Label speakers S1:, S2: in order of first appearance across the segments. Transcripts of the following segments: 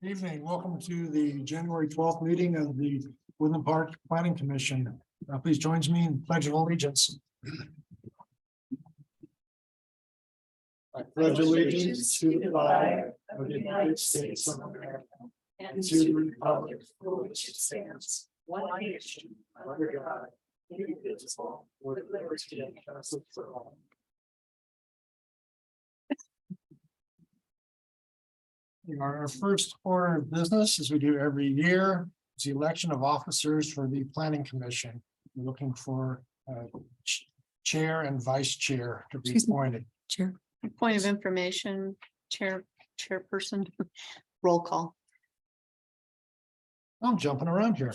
S1: Evening, welcome to the January 12th meeting of the Woodland Park Planning Commission. Please join me in pledge of allegiance. I pledge allegiance to the flag of the United States of America and to the republic for which it stands, one nation, under God, indivisible, with liberty and justice for all. Our first order of business, as we do every year, is the election of officers for the Planning Commission. We're looking for chair and vice chair to be appointed.
S2: Chair.
S3: Point of information, chairperson, roll call.
S1: I'm jumping around here.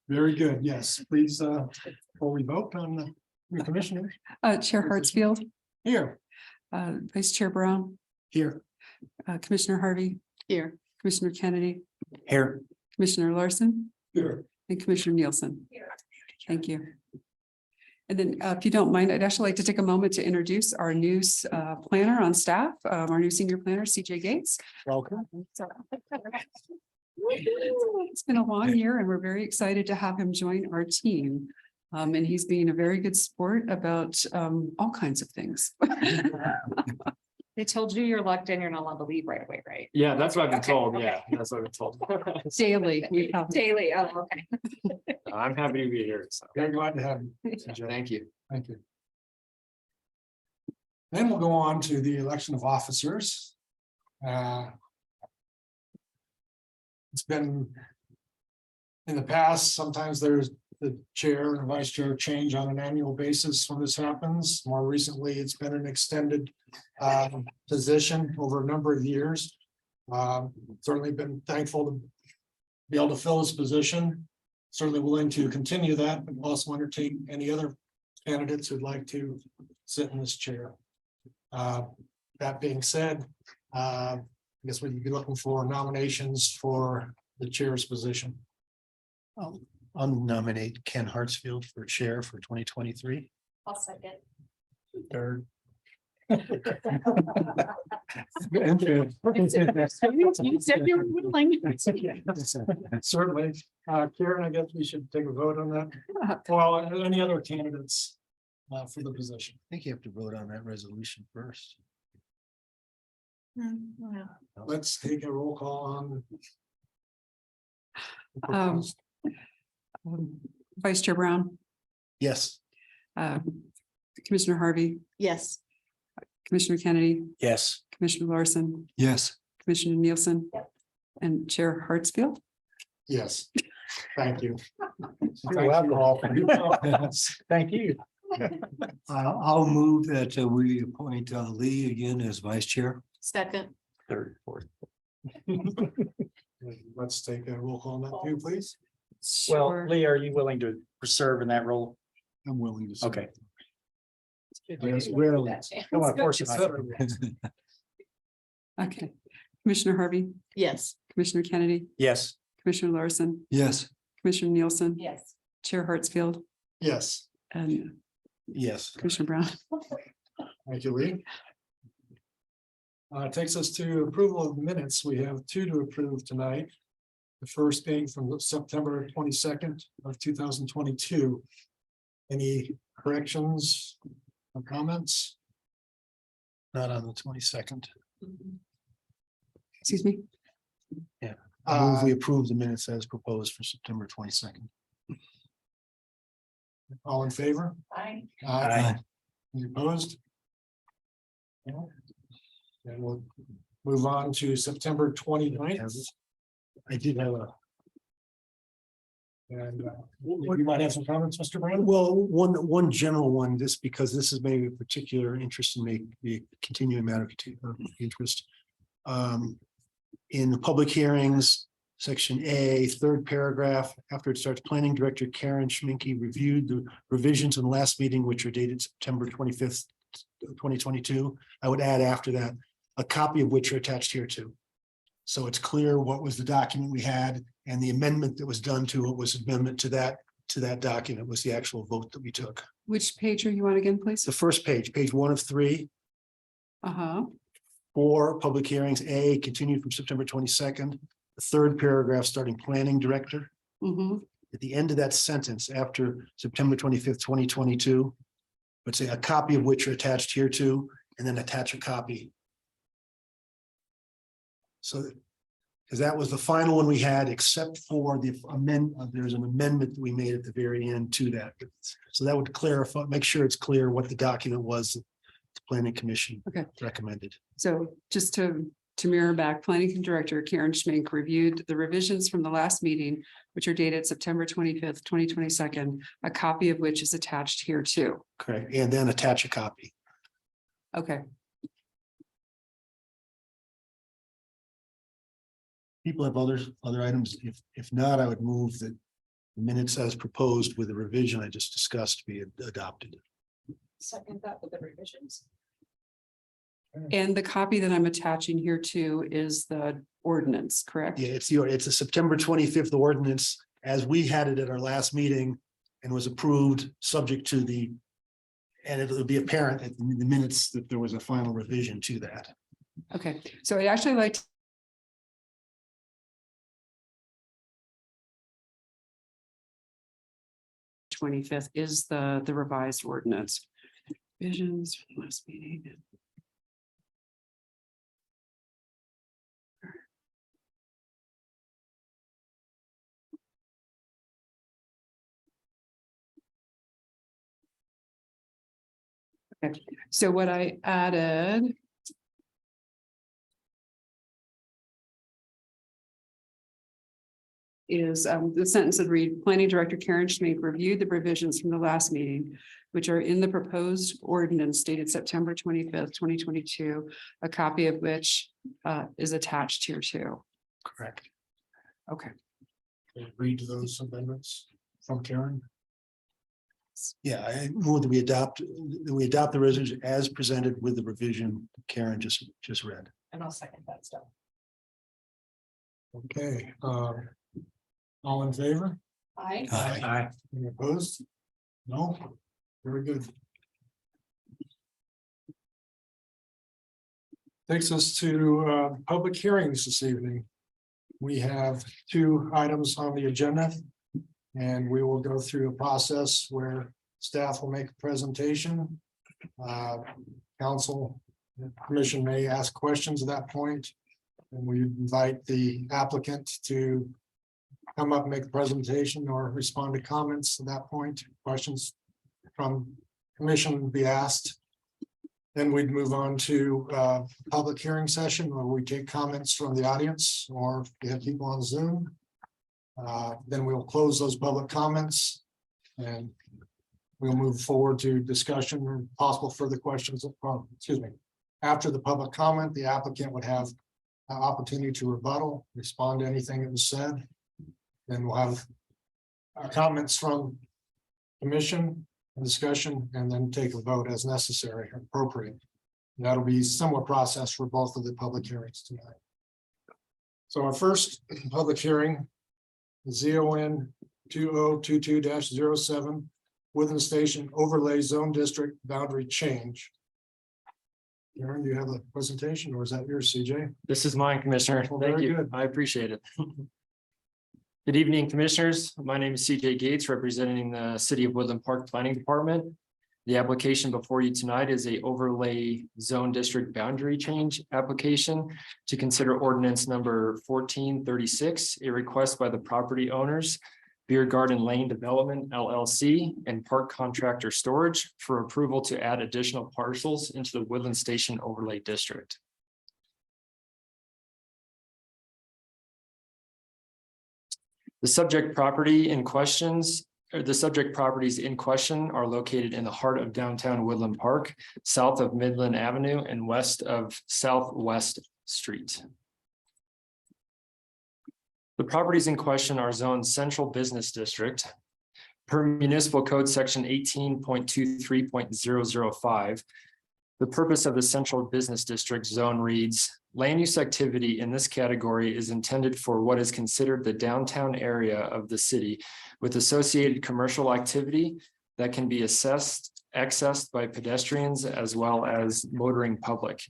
S1: Very good. Yes, please, before we vote on the commissioner.
S2: Chair Hartsfield,
S1: Here.
S2: Vice Chair Brown,
S1: Here.
S2: Commissioner Harvey,
S3: Here.
S2: Commissioner Kennedy,
S1: Here.
S2: Commissioner Larson,
S1: Here.
S2: and Commissioner Nielsen. Thank you. And then if you don't mind, I'd actually like to take a moment to introduce our new planner on staff, our new senior planner, CJ Gates.
S1: Welcome.
S2: It's been a long year and we're very excited to have him join our team. And he's being a very good sport about all kinds of things.
S4: They told you you're locked in, you're not allowed to leave right away, right?
S5: Yeah, that's what I've been
S4: Okay,
S5: told.
S4: okay.
S5: Yeah, that's what I've been told.
S2: Daily. We have
S4: Daily, oh, okay.
S5: I'm happy to be here. So
S1: Very glad to have you.
S5: thank you.
S1: Thank you. Then we'll go on to the election of officers. It's been in the past, sometimes there's the chair and vice chair change on an annual basis when this happens. More recently, it's been an extended position over a number of years. Certainly been thankful to be able to fill this position. Certainly willing to continue that, but also entertain any other candidates who'd like to sit in this chair. That being said, I guess we'd be looking for nominations for the chair's position.
S6: I'll nominate Ken Hartsfield for chair for 2023.
S4: I'll second.
S1: Third.
S3: You said you were willing.
S1: Certainly, Karen, I guess we should take a vote on that. Well, are there any other candidates for the position?
S6: I think you have to vote on that resolution first.
S1: Let's take a roll call on.
S2: Vice Chair Brown,
S6: Yes.
S2: Commissioner Harvey,
S3: Yes.
S2: Commissioner Kennedy,
S6: Yes.
S2: Commissioner Larson,
S6: Yes.
S2: Commissioner Nielsen, and Chair Hartsfield.
S1: Yes, thank you.
S6: Thank you. I'll move that we appoint Lee again as vice chair.
S3: Second.
S6: Third, fourth.
S1: Let's take a roll call on that too, please.
S5: Well,
S2: Sure.
S5: Lee, are you willing to serve in that role?
S6: I'm willing to. serve.
S5: Okay.
S6: Yes, rarely.
S5: No, of course not.
S2: Okay, Commissioner Harvey,
S3: Yes.
S2: Commissioner Kennedy,
S5: Yes.
S2: Commissioner Larson,
S6: Yes.
S2: Commissioner Nielsen,
S4: Yes.
S2: Chair Hartsfield,
S1: Yes,
S2: and
S6: Yes.
S2: Commissioner Brown.
S1: thank you, Lee. Takes us to approval of minutes. We have two to approve tonight. The first being from September 22nd of 2022. Any corrections or comments?
S6: Not on the 22nd.
S2: Excuse me.
S6: I move we approve the minutes as proposed for September 22nd.
S1: All in favor?
S4: Aye.
S1: Aye. Any opposed? No. And we'll move on to September 29th.
S6: I did have a.
S1: And you might have some comments, Mr. Brown?
S6: Well, one general one, just because this is maybe a particular interest in me, the continuing matter of interest. In the public hearings, section A, third paragraph, after it starts, planning director Karen Schminke reviewed the revisions in the last meeting, which are dated September 25th, 2022. I would add after that, a copy of which are attached here too. So it's clear what was the document we had, and the amendment that was done to it was amendment to that document was the actual vote that we took.
S2: Which page are you on again, please?
S6: The first page, page 1 of 3,
S2: Uh-huh.
S6: for public hearings, A, continued from September 22nd. third paragraph, starting planning director.
S2: Mhm.
S6: At the end of that sentence, after September 25th, 2022, would say a copy of which are attached here to, and then attach a copy. So, because that was the final one we had, except for the there's an amendment that we made at the very end to that. So that would clarify, make sure it's clear what the document was that the planning commission
S2: Okay.
S6: recommended.
S2: So just to mirror back, planning director Karen Schmink reviewed the revisions from the last meeting, which are dated September 25th, 2022, a copy of which is attached here too.
S6: Correct, and then attach a copy.
S2: Okay,
S6: People have other items. If not, I would move that the minutes as proposed with the revision I just discussed be adopted.
S4: Second that with the revisions.
S2: and the copy that I'm attaching here too is the ordinance, correct?
S6: Yeah, it's a September 25th ordinance as we had it at our last meeting and was approved subject to the. And it'll be apparent at the minutes that there was a final revision to that.
S2: Okay, so I'd actually like to 25th is the revised ordinance. Visions from last meeting. Okay, so what I added. Is the sentence would read, planning director Karen Schmink reviewed the revisions from the last meeting, which are in the proposed ordinance dated September 25th, 2022, a copy of which is attached here too.
S6: Correct.
S2: Okay,
S1: Agree to those amendments from Karen.
S6: Yeah, I move that we adopt the resolution as presented with the revision Karen just read.
S4: And I'll second that stuff.
S1: Okay, all in favor?
S4: Aye.
S1: Any opposed? No, very good. Takes us to public hearings this evening. We have 2 items on the agenda. And we will go through a process where staff will make a presentation. Council, the commission may ask questions at that point. And we invite the applicant to come up and make a presentation or respond to comments at that point. Questions from commission would be asked. Then we'd move on to public hearing session where we take comments from the audience or if we have people on Zoom. Then we'll close those public comments and we'll move forward to discussion or possible further questions. Excuse me. After the public comment, the applicant would have an opportunity to rebuttal, respond to anything that was said. Then we'll have comments from commission and discussion and then take a vote as necessary or appropriate. And that'll be similar process for both of the public hearings tonight. So our first public hearing, ZON 2022-07, Woodland Station Overlay Zone District Boundary Change. Aaron, do you have a presentation or is that yours, CJ?
S5: This is mine, Commissioner.
S1: Well,
S5: Thank
S1: very
S5: you.
S1: good.
S5: I appreciate it. Good evening, Commissioners. My name is CJ Gates, representing the City of Woodland Park Planning Department. The application before you tonight is a overlay zone district boundary change application to consider ordinance number 1436, a request by the property owners, Beer Garden Lane Development LLC and Park Contractor Storage for approval to add additional parcels into the Woodland Station Overlay District. The subject properties in question are located in the heart of downtown Woodland Park, south of Midland Avenue and west of Southwest Street. The properties in question are zoned Central Business District. Per Municipal Code Section 18.23.005. The purpose of the Central Business District zone reads, land use activity in this category is intended for what is considered the downtown area of the city with associated commercial activity that can be accessed by pedestrians as well as motoring public.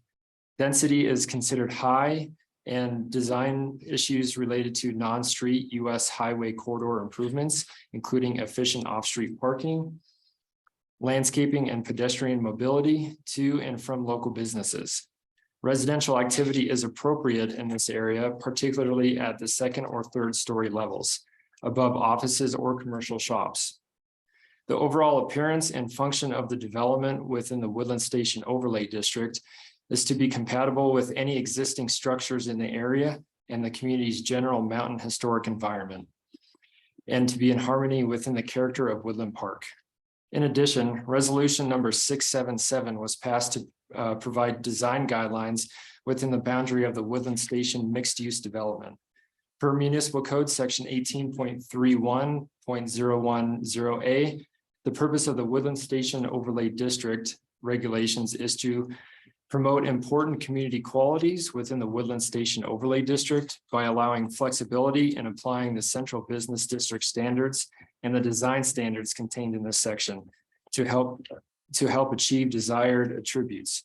S5: Density is considered high and design issues related to non-street US highway corridor improvements, including efficient off-street parking, landscaping and pedestrian mobility to and from local businesses. Residential activity is appropriate in this area, particularly at the second or third story levels, above offices or commercial shops. The overall appearance and function of the development within the Woodland Station Overlay District is to be compatible with any existing structures in the area and the community's general mountain historic environment, and to be in harmony within the character of Woodland Park. In addition, resolution number 677 was passed to provide design guidelines within the boundary of the Woodland Station mixed-use development. Per municipal code section 18.31.010A, the purpose of the Woodland Station Overlay District regulations is to promote important community qualities within the Woodland Station Overlay District by allowing flexibility in applying the central business district standards and the design standards contained in this section to help achieve desired attributes.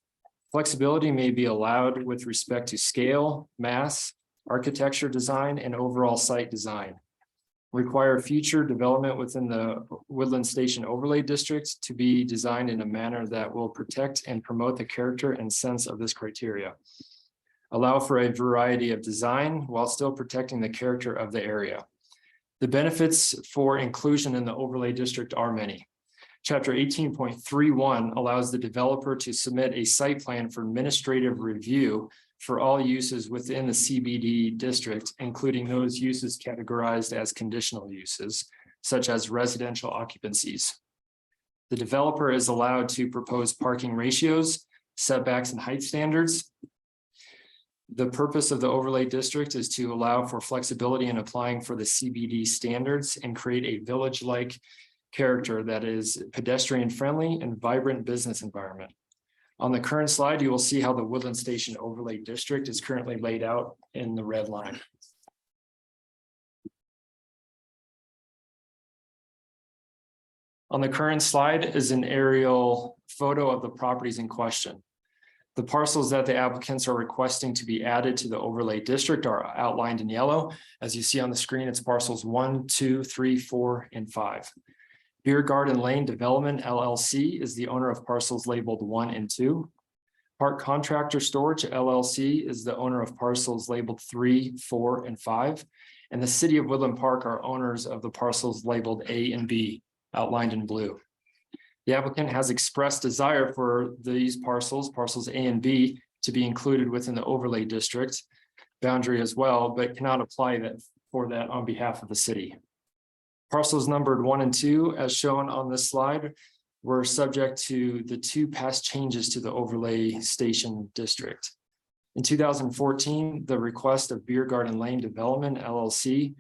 S5: Flexibility may be allowed with respect to scale, mass, architecture design, and overall site design. Require future development within the Woodland Station Overlay District to be designed in a manner that will protect and promote the character and sense of this criteria. Allow for a variety of design while still protecting the character of the area. The benefits for inclusion in the overlay district are many. Chapter 18.31 allows the developer to submit a site plan for administrative review for all uses within the CBD district, including those uses categorized as conditional uses, such as residential occupancies. The developer is allowed to propose parking ratios, setbacks, and height standards. The purpose of the overlay district is to allow for flexibility in applying for the CBD standards and create a village-like character that is pedestrian-friendly and vibrant business environment. On the current slide, you will see how the Woodland Station Overlay District is currently laid out in the red line. On the current slide is an aerial photo of the properties in question. The parcels that the applicants are requesting to be added to the overlay district are outlined in yellow. As you see on the screen, it's parcels 1, 2, 3, 4, and 5. Beer Garden Lane Development LLC is the owner of parcels labeled 1 and 2. Park Contractor Storage LLC is the owner of parcels labeled 3, 4, and 5. And the City of Woodland Park are owners of the parcels labeled A and B, outlined in blue. The applicant has expressed desire for these parcels A and B, to be included within the overlay district boundary as well, but cannot apply for that on behalf of the city. Parcels numbered 1 and 2, as shown on this slide, were subject to the 2 past changes to the overlay station district. In 2014, the request of Beer Garden Lane Development LLC,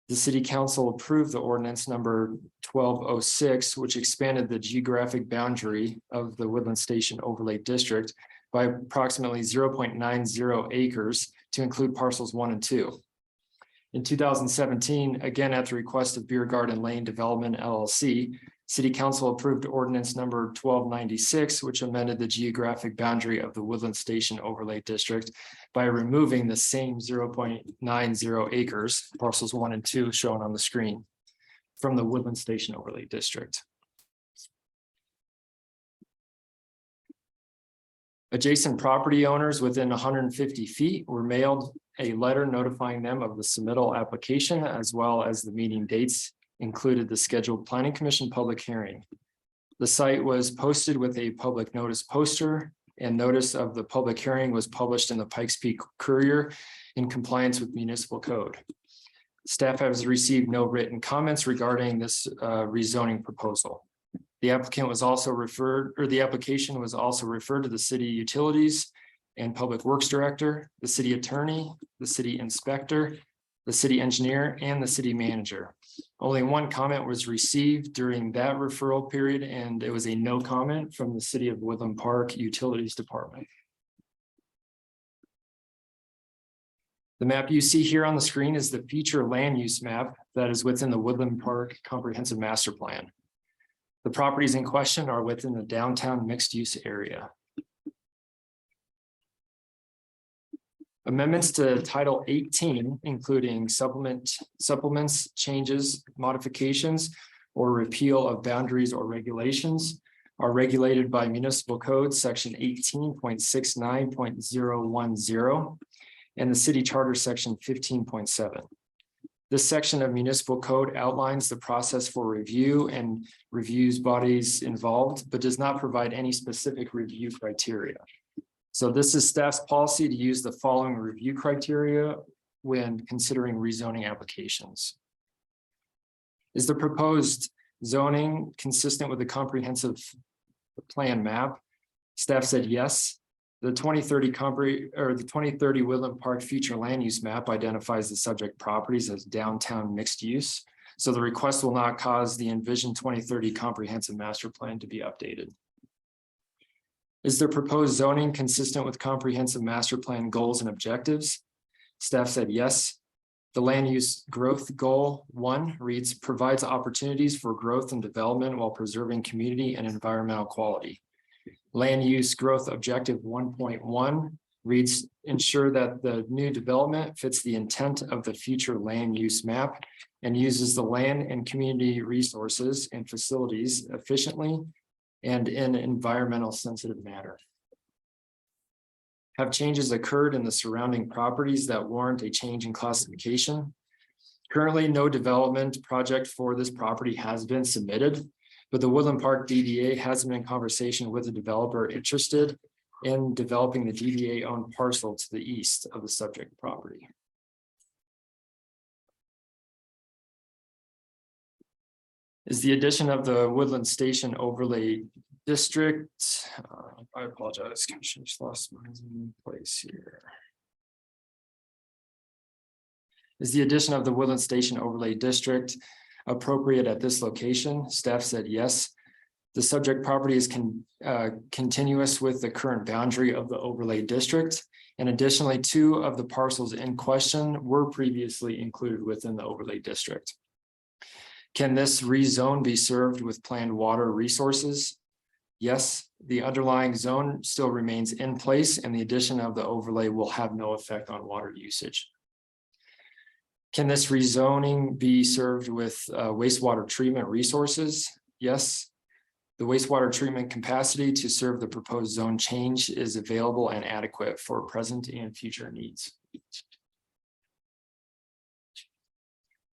S5: the City Council approved the ordinance number 1206, which expanded the geographic boundary of the Woodland Station Overlay District by approximately 0.90 acres to include parcels 1 and 2. In 2017, again at the request of Beer Garden Lane Development LLC, City Council approved ordinance number 1296, which amended the geographic boundary of the Woodland Station Overlay District by removing the same 0.90 acres, parcels 1 and 2 shown on the screen, from the Woodland Station Overlay District. Adjacent property owners within 150 feet were mailed a letter notifying them of the submittal application, as well as the meeting dates included the scheduled Planning Commission public hearing. The site was posted with a public notice poster, and notice of the public hearing was published in the Pikes Peak Courier in compliance with municipal code. Staff has received no written comments regarding this rezoning proposal. The applicant was also referred, or the application was also referred to the city utilities and public works director, the city attorney, the city inspector, the city engineer, and the city manager. Only 1 comment was received during that referral period, and it was a no comment from the City of Woodland Park Utilities Department. The map you see here on the screen is the future land use map that is within the Woodland Park Comprehensive Master Plan. The properties in question are within the downtown mixed use area. Amendments to Title 18, including supplements, changes, modifications, or repeal of boundaries or regulations are regulated by Municipal Code Section 18.69.010 and the City Charter Section 15.7. This section of municipal code outlines the process for review and reviews bodies involved, but does not provide any specific review criteria. So this is staff's policy to use the following review criteria when considering rezoning applications. Is the proposed zoning consistent with the comprehensive plan map? Staff said yes. The 2030 Woodland Park future land use map identifies the subject properties as downtown mixed use. So the request will not cause the envisioned 2030 comprehensive master plan to be updated. Is the proposed zoning consistent with comprehensive master plan goals and objectives? Staff said yes. The land use growth goal 1 reads, provides opportunities for growth and development while preserving community and environmental quality. Land use growth objective 1.1 reads, ensure that the new development fits the intent of the future land use map and uses the land and community resources and facilities efficiently and in an environmental sensitive manner. Have changes occurred in the surrounding properties that warrant a change in classification? Currently, no development project for this property has been submitted, but the Woodland Park DDA has been in conversation with the developer interested in developing the DDA owned parcel to the east of the subject property. Is the addition of the Woodland Station Overlay District, I apologize, Commissioner, just lost my place here. Is the addition of the Woodland Station Overlay District appropriate at this location? Staff said yes. The subject property is continuous with the current boundary of the overlay district. And additionally, 2 of the parcels in question were previously included within the overlay district. Can this rezone be served with planned water resources? Yes, the underlying zone still remains in place and the addition of the overlay will have no effect on water usage. Can this rezoning be served with wastewater treatment resources? Yes. The wastewater treatment capacity to serve the proposed zone change is available and adequate for present and future needs.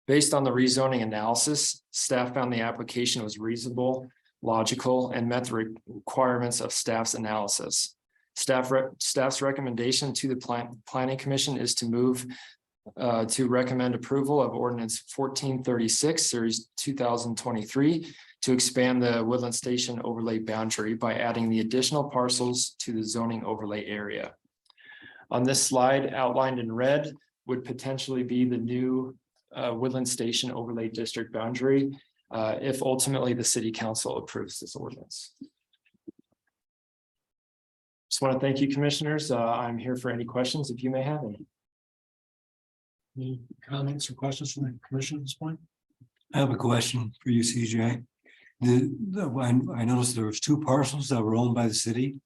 S5: Based on the rezoning analysis, staff found the application was reasonable, logical, and met the requirements of staff's analysis. Staff's recommendation to the Planning Commission is to move to recommend approval of ordinance 1436 series 2023 to expand the Woodland Station overlay boundary by adding the additional parcels to the zoning overlay area. On this slide, outlined in red would potentially be the new Woodland Station overlay district boundary if ultimately the city council approves this ordinance. Just want to thank you, commissioners. I'm here for any questions if you may have any.
S1: Any comments or questions from the commission at this point?
S7: I have a question for you, CJ. I noticed there was 2 parcels that were owned by the city.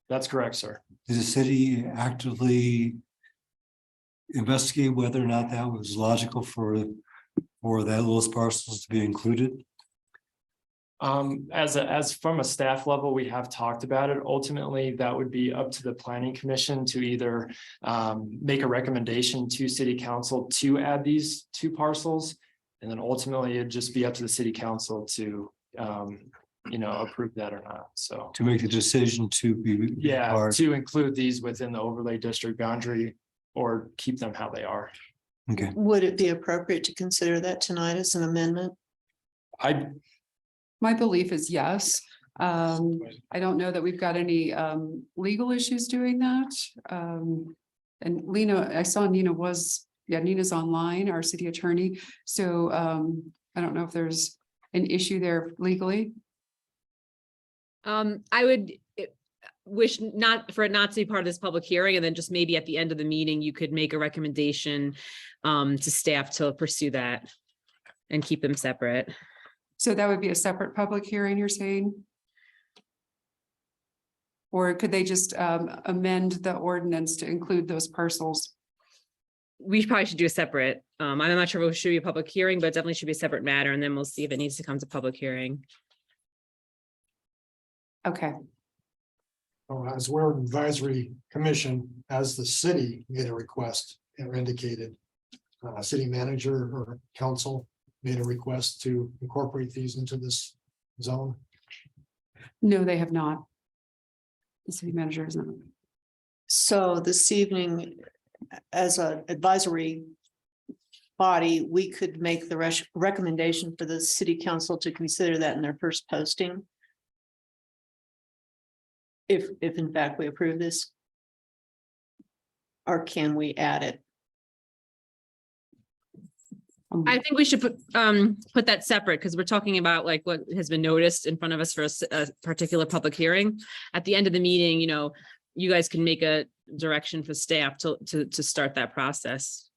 S5: That's correct, sir.
S7: Did the city actively investigate whether or not that was logical for those parcels to be included?
S5: As from a staff level, we have talked about it. Ultimately, that would be up to the planning commission to either make a recommendation to city council to add these 2 parcels. And then ultimately it'd just be up to the city council to, approve that or not. So
S7: To make the decision to be.
S5: yeah, to include these within the overlay district boundary or keep them how they are.
S7: Okay.
S3: Would it be appropriate to consider that tonight as an amendment?
S2: My belief is yes. I don't know that we've got any legal issues doing that. And Lena, I saw Nina's online, our city attorney. So I don't know if there's an issue there legally.
S8: I would wish for it not to be part of this public hearing, and then just maybe at the end of the meeting, you could make a recommendation to staff to pursue that and keep them separate.
S2: So that would be a separate public hearing, you're saying? Or could they just amend the ordinance to include those parcels?
S8: we probably should do a separate, I'm not sure if it should be a public hearing, but it definitely should be a separate matter, and then we'll see if it needs to come to public hearing.
S2: Okay,
S1: As we're an advisory commission, as the city made a request or indicated. City manager or council made a request to incorporate these into this zone.
S2: no, they have not. The city manager is not.
S3: So this evening, as an advisory body, we could make the recommendation for the city council to consider that in their first posting. If in fact we approve this. Or can we add it?
S8: I think we should put that separate, because we're talking about like what has been noticed in front of us for a particular public hearing. At the end of the meeting, you guys can make a direction for staff to start that process.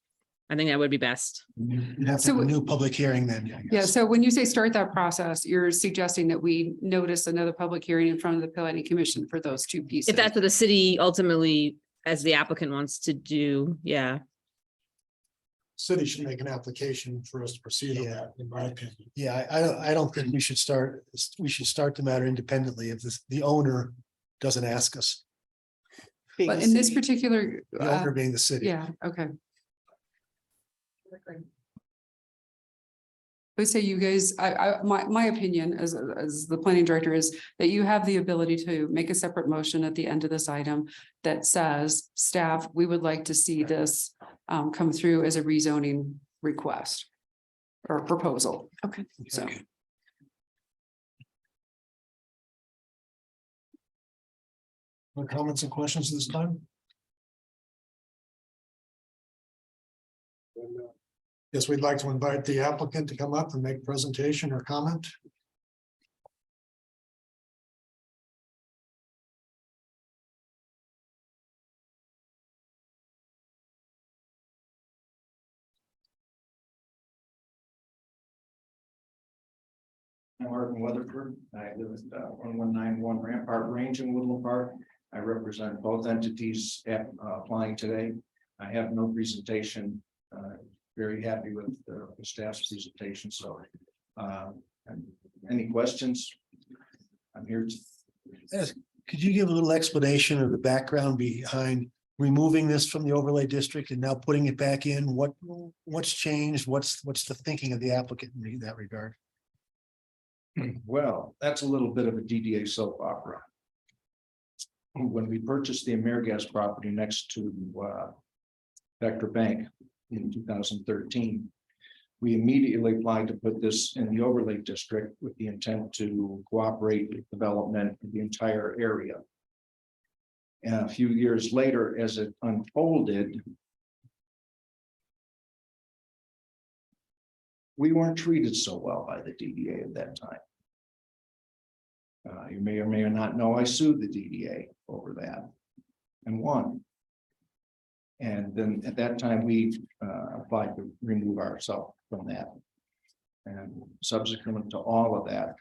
S8: I think that would be best.
S6: You'd have to
S2: So
S6: have a new public hearing then. I
S2: Yeah,
S6: guess.
S2: so when you say start that process, you're suggesting that we notice another public hearing in front of the planning commission for those two pieces.
S8: If that's what the city ultimately, as the applicant wants to do, yeah.
S1: City should make an application for us to proceed on that, in my opinion.
S6: Yeah, I don't think we should start the matter independently if the owner doesn't ask us,
S3: being
S2: But
S3: the
S2: in this
S3: city?
S2: particular,
S6: the owner being the city.
S2: yeah, okay. I would say you guys, my opinion as the planning director is that you have the ability to make a separate motion at the end of this item that says, staff, we would like to see this come through as a rezoning request or proposal.
S3: Okay.
S2: So,
S1: Other comments and questions this time? Yes, we'd like to invite the applicant to come up and make a presentation or comment.
S9: I'm Martin Weatherford. I live at 1191 Rampart Range in Woodland Park. I represent both entities applying today. I have no presentation. Very happy with the staff's presentation. So any questions? I'm here to.
S6: Yes. Could you give a little explanation of the background behind removing this from the overlay district and now putting it back in? What's changed? What's the thinking of the applicant in that regard?
S9: Well, that's a little bit of a DDA soap opera. When we purchased the AmeriGas property next to Vector Bank in 2013, we immediately applied to put this in the overlay district with the intent to cooperate with development in the entire area. And a few years later, as it unfolded, we weren't treated so well by the DDA at that time. You may or may not know I sued the DDA over that and won. And then at that time, we applied to remove ourselves from that. And subsequent to all of that,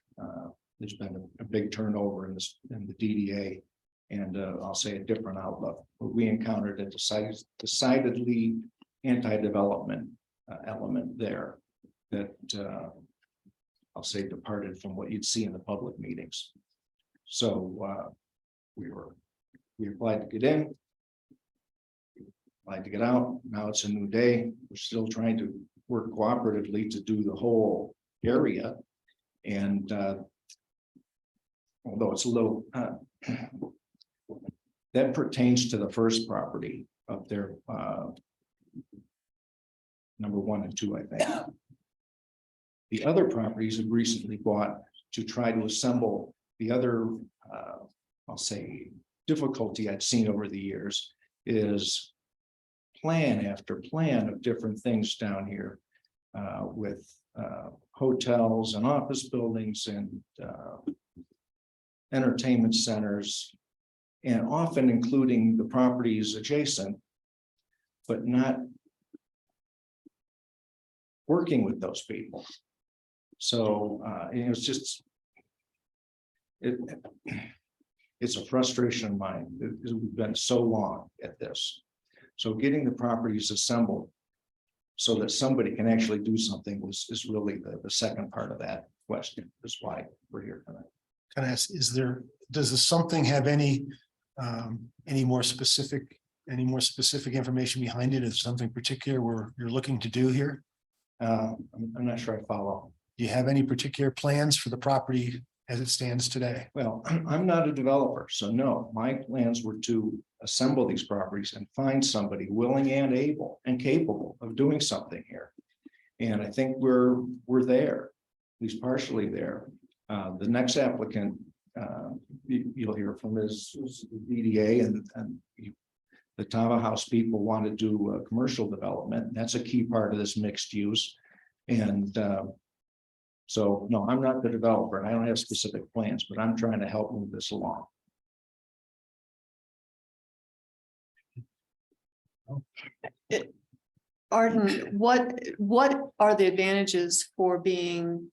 S9: there's been a big turnover in the DDA, and I'll say a different outlook. But we encountered a decidedly anti-development element there that I'll say departed from what you'd see in the public meetings. So we applied to get in, applied to get out. Now it's a new day. We're still trying to work cooperatively to do the whole area. And although it's a little that pertains to the first property of their number 1 and 2, I think. The other properties have recently bought to try to assemble the other, I'll say, difficulty I've seen over the years is plan after plan of different things down here with hotels and office buildings and entertainment centers, and often including the properties adjacent, but not working with those people. So it's just, it's a frustration of mine. We've been so long at this. So getting the properties assembled so that somebody can actually do something is really the second part of that question, is why we're here tonight.
S6: Can I ask, does the something have any more specific information behind it? Is something particular you're looking to do here?
S9: I'm not sure I follow.
S6: Do you have any particular plans for the property as it stands today?
S9: Well, I'm not a developer, so no, my plans were to assemble these properties and find somebody willing and able and capable of doing something here. And I think we're there, at least partially there. The next applicant, you'll hear from is DDA and the Tava House people want to do commercial development. That's a key part of this mixed use. And so, no, I'm not the developer and I don't have specific plans, but I'm trying to help move this along.
S3: Arden, what are the advantages for being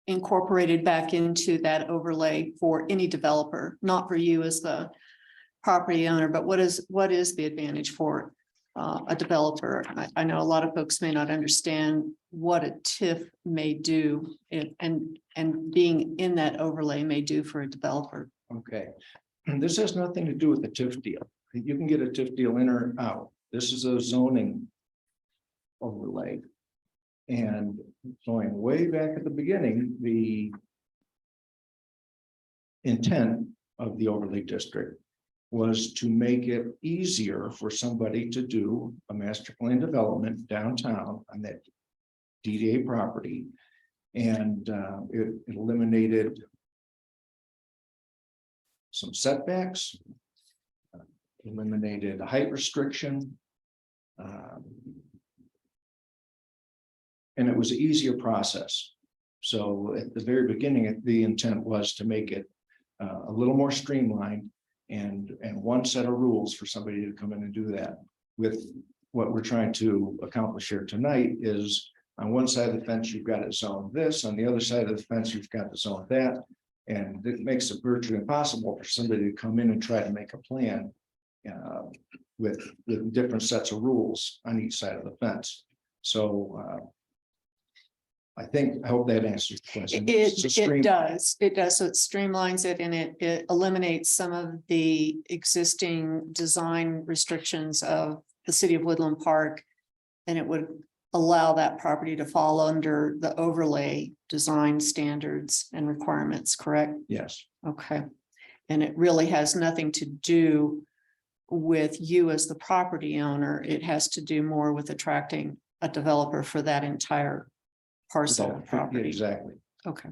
S3: incorporated back into that overlay for any developer, not for you as the property owner, but what is the advantage for a developer? I know a lot of folks may not understand what a TIF may do and being in that overlay may do for a developer.
S9: Okay, and this has nothing to do with the TIF deal. You can get a TIF deal in or out. This is a zoning overlay. And going way back at the beginning, the intent of the overlay district was to make it easier for somebody to do a master plan development downtown on that DDA property. And it eliminated some setbacks, eliminated a height restriction. And it was an easier process. So at the very beginning, the intent was to make it a little more streamlined and one set of rules for somebody to come in and do that. With what we're trying to accomplish here tonight is on one side of the fence, you've got to zone this, on the other side of the fence, you've got to zone that. And it makes it virtually impossible for somebody to come in and try to make a plan with different sets of rules on each side of the fence. So I hope that answers the question.
S3: It does. So it streamlines it and it eliminates some of the existing design restrictions of the city of Woodland Park. And it would allow that property to fall under the overlay design standards and requirements, correct?
S9: Yes.
S3: Okay. And it really has nothing to do with you as the property owner. It has to do more with attracting a developer for that entire parcel of property.
S9: Exactly.
S3: Okay.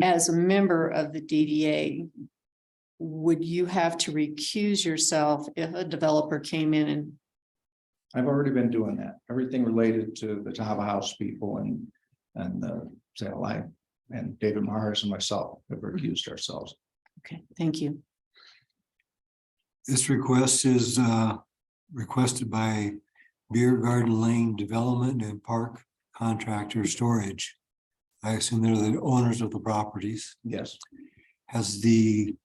S3: As a member of the DDA, would you have to recuse yourself if a developer came in and?
S9: I've already been doing that. Everything related to the Tava House people and the satellite and David Mars and myself have recused ourselves.
S3: Okay, thank you.
S7: This request is requested by Beer Garden Lane Development and Park Contractor Storage. I assume they're the owners of the properties.
S9: Yes.
S7: Has the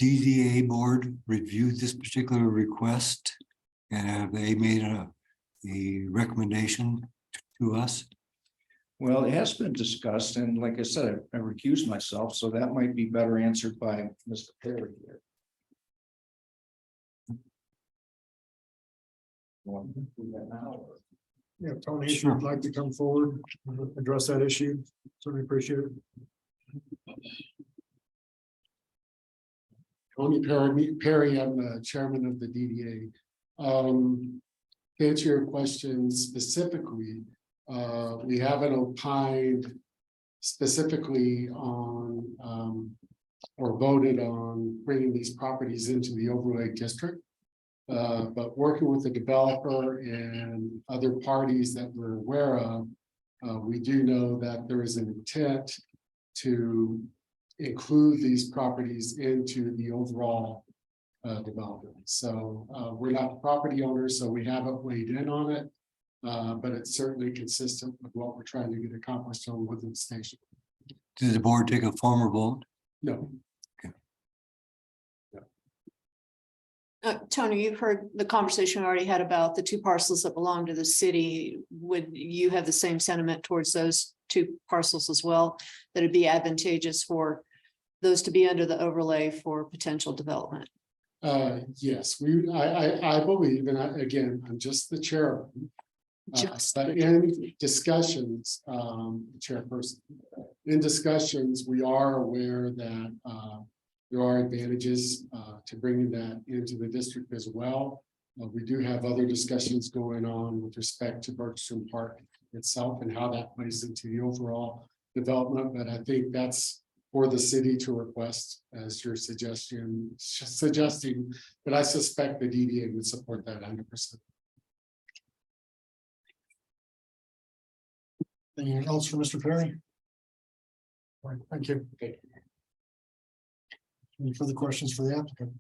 S7: DDA board reviewed this particular request? And have they made a recommendation to us?
S9: Well, it has been discussed, and like I said, I recused myself, so that might be better answered by Mr. Perry here. Want to do that now, or?
S1: Yeah, Tony, if
S7: Sure.
S1: you'd like to come forward, and address that issue, certainly appreciate it. Tony Perry, I'm the chairman of the DDA. To answer your question specifically, we haven't opined specifically on or voted on bringing these properties into the overlay district. But working with the developer and other parties that we're aware of, we do know that there is an intent to include these properties into the overall development. So we're not the property owners, so we haven't weighed in on it. But it's certainly consistent with what we're trying to get accomplished on Woodland Station.
S7: Did the board take a formal vote?
S1: No.
S3: Tony, you've heard the conversation we already had about the two parcels that belong to the city. Would you have the same sentiment towards those two parcels as well? That it'd be advantageous for those to be under the overlay for potential development?
S10: Yes, I believe, and again, I'm just the chair.
S3: Just
S10: But
S3: the
S10: in discussions, chairperson, in discussions, we are aware that, there are advantages, to bringing that into the district as well. We do have other discussions going on with respect to Bergstrom Park itself and how that plays into the overall development, but I think that's for the city to request as your suggesting, but I suspect the DDA would support that 100%.
S1: Anything else for Mr. Perry? All right, thank you. Any further questions for the applicant?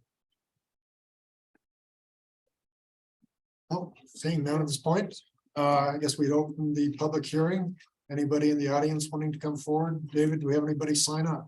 S1: Oh, seeing none at this point, I guess we'd open the public hearing. Anybody in the audience wanting to come forward? David, do we have anybody sign up?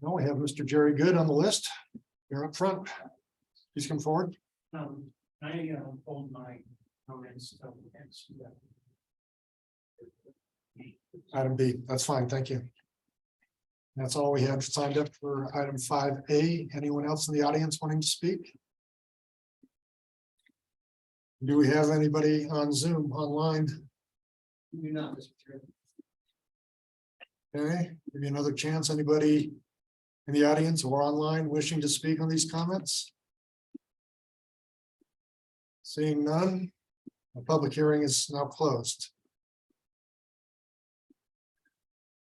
S1: No, we have Mr. Jerry Good on the list. You're up front. Please come forward.
S11: I hold my comments against that.
S1: Item B, that's fine, thank you. That's all we have signed up for item 5A. Anyone else in the audience wanting to speak? Do we have anybody on Zoom online?
S11: You're not, Mr. Chair.
S1: Okay, give you another chance. Anybody in the audience or online wishing to speak on these comments? Seeing none, the public hearing is now closed.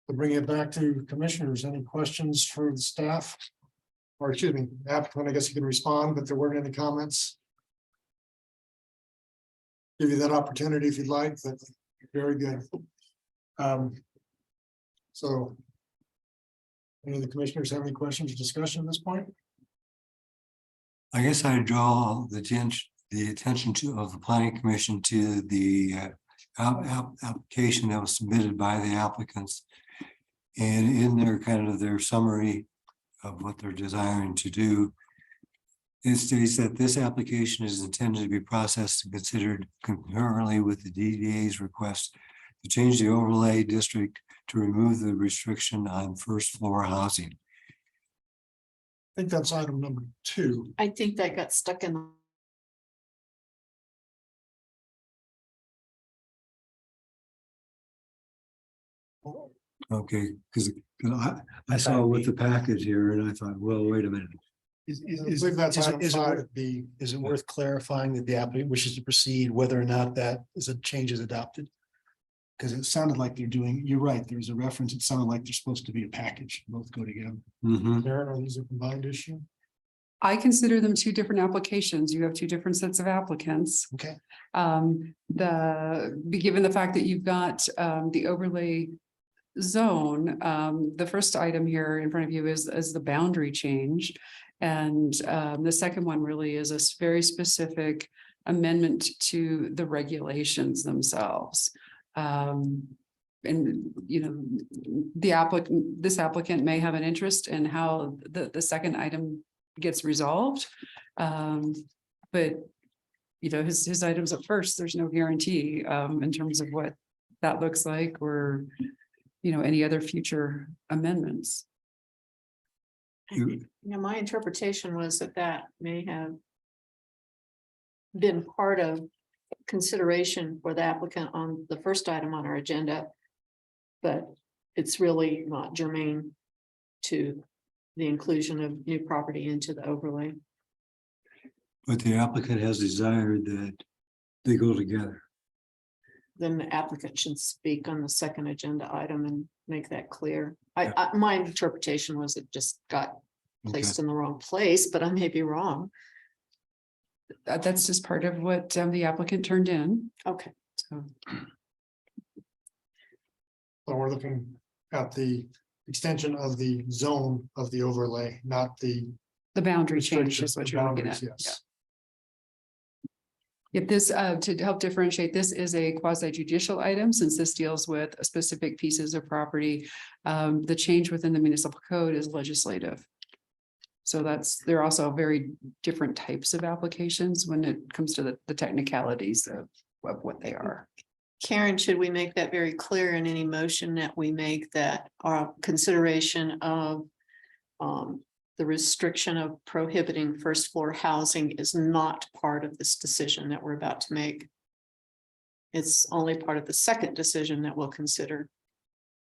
S1: To bring it back to commissioners, any questions for the staff? Or excuse me, applicant, I guess you can respond, but there weren't any comments. Give you that opportunity if you'd like, but very good. So. Any of the commissioners have any questions or discussion at this point?
S7: I guess I draw the attention of the planning commission to the application that was submitted by the applicants. And in their kind of their summary of what they're desiring to do, it states that this application is intended to be processed and considered concurrently with the DDA's request to change the overlay district to remove the restriction on first floor housing.
S1: I think that's item number 2.
S3: I think that got stuck in.
S7: Okay, because I saw with the package here and I thought, well, wait a minute.
S1: I believe that's item
S6: is it
S1: 5B.
S6: Is it worth clarifying that the applicant wishes to proceed, whether or not that is a change is adopted? Because it sounded like they're doing, you're right, there's a reference, it sounded like they're supposed to be a package, both go together.
S7: Mhm.
S1: Karen, are these a combined issue?
S2: I consider them two different applications. You have two different sets of applicants.
S6: Okay.
S2: Given the fact that you've got the overlay zone, the first item here in front of you is the boundary change. And the second one really is a very specific amendment to the regulations themselves. And, you know, this applicant may have an interest in how the second item gets resolved. But, you know, his items at first, there's no guarantee in terms of what that looks like or, you know, any other future amendments.
S3: You know, my interpretation was that may have been part of consideration for the applicant on the first item on our agenda, but it's really not germane to the inclusion of new property into the overlay.
S7: But the applicant has desired that they go together.
S3: Then the applicant should speak on the second agenda item and make that clear. My interpretation was it just got placed in the wrong place, but I may be wrong.
S2: That's just part of what the applicant turned in.
S3: Okay.
S2: So
S1: So we're looking at the extension of the zone of the overlay, not the
S2: The boundary change
S1: restrictions,
S2: is what
S1: the
S2: you're looking
S1: boundaries,
S2: at.
S1: yes.
S2: If this, to help differentiate, this is a quasi judicial item, since this deals with specific pieces of property. The change within the municipal code is legislative. So they're also very different types of applications when it comes to the technicalities of what they are.
S3: Karen, should we make that very clear in any motion that we make, that our consideration of the restriction of prohibiting first floor housing is not part of this decision that we're about to make? It's only part of the second decision that we'll consider,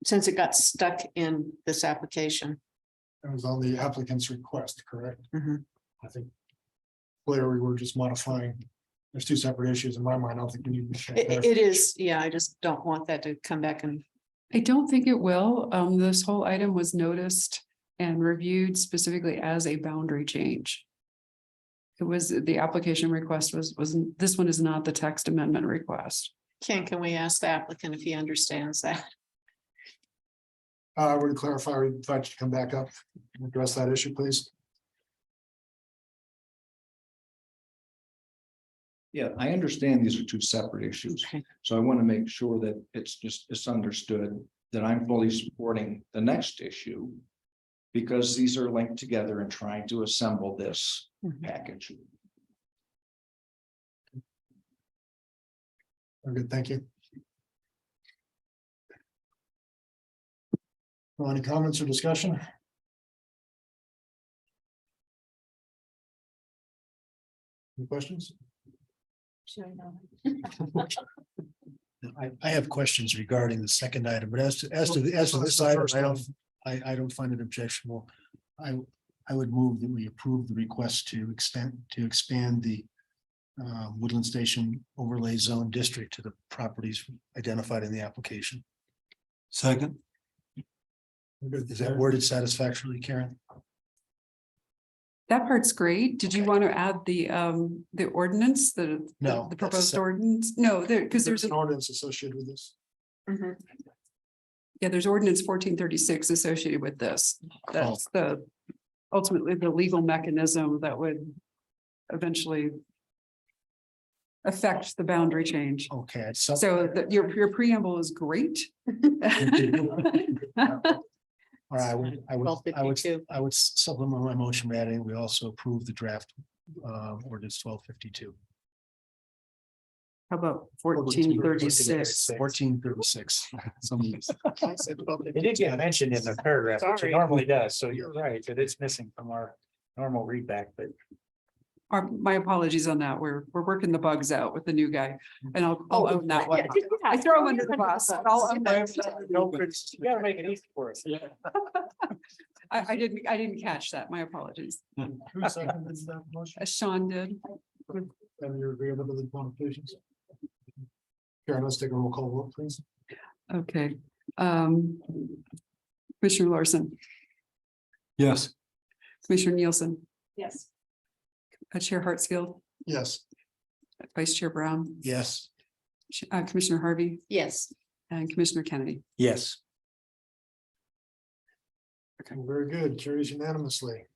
S3: since it got stuck in this application.
S1: It was on the applicant's request, correct?
S3: Mhm.
S1: I think. Clear, we were just modifying. There's two separate issues in my mind. I don't think we need.
S3: It is, yeah, I just don't want that to come back and
S2: I don't think it will. This whole item was noticed and reviewed specifically as a boundary change. It was, the application request wasn't, this one is not the text amendment request.
S3: can we ask the applicant if he understands that?
S1: I would clarify, we'd invite you to come back up and address that issue, please.
S9: Yeah, I understand these are two separate issues.
S3: Okay.
S9: So I want to make sure that it's understood that I'm fully supporting the next issue. Because these are linked together and trying to assemble this
S3: Mhm.
S9: package.
S1: Very good, thank you. Well, any comments or discussion? Any questions?
S6: I have questions regarding the second item, but as to
S1: That's
S6: this
S1: the
S6: item,
S1: first
S6: I don't find it objectionable. I would move that we approve the request to expand the Woodland Station overlay zone district to the properties identified in the application.
S7: Second,
S6: Is that worded satisfactorily, Karen?
S2: That part's great. Did you want to add the ordinance,
S6: No,
S2: the
S6: that's
S2: proposed
S6: separate.
S2: ordinance? No, because there's
S1: an ordinance associated with this.
S2: yeah, there's ordinance 1436 associated with this. That's ultimately the legal mechanism that would eventually affect the boundary change.
S6: Okay.
S2: So your preamble is great.
S6: All right, I would
S3: 1252.
S6: I would supplement my motion by adding, we also approve the draft ordinance 1252.
S2: How about 1436?
S6: 1436.
S11: It did get mentioned in the paragraph, which it
S2: Sorry.
S11: normally does, so you're right, that it's missing from our normal readback, but.
S2: My apologies on that. We're working the bugs out with the new guy, and I'll own that one. I throw him under the bus. But I'll own that.
S11: No, you gotta make it easy for us. Yeah.
S2: I didn't catch that. My apologies.
S1: Who seconded that motion?
S2: Sean did.
S1: And you're agreeable to the modifications? Karen, let's take a roll call vote, please.
S2: Okay. Commissioner Larson,
S7: yes.
S2: Commissioner Nielsen,
S4: Yes.
S2: Chair Hartsfield,
S1: Yes,
S2: Vice Chair Brown,
S6: Yes.
S2: Commissioner Harvey,
S3: Yes,
S2: and Commissioner Kennedy.
S6: Yes.
S1: okay, very good. Carries unanimously.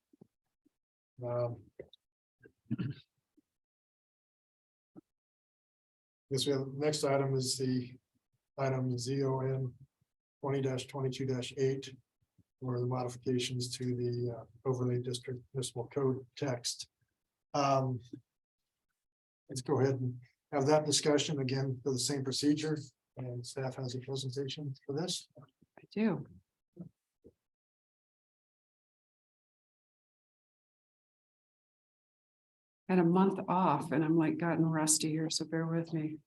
S1: Guess we have, next item is the item ZON 20-22-8. Or the modifications to the overlay district municipal code text. Let's go ahead and have that discussion again for the same procedure, and staff has a presentation for this.
S2: I do. Had a month off and I'm like gotten rusty here, so bear with me.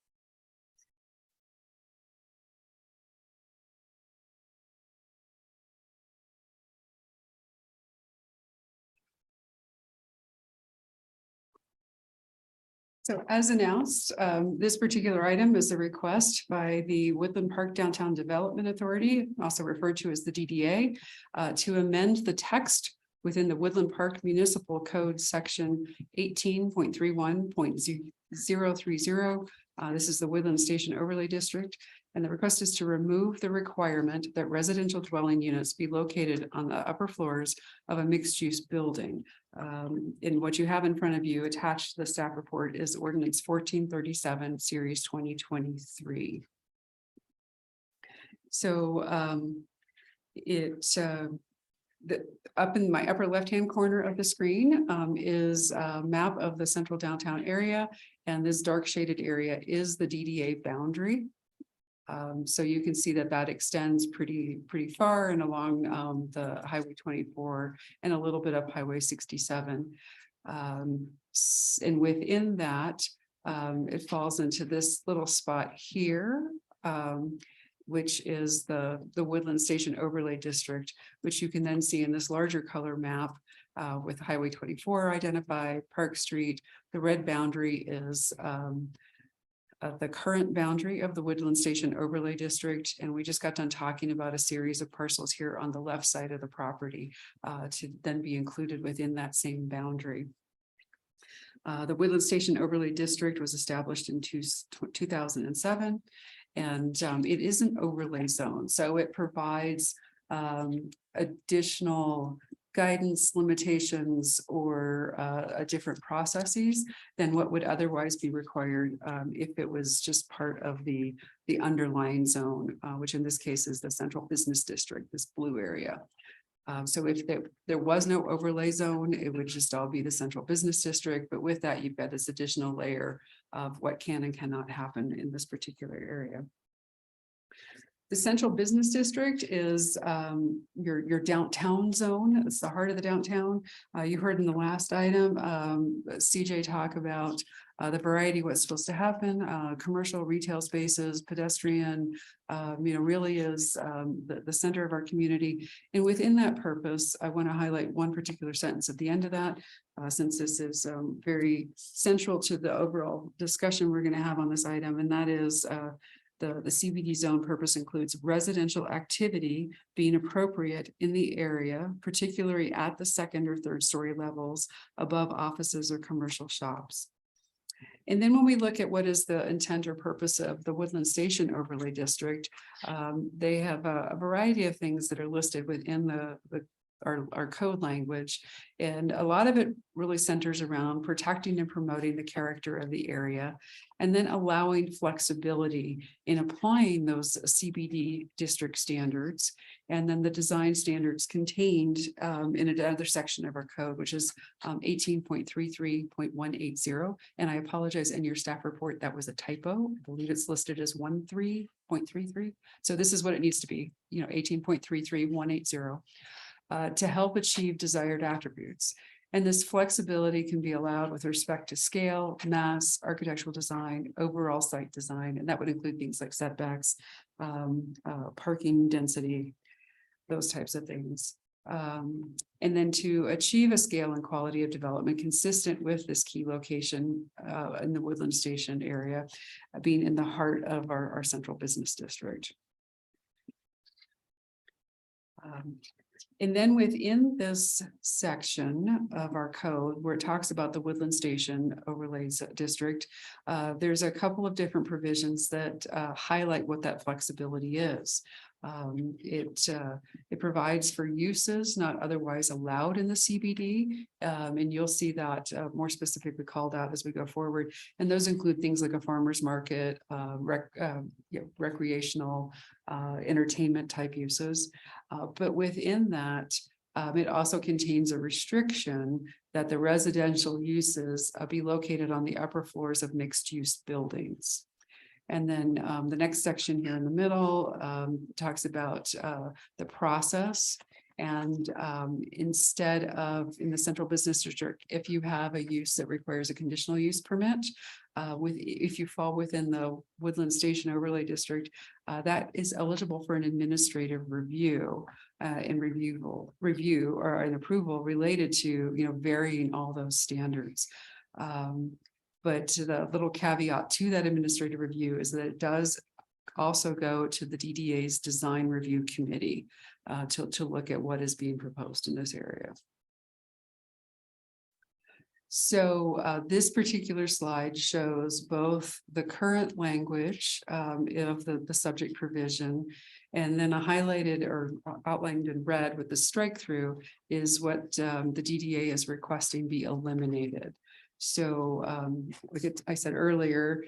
S2: So as announced, this particular item is a request by the Woodland Park Downtown Development Authority, also referred to as the DDA, to amend the text within the Woodland Park Municipal Code, section 18.31.030. This is the Woodland Station Overlay District, And the request is to remove the requirement that residential dwelling units be located on the upper floors of a mixed-use building. In what you have in front of you, attached to the staff report, is ordinance 1437, series 2023. So up in my upper left-hand corner of the screen is a map of the central downtown area. And this dark shaded area is the DDA boundary. So you can see that that extends pretty far and along the Highway 24 and a little bit up Highway 67. And within that, it falls into this little spot here, which is the Woodland Station Overlay District, which you can then see in this larger color map with Highway 24 identified, Park Street. The red boundary is the current boundary of the Woodland Station Overlay District. And we just got done talking about a series of parcels here on the left side of the property to then be included within that same boundary. The Woodland Station Overlay District was established in 2007. And it is an overlay zone, so it provides additional guidance, limitations, or different processes than what would otherwise be required if it was just part of the underlying zone, which in this case is the Central Business District, this blue area. So if there was no overlay zone, it would just all be the Central Business District. But with that, you've got this additional layer of what can and cannot happen in this particular area. The Central Business District is your downtown zone. It's the heart of the downtown. You heard in the last item, CJ talk about the variety of what's supposed to happen, commercial, retail spaces, pedestrian, really is the center of our community. And within that purpose, I want to highlight one particular sentence at the end of that, since this is very central to the overall discussion we're going to have on this item, and that is the CBD zone purpose includes residential activity being appropriate in the area, particularly at the second or third story levels above offices or commercial shops. And then when we look at what is the intent or purpose of the Woodland Station Overlay District, they have a variety of things that are listed within our code language. And a lot of it really centers around protecting and promoting the character of the area, and then allowing flexibility in applying those CBD district standards, and then the design standards contained in another section of our code, which is 18.33.180. And I apologize, in your staff report, that was a typo. I believe it's listed as 13.33. So this is what it needs to be, 18.33.180. To help achieve desired attributes. And this flexibility can be allowed with respect to scale, mass, architectural design, overall site design, and that would include things like setbacks, parking density, those types of things. And then to achieve a scale and quality of development consistent with this key location in the Woodland Station area, being in the heart of our central business district. And then within this section of our code where it talks about the Woodland Station Overlays District, there's a couple of different provisions that highlight what that flexibility is. It provides for uses not otherwise allowed in the CBD, and you'll see that more specifically called out as we go forward. And those include things like a farmer's market, recreational, entertainment type uses. But within that, it also contains a restriction that the residential uses be located on the upper floors of mixed use buildings. And then the next section here in the middle talks about the process. And instead of in the Central Business District, if you have a use that requires a conditional use permit, if you fall within the Woodland Station Overlay District, that is eligible for an administrative review and review or an approval related to varying all those standards. But the little caveat to that administrative review is that it does also go to the DDA's design review committee to look at what is being proposed in this area. So this particular slide shows both the current language of the subject provision. And then a highlighted or outlined in red with the strike through is what the DDA is requesting be eliminated. So like I said earlier,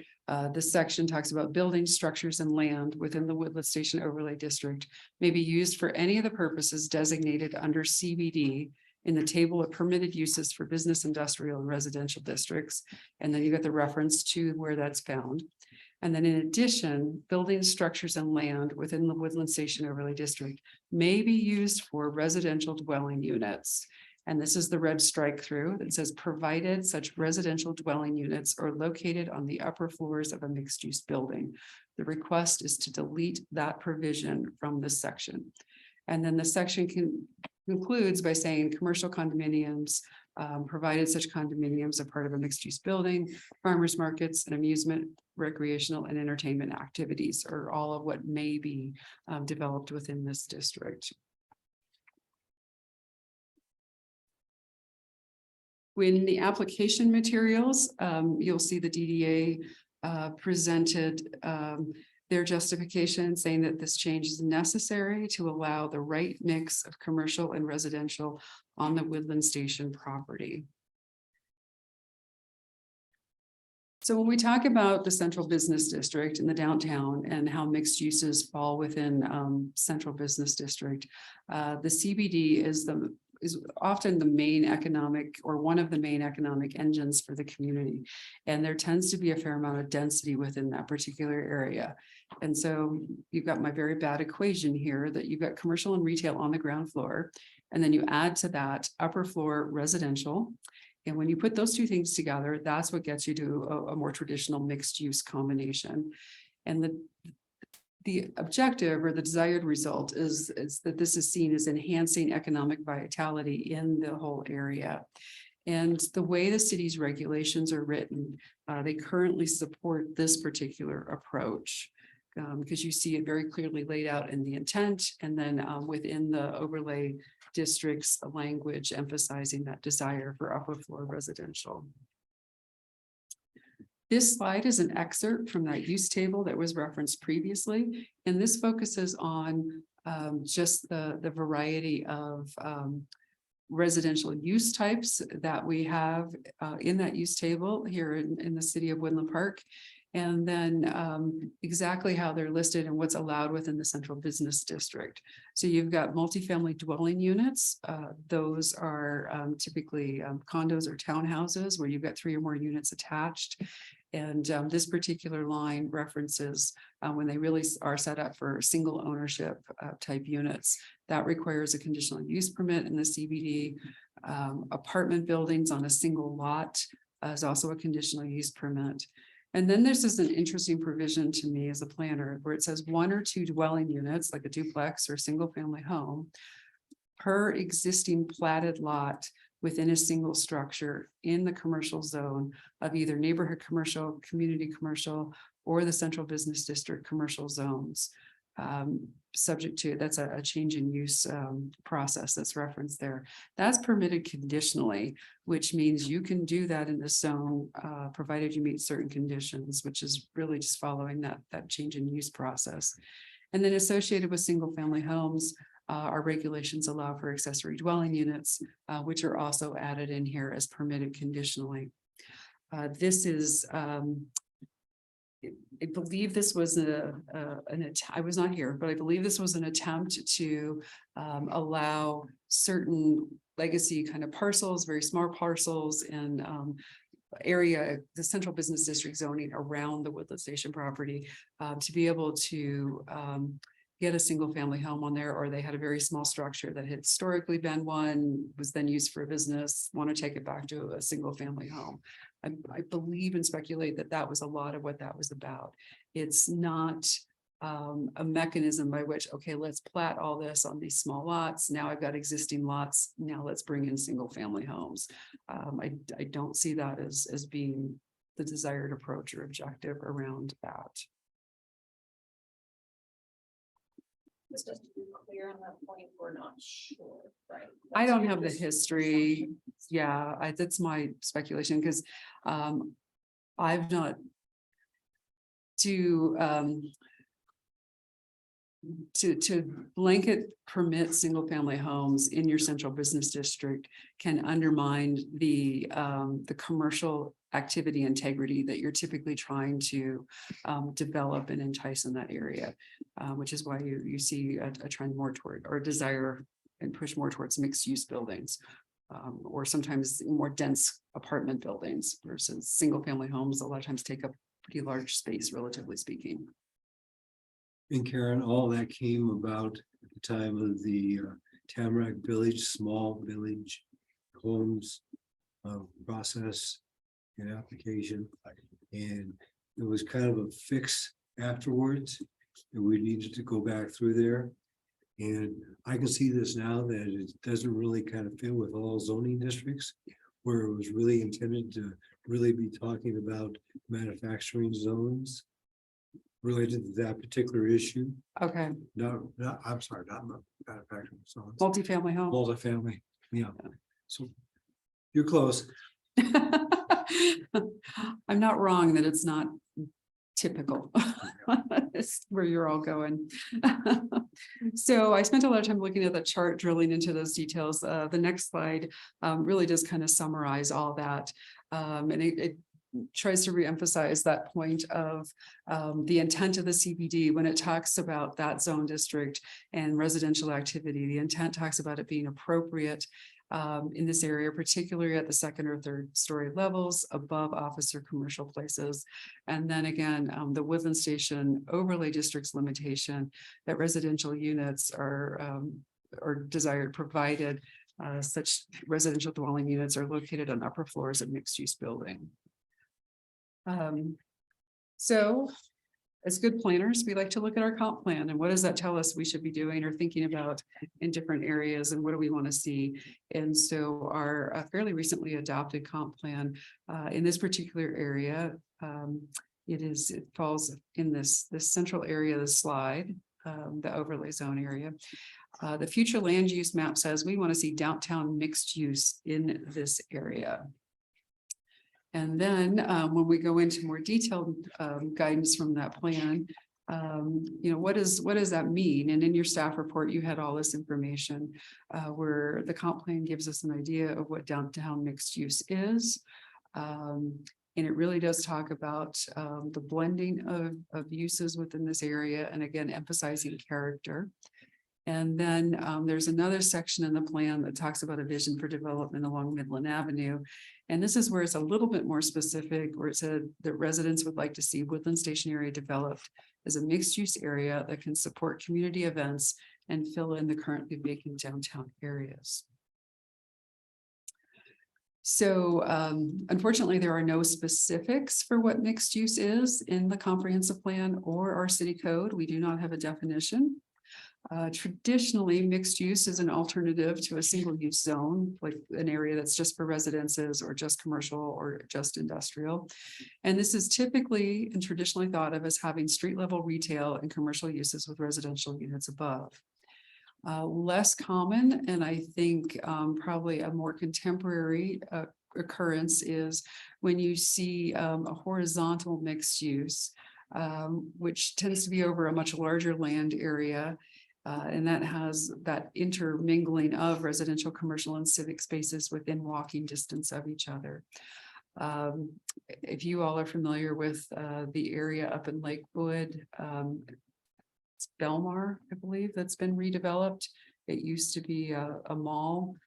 S2: this section talks about building structures and land within the Woodland Station Overlay District may be used for any of the purposes designated under CBD in the table of permitted uses for business, industrial, and residential districts. And then you got the reference to where that's found. And then in addition, building structures and land within the Woodland Station Overlay District may be used for residential dwelling units. And this is the red strike through that says, provided such residential dwelling units are located on the upper floors of a mixed use building. The request is to delete that provision from this section. And then the section concludes by saying commercial condominiums, provided such condominiums are part of a mixed use building, farmers markets and amusement, recreational and entertainment activities are all of what may be developed within this district. When the application materials, you'll see the DDA presented their justification saying that this change is necessary to allow the right mix of commercial and residential on the Woodland Station property. So when we talk about the central business district in the downtown and how mixed uses fall within central business district, the CBD is often the main economic or one of the main economic engines for the community. And there tends to be a fair amount of density within that particular area. And so you've got my very bad equation here that you've got commercial and retail on the ground floor. And then you add to that upper floor residential. And when you put those two things together, that's what gets you to a more traditional mixed use combination. And the objective or the desired result is that this is seen as enhancing economic vitality in the whole area. And the way the city's regulations are written, they currently support this particular approach. Because you see it very clearly laid out in the intent and then within the overlay district's language emphasizing that desire for upper floor residential. This slide is an excerpt from that use table that was referenced previously, and this focuses on just the variety of residential use types that we have in that use table here in the city of Woodland Park. And then exactly how they're listed and what's allowed within the central business district. So you've got multifamily dwelling units. Those are typically condos or townhouses where you've got 3 or more units attached. And this particular line references when they really are set up for single ownership type units. That requires a conditional use permit in the CBD. Apartment buildings on a single lot is also a conditional use permit. And then there's this an interesting provision to me as a planner where it says 1 or 2 dwelling units like a duplex or single family home per existing platted lot within a single structure in the commercial zone of either neighborhood commercial, community commercial, or the central business district commercial zones. Subject to, that's a change in use process that's referenced there. That's permitted conditionally, which means you can do that in the zone, provided you meet certain conditions, which is really just following that change in use process. And then associated with single family homes, our regulations allow for accessory dwelling units, which are also added in here as permitted conditionally. This is I believe this was I was not here, but I believe this was an attempt to allow certain legacy kind of parcels, very small parcels and area, the central business district zoning around the Woodland Station property to be able to get a single family home on there, or they had a very small structure that had historically been one, was then used for a business, want to take it back to a single family home. I believe and speculate that that was a lot of what that was about. It's not a mechanism by which, okay, let's plat all this on these small lots. Now I've got existing lots. Now let's bring in single family homes. I don't see that as being the desired approach or objective around that.
S4: Just to be clear on that point, we're not sure, right?
S2: I don't have the history. Yeah, that's my speculation because I've not to blanket permit single family homes in your central business district can undermine the commercial activity integrity that you're typically trying to develop and entice in that area, which is why you see a trend more toward or desire and push more towards mixed use buildings. Or sometimes more dense apartment buildings versus single family homes a lot of times take up pretty large space, relatively speaking.
S7: And Karen, all that came about at the time of the Tamarack Village, small village homes process and application. And it was kind of a fix afterwards, and we needed to go back through there. And I can see this now that it doesn't really kind of fit with all zoning districts, where it was really intended to really be talking about manufacturing zones related to that particular issue.
S2: Okay,
S7: No, I'm sorry, not manufacturing zones,
S2: multifamily home.
S7: multifamily, yeah. So you're close.
S2: I'm not wrong that it's not typical. It's where you're all going. So I spent a lot of time looking at the chart, drilling into those details. The next slide really does kind of summarize all that. And it tries to reemphasize that point of the intent of the CBD when it talks about that zone district and residential activity. The intent talks about it being appropriate in this area, particularly at the second or third story levels above office or commercial places. And then again, the Woodland Station overlay district's limitation that residential units are desired, provided such residential dwelling units are located on upper floors of mixed use building. So as good planners, we like to look at our comp plan and what does that tell us we should be doing or thinking about in different areas and what do we want to see? And so our fairly recently adopted comp plan in this particular area, it falls in this central area of the slide, the overlay zone area. The future land use map says we want to see downtown mixed use in this area. And then when we go into more detailed guidance from that plan, what does that mean? And in your staff report, you had all this information where the comp plan gives us an idea of what downtown mixed use is. And it really does talk about the blending of uses within this area. And again, emphasizing character. And then there's another section in the plan that talks about a vision for development along Midland Avenue. And this is where it's a little bit more specific, where it said that residents would like to see Woodland Station area developed as a mixed use area that can support community events and fill in the currently vacant downtown areas. So unfortunately, there are no specifics for what mixed use is in the comprehensive plan or our city code. We do not have a definition. Traditionally, mixed use is an alternative to a single use zone, like an area that's just for residences or just commercial or just industrial. And this is typically and traditionally thought of as having street level retail and commercial uses with residential units above. Less common, and I think probably a more contemporary occurrence is when you see a horizontal mixed use, which tends to be over a much larger land area. And that has that intermingling of residential, commercial, and civic spaces within walking distance of each other. If you all are familiar with the area up in Lakewood, it's Belmar, I believe, that's been redeveloped. It used to be a mall.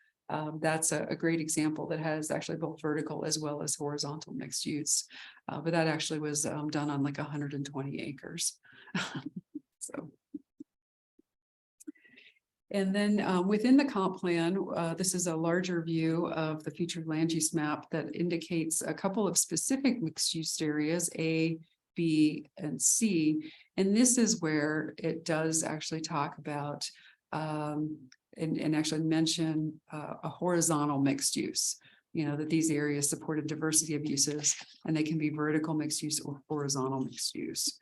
S2: That's a great example that has actually both vertical as well as horizontal mixed use. But that actually was done on like 120 acres. So. And then within the comp plan, this is a larger view of the future land use map that indicates a couple of specific mixed use areas, A, B, and C. And this is where it does actually talk about and actually mention a horizontal mixed use. That these areas support a diversity of uses and they can be vertical mixed use or horizontal mixed use.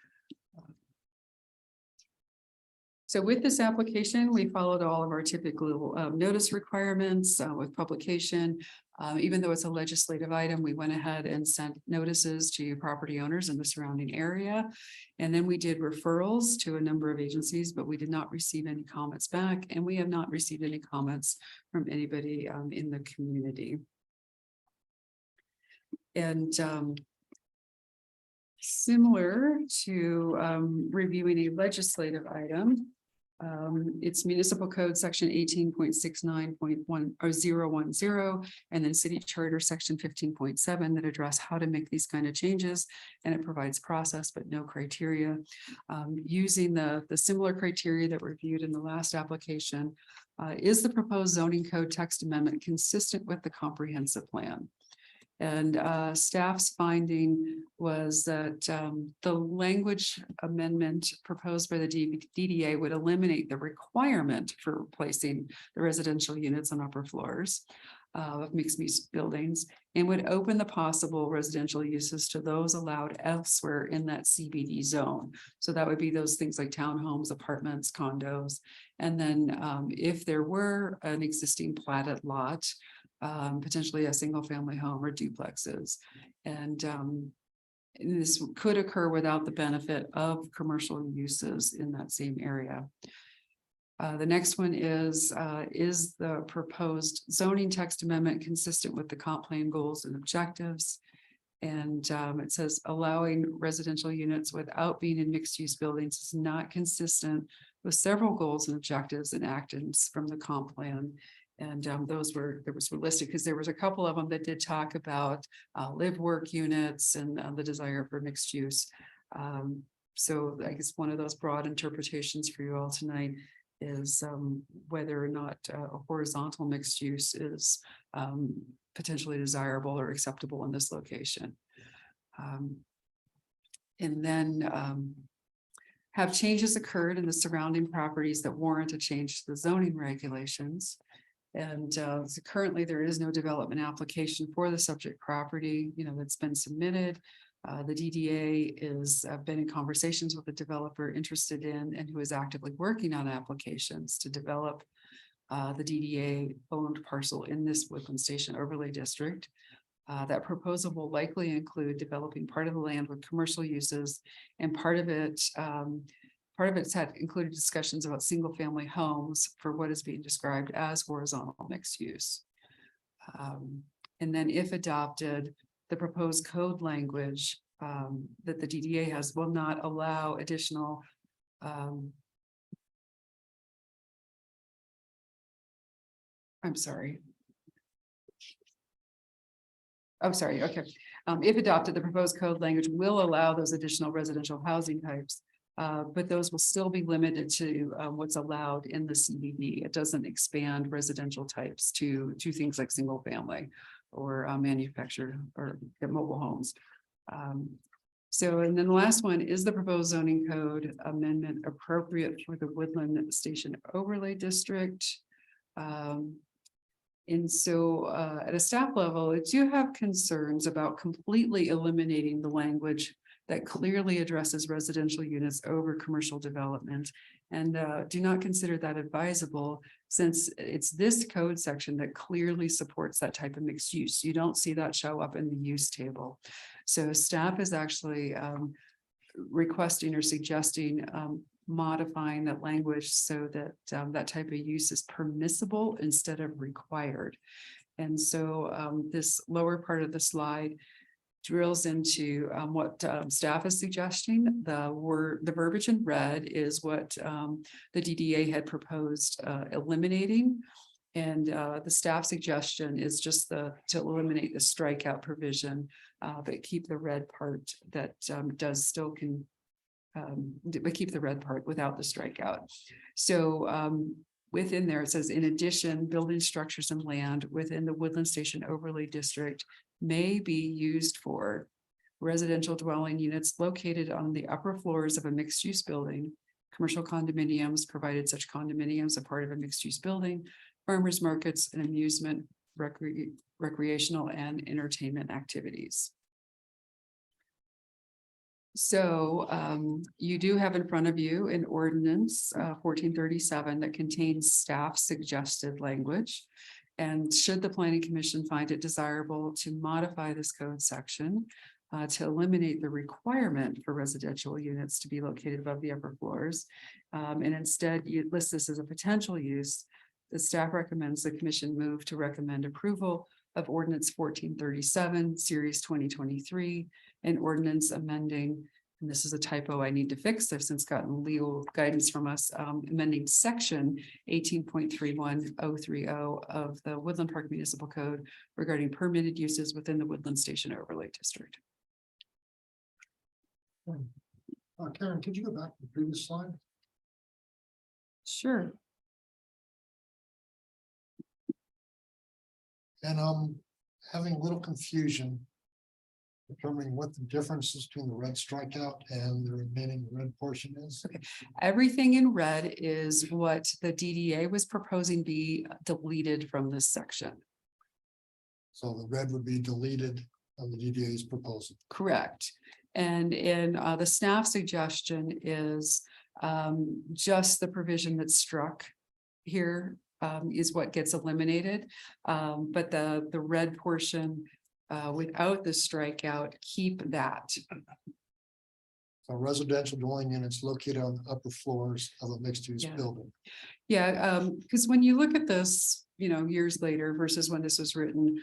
S2: So with this application, we followed all of our typical notice requirements with publication. Even though it's a legislative item, we went ahead and sent notices to property owners in the surrounding area. And then we did referrals to a number of agencies, but we did not receive any comments back, and we have not received any comments from anybody in the community. And similar to reviewing a legislative item, it's municipal code section 18.69.1 and then city charter section 15.7 that address how to make these kind of changes. And it provides process, but no criteria. Using the similar criteria that were viewed in the last application, is the proposed zoning code text amendment consistent with the comprehensive plan? And staff's finding was that the language amendment proposed by the DDA would eliminate the requirement for placing the residential units on upper floors of mixed-use buildings and would open the possible residential uses to those allowed elsewhere in that CBD zone. So that would be those things like townhomes, apartments, condos. And then if there were an existing platted lot, potentially a single family home or duplexes. And this could occur without the benefit of commercial uses in that same area. The next one is the proposed zoning text amendment consistent with the comp plan goals and objectives? And it says allowing residential units without being in mixed use buildings is not consistent with several goals and objectives and actions from the comp plan. And there was listed because there was a couple of them that did talk about live work units and the desire for mixed use. So I guess one of those broad interpretations for you all tonight is whether or not a horizontal mixed use is potentially desirable or acceptable in this location. And then have changes occurred in the surrounding properties that warrant a change to the zoning regulations. And so currently there is no development application for the subject property, that's been submitted. The DDA is been in conversations with the developer interested in and who is actively working on applications to develop the DDA owned parcel in this Woodland Station overlay district. That proposal will likely include developing part of the land with commercial uses, and part of it's had included discussions about single family homes for what is being described as horizontal mixed use. And then if adopted, the proposed code language that the DDA has will not allow additional I'm sorry. Okay. If adopted, the proposed code language will allow those additional residential housing types. But those will still be limited to what's allowed in the CBD. It doesn't expand residential types to things like single family or manufactured or mobile homes. So, and then the last one is the proposed zoning code amendment appropriate for the Woodland Station overlay district. And so at a staff level, I do have concerns about completely eliminating the language that clearly addresses residential units over commercial development, and do not consider that advisable since it's this code section that clearly supports that type of mixed use. You don't see that show up in the use table. So staff is actually requesting or suggesting modifying that language so that that type of use is permissible instead of required. And so this lower part of the slide drills into what staff is suggesting. The verbiage in red is what the DDA had proposed eliminating. And the staff suggestion is just to eliminate the strikeout provision, but keep the red part that does still but keep the red part without the strikeout. So within there, it says, in addition, building structures and land within the Woodland Station overlay district may be used for residential dwelling units located on the upper floors of a mixed-use building, commercial condominiums, provided such condominiums are part of a mixed-use building, farmers markets, and amusement, recreational and entertainment activities. So you do have in front of you an ordinance 1437 that contains staff suggested language. And should the planning commission find it desirable to modify this code section to eliminate the requirement for residential units to be located above the upper floors, and instead you list this as a potential use, the staff recommends the commission move to recommend approval of ordinance 1437, series 2023, and ordinance amending, and this is a typo I need to fix, I've since gotten legal guidance from us, amending section 18.31030 of the Woodland Park Municipal Code regarding permitted uses within the Woodland Station Overlay District.
S1: Karen, could you go back to the previous slide?
S2: Sure.
S1: And I'm having a little confusion determining what the difference is between the red strikeout and the remaining red portion is.
S2: Everything in red is what the DDA was proposing be deleted from this section.
S1: So the red would be deleted on the DDA's proposal.
S2: Correct. And in the staff suggestion is just the provision that's struck here is what gets eliminated. But the red portion without the strikeout, keep that.
S1: So residential dwelling units located on the upper floors of a mixed use
S2: Yeah.
S1: building.
S2: Yeah, because when you look at this, years later versus when this was written,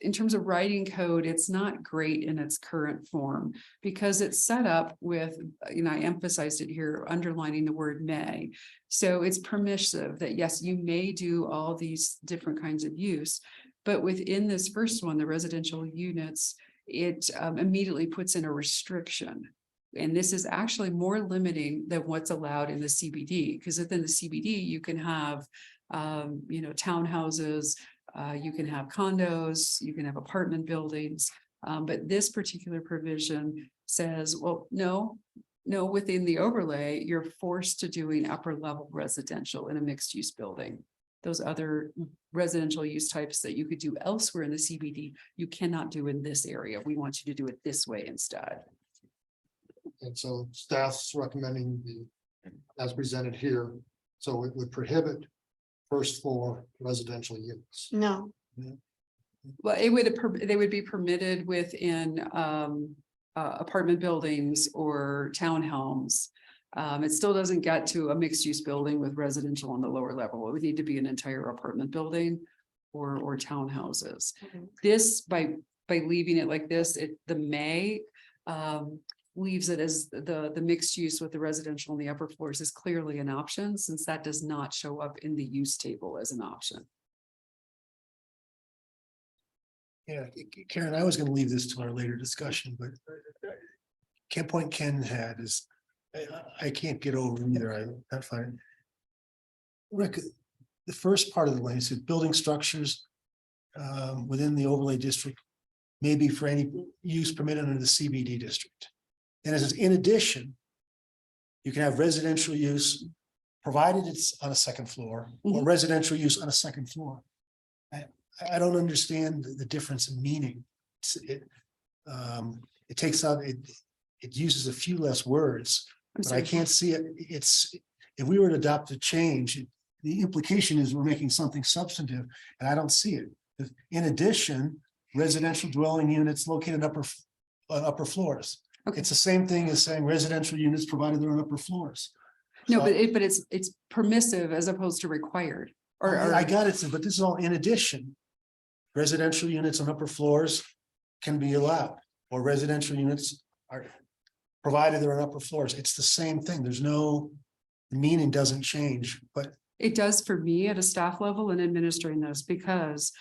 S2: in terms of writing code, it's not great in its current form because it's set up with, I emphasized it here, underlining the word may. So it's permissive that yes, you may do all these different kinds of use, but within this first one, the residential units, it immediately puts in a restriction. And this is actually more limiting than what's allowed in the CBD, because within the CBD, you can have, townhouses, you can have condos, you can have apartment buildings. But this particular provision says, well, no, within the overlay, you're forced to doing upper level residential in a mixed use building. Those other residential use types that you could do elsewhere in the CBD, you cannot do in this area. We want you to do it this way instead.
S1: And so staff's recommending as presented here, so it would prohibit first floor residential units.
S3: No,
S2: Well, they would be permitted within apartment buildings or townhomes. It still doesn't get to a mixed use building with residential on the lower level. It would need to be an entire apartment building or townhouses. This, by leaving it like this, the may leaves it as the mixed use with the residential on the upper floors is clearly an option, since that does not show up in the use table as an option.
S6: Yeah, Karen, I was gonna leave this to our later discussion, but point Ken had is, I can't get over either, that's fine. Rick, the first part of the lane says building structures within the overlay district may be for any use permitted under the CBD district. And it says, in addition, you can have residential use, provided it's on a second floor, or residential use on a second floor. I don't understand the difference in meaning. It takes out, it uses a few less words, but I can't see it. If we were to adopt a change, the implication is we're making something substantive, and I don't see it. In addition, residential dwelling units located on upper floors.
S2: Okay.
S6: It's the same thing as saying residential units provided they're on upper floors.
S2: No,
S6: So-
S2: but it's permissive as opposed to required. Or
S6: I got it, but this is all in addition. Residential units on upper floors can be allowed, or residential units are provided they're on upper floors. It's the same thing. There's no, the meaning doesn't change, but
S2: it does for me at a staff level in administering this, because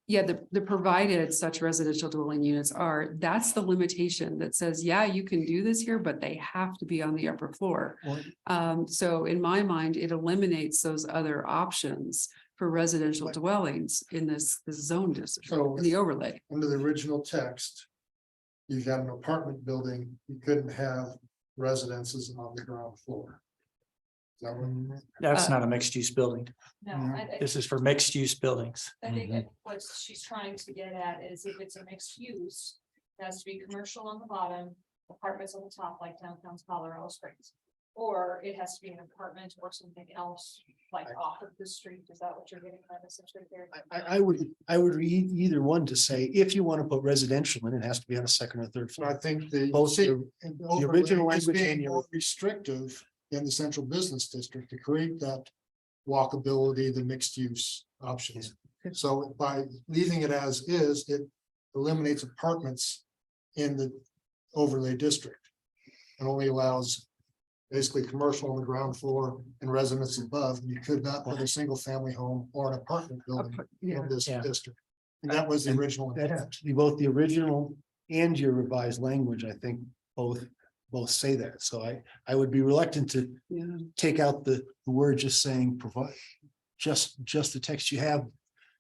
S2: yeah, the provided such residential dwelling units are, that's the limitation that says, yeah, you can do this here, but they have to be on the upper floor. So in my mind, it eliminates those other options for residential dwellings in this zone district,
S1: So-
S2: in the overlay.
S1: Under the original text, you got an apartment building, you couldn't have residences on the ground floor. that what-
S11: That's not a mixed use building.
S4: No,
S11: This is for mixed use buildings.
S4: I think that what she's trying to get at is if it's a mixed use, it has to be commercial on the bottom, apartments on the top, like downtown Colorado Springs. Or it has to be an apartment or something else, like off of the street. Is that what you're getting at essentially there?
S6: I would read either one to say, if you want to put residential in, it has to be on a second or third
S1: So I
S6: floor.
S1: think the.
S6: Both the original
S1: overlay is
S6: language
S1: being
S6: and your-
S1: more restrictive in the central business district to create that walkability, the mixed use options. So by leaving it as is, it eliminates apartments in the overlay district. And only allows basically commercial on the ground floor and residents above. You could not put a single family home or an apartment building
S2: Yeah.
S1: in this
S11: Yeah.
S1: district. And that was the original
S6: That
S1: intent.
S6: has to be both the original and your revised language, I think, both say that. So I would be reluctant to
S2: Yeah.
S6: take out the word just saying provide. Just the text you have,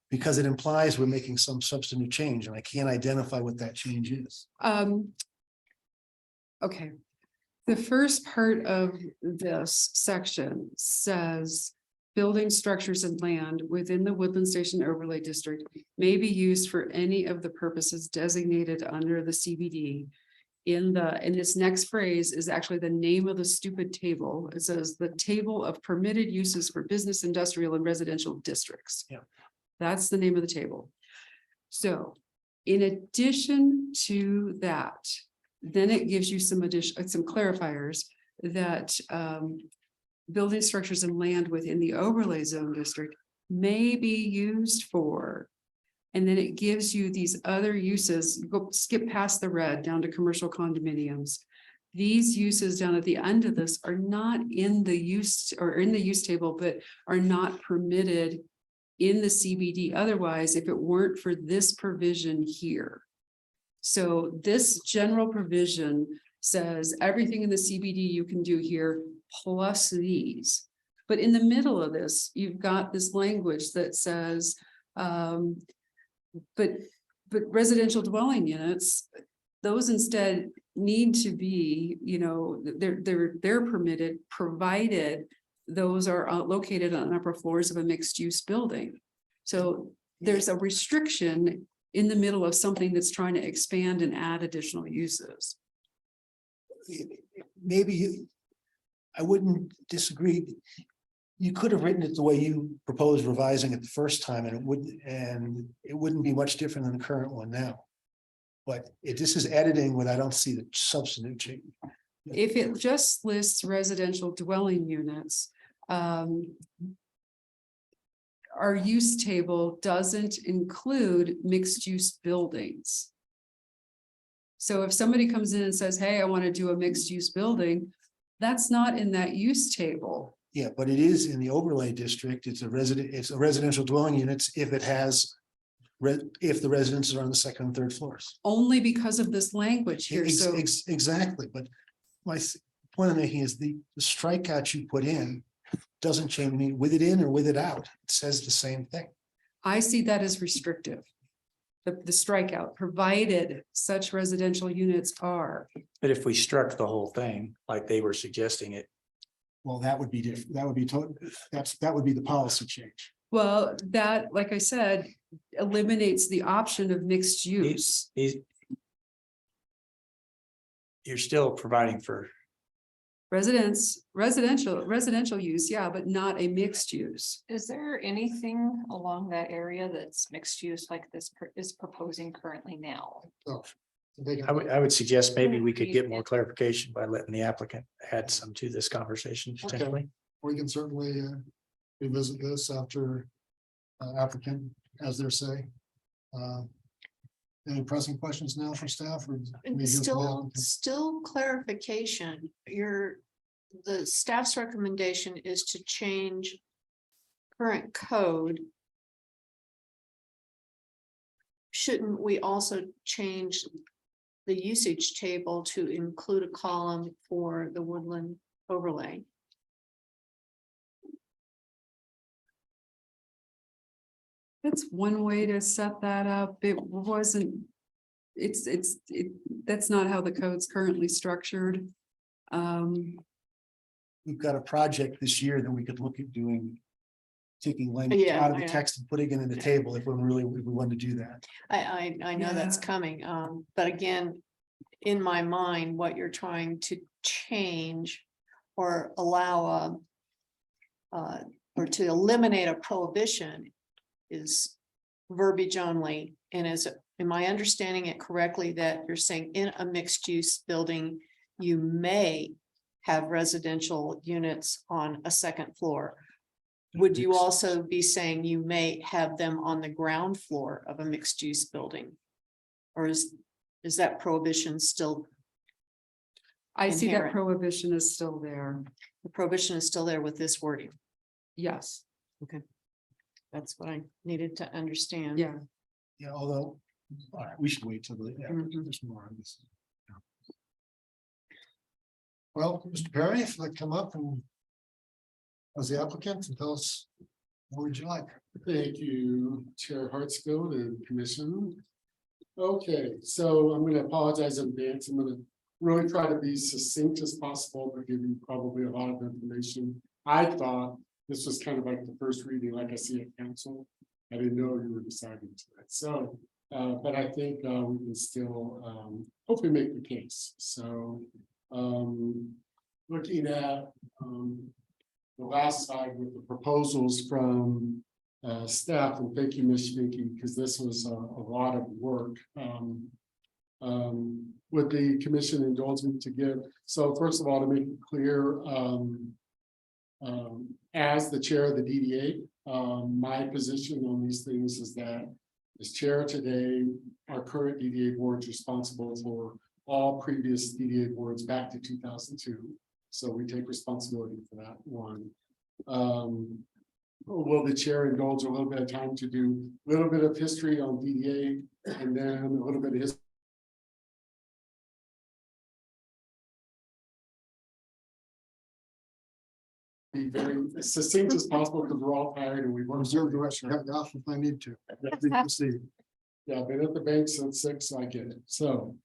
S6: because it implies we're making some substantive change, and I can't identify what that change is.
S2: Okay. The first part of this section says. Building structures and land within the Woodland Station Overlay District may be used for any of the purposes designated under the CBD. And this next phrase is actually the name of the stupid table. It says the table of permitted uses for business, industrial and residential districts.
S6: Yeah.
S2: That's the name of the table. So in addition to that, then it gives you some clarifiers that building structures and land within the overlay zone district may be used for. And then it gives you these other uses, go skip past the red down to commercial condominiums. These uses down at the end of this are not in the use or in the use table, but are not permitted in the CBD otherwise if it weren't for this provision here. So this general provision says everything in the CBD you can do here plus these. But in the middle of this, you've got this language that says, but residential dwelling units, those instead need to be, they're permitted, provided those are located on upper floors of a mixed use building. So there's a restriction in the middle of something that's trying to expand and add additional uses.
S6: I wouldn't disagree. You could have written it the way you proposed revising it the first time, and it wouldn't be much different than the current one now. But this is editing when I don't see the substantive change.
S2: If it just lists residential dwelling units, our use table doesn't include mixed use buildings. So if somebody comes in and says, hey, I want to do a mixed use building, that's not in that use table.
S6: Yeah, but it is in the overlay district. It's a residential dwelling units if it has. If the residences are on the second and third floors.
S2: Only because of this language here, so.
S6: Exactly, but my point I'm making is the strikeout you put in doesn't change me with it in or with it out. It says the same thing.
S2: I see that as restrictive. The strikeout, provided such residential units are.
S11: But if we struck the whole thing, like they were suggesting it,
S6: Well, that would be different. That would be that would be the policy change.
S2: Well, that, like I said, eliminates the option of mixed use.
S11: you're still providing for,
S2: Residential use, yeah, but not a mixed use.
S4: Is there anything along that area that's mixed use like this is proposing currently now?
S1: So they can-
S11: I would suggest maybe we could get more clarification by letting the applicant add some to this conversation potentially.
S1: We can certainly revisit this after applicant has their say. Any pressing questions now for staff or? maybe just now?
S3: Still clarification, the staff's recommendation is to change current code. Shouldn't we also change the usage table to include a column for the woodland overlay?
S2: That's one way to set that up. It wasn't. That's not how the code's currently structured.
S6: we've got a project this year that we could look at doing. Taking language
S3: Yeah,
S6: out of
S3: I
S6: the
S3: know.
S6: text and putting it in the table if we really, if we wanted to do that.
S3: I know that's
S2: Yeah.
S3: coming, but again, in my mind, what you're trying to change or allow or to eliminate a prohibition is verbiage only. And am I understanding it correctly that you're saying in a mixed use building, you may have residential units on a second floor? Would you also be saying you may have them on the ground floor of a mixed use building? Or is that prohibition still,
S2: I see that
S3: Inherent.
S2: prohibition is still there.
S3: the prohibition is still there with this wording?
S2: Yes,
S3: That's what I needed to understand.
S2: yeah.
S6: Yeah, although, all right, we should wait till the, yeah,
S3: Mhm.
S6: there's more on this.
S1: Well, Mr. Perry, if you'd like to come up and as the applicant and tell us what would you like?
S10: Thank you, Chair Hartsfield and Commission. Okay, so I'm gonna apologize in advance. I'm gonna really try to be succinct as possible, but give you probably a lot of information. I thought this was kind of like the first reading, like I see at council. I didn't know you were deciding tonight, so, but I think we can still hopefully make the case. So looking at the last slide with the proposals from staff, and thank you, Ms. Schminke, because this was a lot of work. With the commission indulge me to give, so first of all, to make it clear, as the chair of the DDA, my position on these things is that as chair today, our current DDA board is responsible for all previous DDA boards back to 2002. So we take responsibility for that one. Will the chair indulge a little bit of time to do a little bit of history on DDA and then a little bit of history? Be very succinct as possible because we're all tired and we want to
S1: Reserve the rest, cut it off if I need to.
S10: proceed. Yeah, been at the bank since 6, so I get it. So,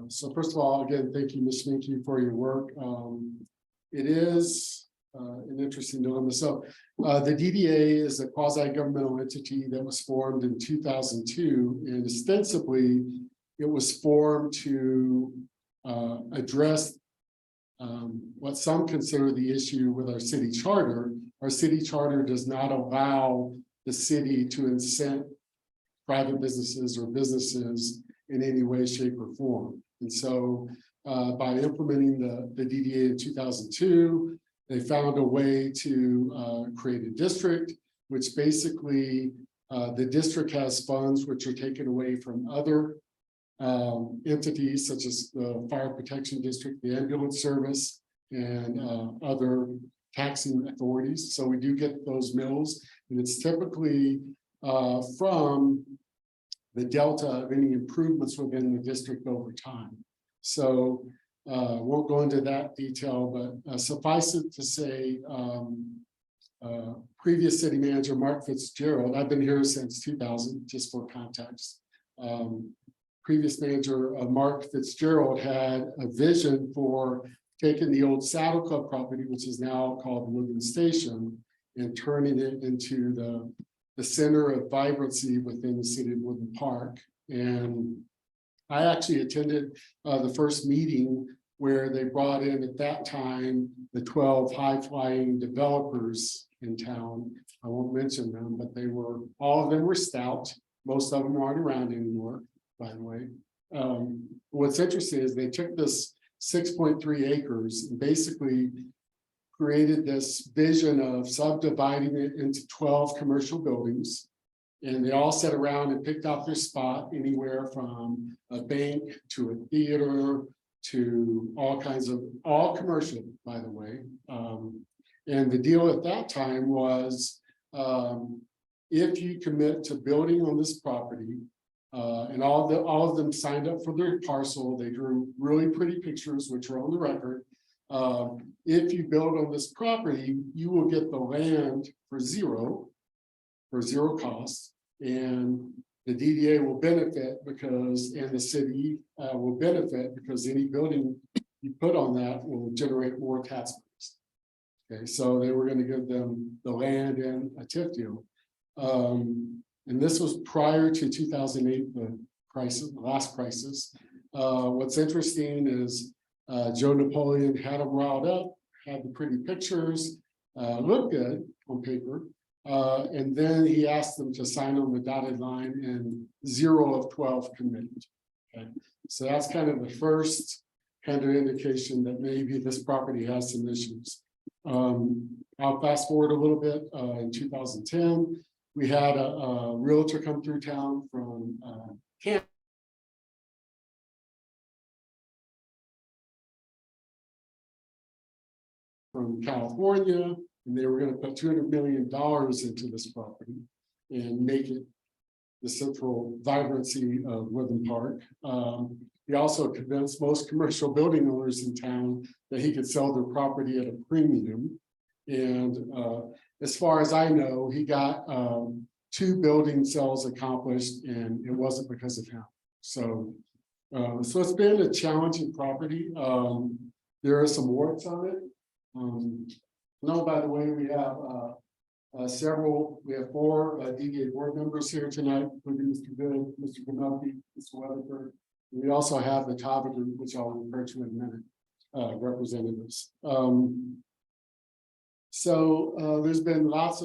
S10: so first of all, again, thank you, Ms. Schminke, for your work. It is an interesting dilemma. So, the DDA is a quasi-governmental entity that was formed in 2002, and ostensibly it was formed to address what some consider the issue with our city charter. Our city charter does not allow the city to incent private businesses or businesses in any way, shape, or form. And so by implementing the DDA in 2002, they found a way to create a district, which basically the district has funds which are taken away from other entities such as the fire protection district, the ambulance service, and other taxing authorities. So we do get those mills, and it's typically from the delta of any improvements within the district over time. So won't go into that detail, but suffice it to say, previous city manager Mark Fitzgerald, I've been here since 2000, just for context. Previous manager Mark Fitzgerald had a vision for taking the old Saddle Club property, which is now called Woodland Station, and turning it into the center of vibrancy within the city of Woodland Park. And I actually attended the first meeting where they brought in at that time the 12 high-flying developers in town. I won't mention them, but they were, all of them were stout. Most of them aren't around anymore, by the way. What's interesting is they took this 6.3 acres and basically created this vision of subdividing it into 12 commercial buildings. And they all sat around and picked out their spot anywhere from a bank to a theater to all kinds of, all commercial, by the way. And the deal at that time was if you commit to building on this property, and all of them signed up for their parcel, they drew really pretty pictures, which are on the record. If you build on this property, you will get the land for zero cost, and the DDA will benefit because, and the city will benefit because any building you put on that will generate more tax base. Okay, so they were gonna give them the land and a TIF deal. And this was prior to 2008, the crisis, the last crisis. What's interesting is Joe Napoleon had them riled up, had the pretty pictures, looked good on paper. And then he asked them to sign on the dotted line and 0 of 12 committed. Okay, so that's kind of the first kind of indication that maybe this property has some issues. I'll fast forward a little bit. In 2010, we had a realtor come through town from California, and they were going to put $200 million into this property and make it the central vibrancy of Woodland Park. He also convinced most commercial building owners in town that he could sell their property at a premium. And as far as I know, he got 2 building sales accomplished, and it wasn't because of him. So, so it's been a challenging property. There are some warts on it. No, by the way, we have we have 4 DDA board members here tonight, including Mr. Good, Mr. Canopy, Mr. Weatherford. We also have the TAVA group, which I'll refer to in a minute, representatives. So there's been a lot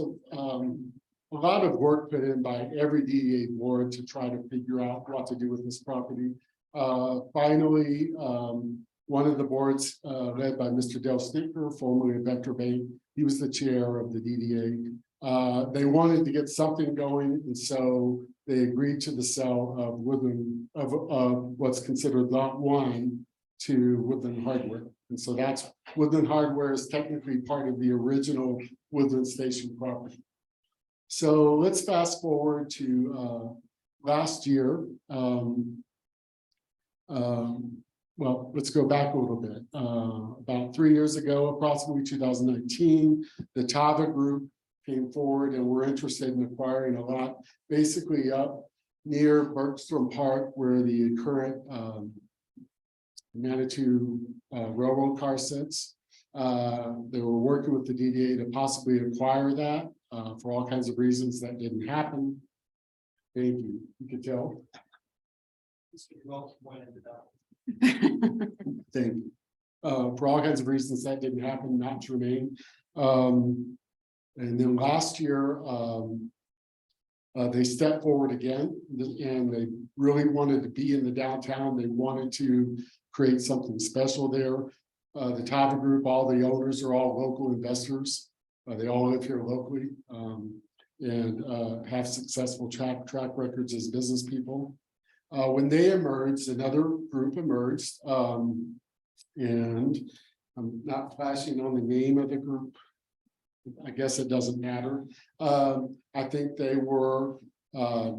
S10: of work put in by every DDA board to try to figure out what to do with this property. Finally, one of the boards led by Mr. Dale Stinker, formerly of Vector Bank, he was the chair of the DDA. They wanted to get something going, and so they agreed to the sale of Woodland, of what's considered Lot 1 to Woodland Hardware. And so that's Woodland Hardware is technically part of the original Woodland Station property. So let's fast forward to last year. Well, let's go back a little bit. About 3 years ago, approximately 2019, the TAVA group came forward and were interested in acquiring a lot, basically up near Bergstrom Park, where the current Manitou railroad car sits. They were working with the DDA to possibly acquire that for all kinds of reasons. That didn't happen. Thank you. You could tell. Thank you. For all kinds of reasons that didn't happen, not germane. And then last year, they stepped forward again, and they really wanted to be in the downtown. They wanted to create something special there. The TAVA group, all the owners are all local investors. They all live here locally and have successful track records as business people. When they emerged, another group emerged, and I'm not flashing on the name of the group. I guess it doesn't matter. I think they were a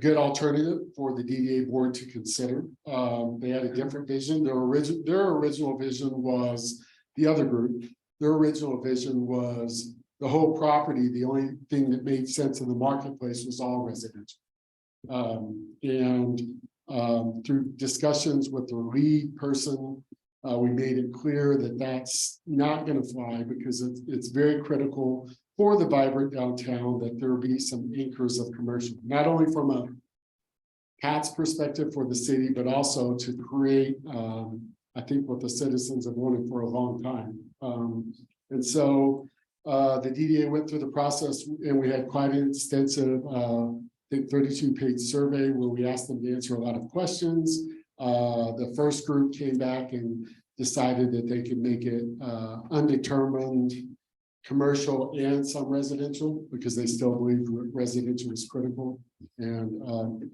S10: good alternative for the DDA board to consider. They had a different vision. Their original vision was the other group. Their original vision was the whole property. The only thing that made sense in the marketplace was all residential. Through discussions with the lead person, we made it clear that that's not going to fly, because it's very critical for the vibrant downtown that there be some anchors of commercial, not only from a Pat's perspective for the city, but also to create, I think, what the citizens have wanted for a long time. And so the DDA went through the process, and we had quite an extensive 32-page survey where we asked them to answer a lot of questions. The first group came back and decided that they could make it undetermined commercial and some residential, because they still believe residential is critical. And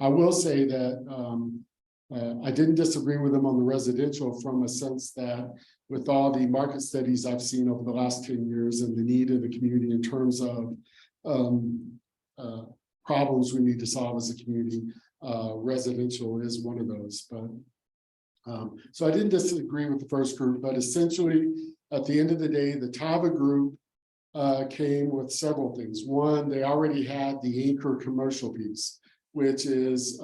S10: I will say that I didn't disagree with them on the residential, from a sense that with all the market studies I've seen over the last 10 years and the need of the community in terms of problems we need to solve as a community, residential is one of those. But so I didn't disagree with the first group, but essentially at the end of the day, the TAVA group came with several things. One, they already had the anchor commercial piece, which is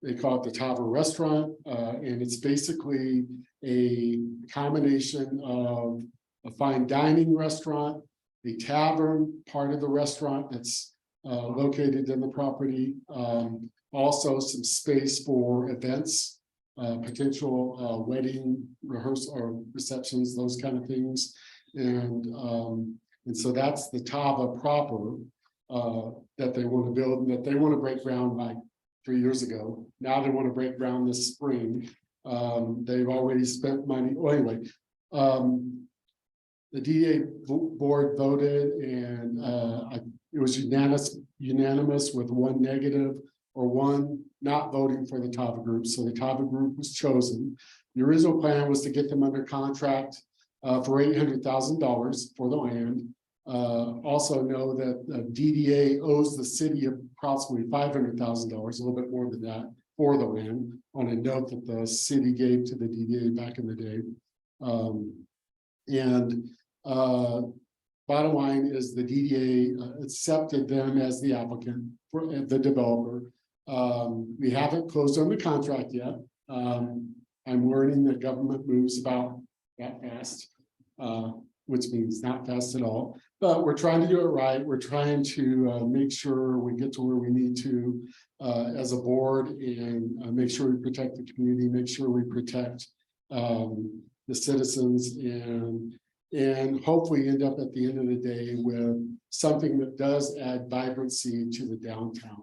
S10: They call it the Tava Restaurant, and it's basically a combination of a fine dining restaurant, a tavern, part of the restaurant that's located in the property. Also some space for events, potential wedding rehearsal or receptions, those kind of things. And so that's the Tava proper that they want to build and that they want to break ground like 3 years ago. Now they want to break ground this spring. They've already spent money. Well, anyway, the DDA board voted and it was unanimous with 1 negative or 1 not voting for the Tava group. So the Tava group was chosen. The original plan was to get them under contract for $800,000 for the land. Also know that the DDA owes the city approximately $500,000, a little bit more than that, for the land on a note that the city gave to the DDA back in the day. Bottom line is the DDA accepted them as the applicant for the developer. We haven't closed on the contract yet. I'm learning that government moves about that fast, which means not fast at all. But we're trying to do it right. We're trying to make sure we get to where we need to as a board and make sure we protect the community, make sure we protect the citizens and hopefully end up at the end of the day with something that does add vibrancy to the downtown.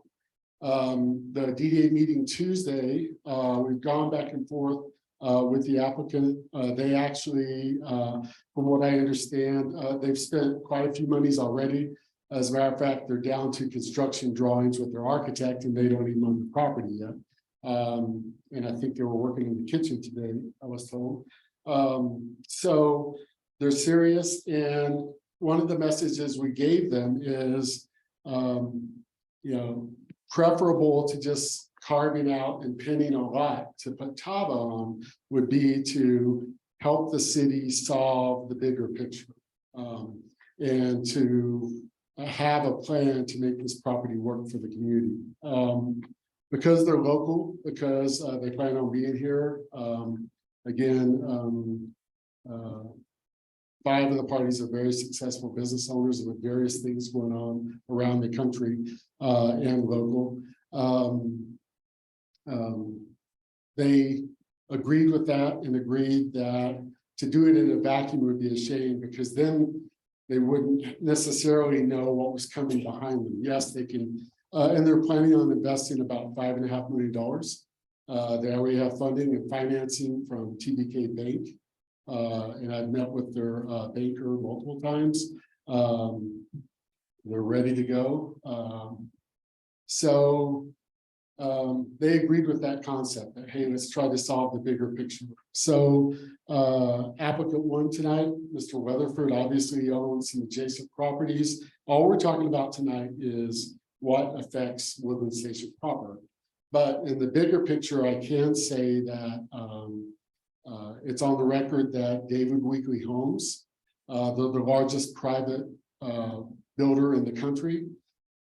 S10: The DDA meeting Tuesday, we've gone back and forth with the applicant. They actually, from what I understand, they've spent quite a few monies already. As a matter of fact, they're down to construction drawings with their architect and they don't even own the property yet. And I think they were working in the kitchen today, I was told. So they're serious. And one of the messages we gave them is, preferable to just carving out and pinning a lot to put Tava on would be to help the city solve the bigger picture. And to have a plan to make this property work for the community. Because they're local, because they plan on being here. Again, 5 of the parties are very successful business owners with various things going on around the country and local. They agreed with that and agreed that to do it in a vacuum would be a shame because then they wouldn't necessarily know what was coming behind them. Yes, they can, and they're planning on investing about $5.5 million. They already have funding and financing from TBK Bank. And I've met with their banker multiple times. They're ready to go. So they agreed with that concept that, hey, let's try to solve the bigger picture. So applicant 1 tonight, Mr. Weatherford, obviously owns some adjacent properties. All we're talking about tonight is what affects Woodland Station proper. But in the bigger picture, I can say that it's on the record that David Weekley Homes, they're the largest private builder in the country.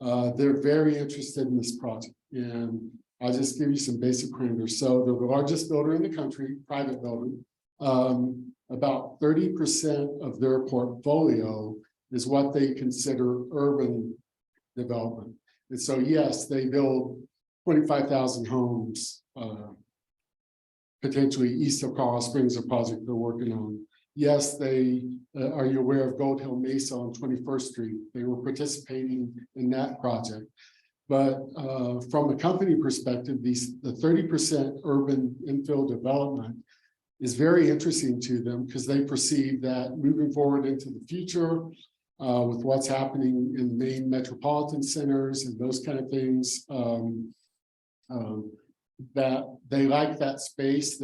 S10: They're very interested in this project. And I'll just give you some basic parameters. So they're the largest builder in the country, private builder. About 30% of their portfolio is what they consider urban development. And so, yes, they build 25,000 homes, potentially east of Colorado Springs, a project they're working on. Yes, they are you aware of Gold Hill Mesa on 21st Street? They were participating in that project. But from a company perspective, the 30% urban infill development is very interesting to them because they perceive that moving forward into the future with what's happening in the main metropolitan centers and those kind of things, that they like that space.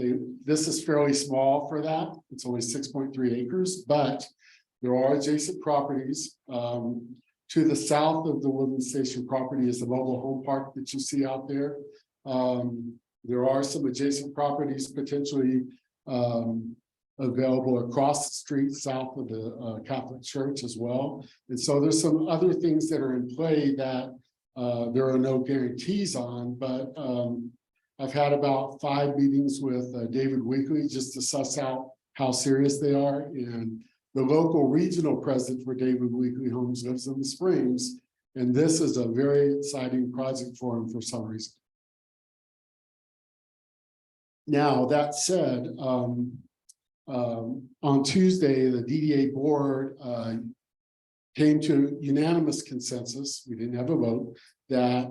S10: This is fairly small for that. It's only 6.3 acres, but there are adjacent properties. To the south of the Woodland Station property is the mobile home park that you see out there. There are some adjacent properties potentially available across the street south of the Catholic Church as well. And so there's some other things that are in play that there are no guarantees on, but I've had about 5 meetings with David Weekly just to suss out how serious they are. And the local regional president for David Weekly Homes lives in the Springs. And this is a very exciting project for him for some reason. Now, that said, on Tuesday, the DDA board came to unanimous consensus, we didn't have a vote, that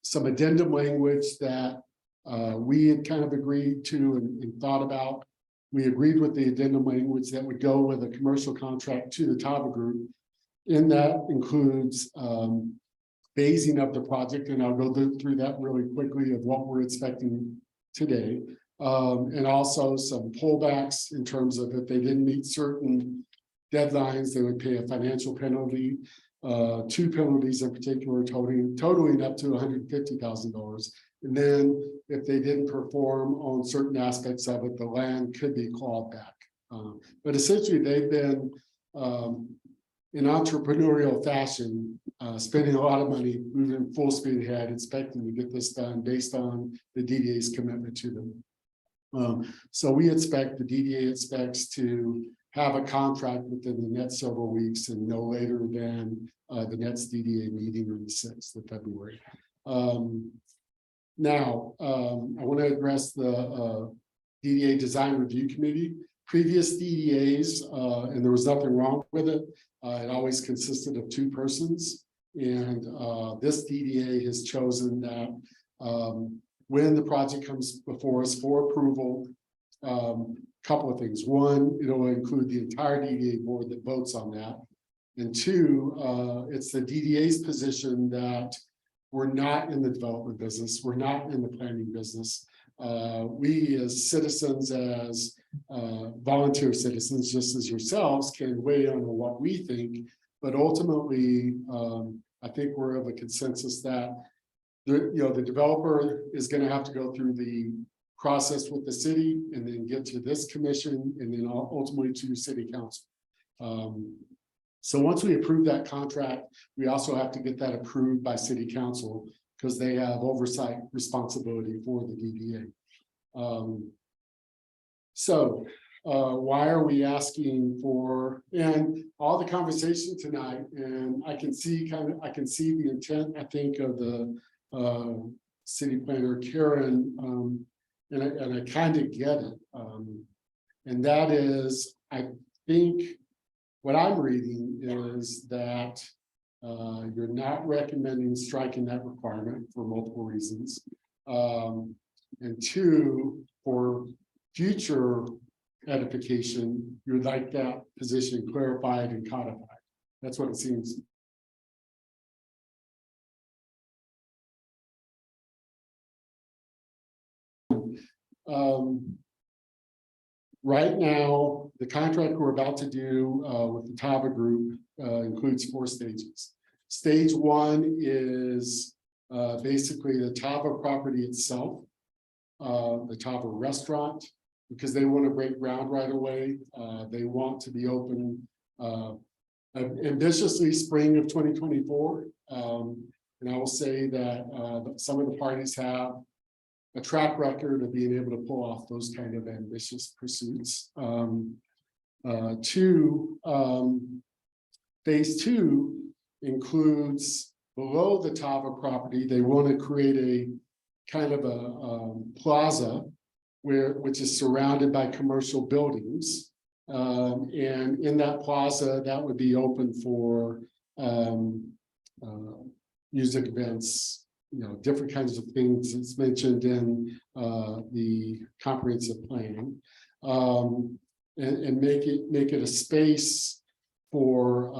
S10: some addendum language that we had kind of agreed to and thought about. We agreed with the addendum language that would go with a commercial contract to the Tava Group. And that includes phasing of the project, and I'll go through that really quickly of what we're expecting today. And also some pullbacks in terms of if they didn't meet certain deadlines, they would pay a financial penalty. 2 penalties in particular, totaling up to $150,000. And then if they didn't perform on certain aspects of it, the land could be clawed back. But essentially, they've been in entrepreneurial fashion, spending a lot of money, moving full speed ahead, expecting to get this done based on the DDA's commitment to them. So we expect, the DDA expects to have a contract within the next several weeks and no later than the next DDA meeting on the 6th of February. Now, I want to address the DDA Design Review Committee. Previous DDAs, and there was nothing wrong with it. It always consisted of 2 persons. And this DDA has chosen that when the project comes before us for approval, couple of things. One, it'll include the entire DDA board that votes on that. And 2, it's the DDA's position that we're not in the development business. We're not in the planning business. We as citizens, as volunteer citizens, just as yourselves, can weigh in on what we think. But ultimately, I think we're of a consensus that the developer is going to have to go through the process with the city and then get to this commission and then ultimately to city council. So once we approve that contract, we also have to get that approved by city council because they have oversight responsibility for the DDA. So why are we asking for, and all the conversation tonight, and I can see the intent, I think, of the city planner Karen, and I kind of get it. And that is, I think what I'm reading is that you're not recommending striking that requirement for multiple reasons. And 2, for future edification, you would like that position clarified and codified. That's what it seems. Right now, the contract we're about to do with the Tava Group includes 4 stages. Stage 1 is basically the Tava property itself, the Tava restaurant, because they want to break ground right away. They want to be open ambitiously spring of 2024. And I will say that some of the parties have a track record of being able to pull off those kind of ambitious pursuits. 2, phase 2 includes below the Tava property. They want to create a kind of a plaza which is surrounded by commercial buildings. And in that plaza, that would be open for music events, different kinds of things that's mentioned in the comprehensive plan, and make it a space for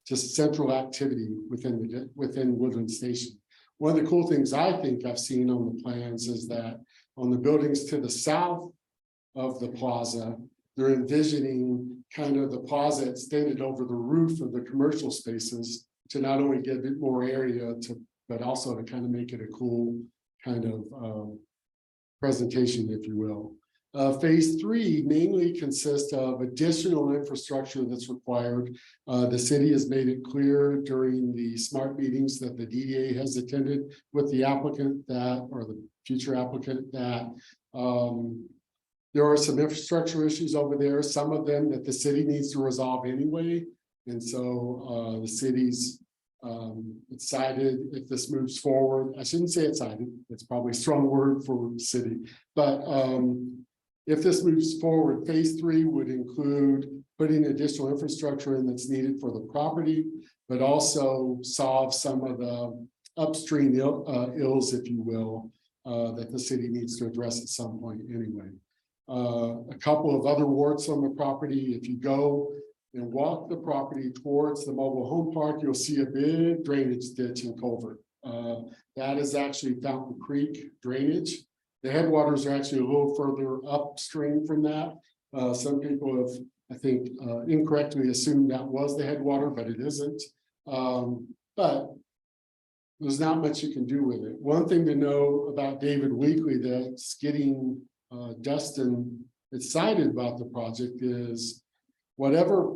S10: just central activity within Woodland Station. One of the cool things I think I've seen on the plans is that on the buildings to the south of the plaza, they're envisioning kind of the plaza extended over the roof of the commercial spaces to not only get a bit more area but also to kind of make it a cool kind of presentation, if you will. Phase 3 mainly consists of additional infrastructure that's required. The city has made it clear during the SMART meetings that the DDA has attended with the applicant that, or the future applicant that, there are some infrastructure issues over there, some of them that the city needs to resolve anyway. And so the city's excited if this moves forward. I shouldn't say excited, it's probably a strong word for the city, but if this moves forward, phase 3 would include putting additional infrastructure in that's needed for the property, but also solve some of the upstream ills, if you will, that the city needs to address at some point anyway. A couple of other warts on the property, if you go and walk the property towards the mobile home park, you'll see a big drainage ditch and culvert. That is actually Fountain Creek drainage. The headwaters are actually a little further upstream from that. Some people have, I think, incorrectly assumed that was the headwater, but it isn't. But there's not much you can do with it. One thing to know about David Weekly that's getting Dustin excited about the project is whatever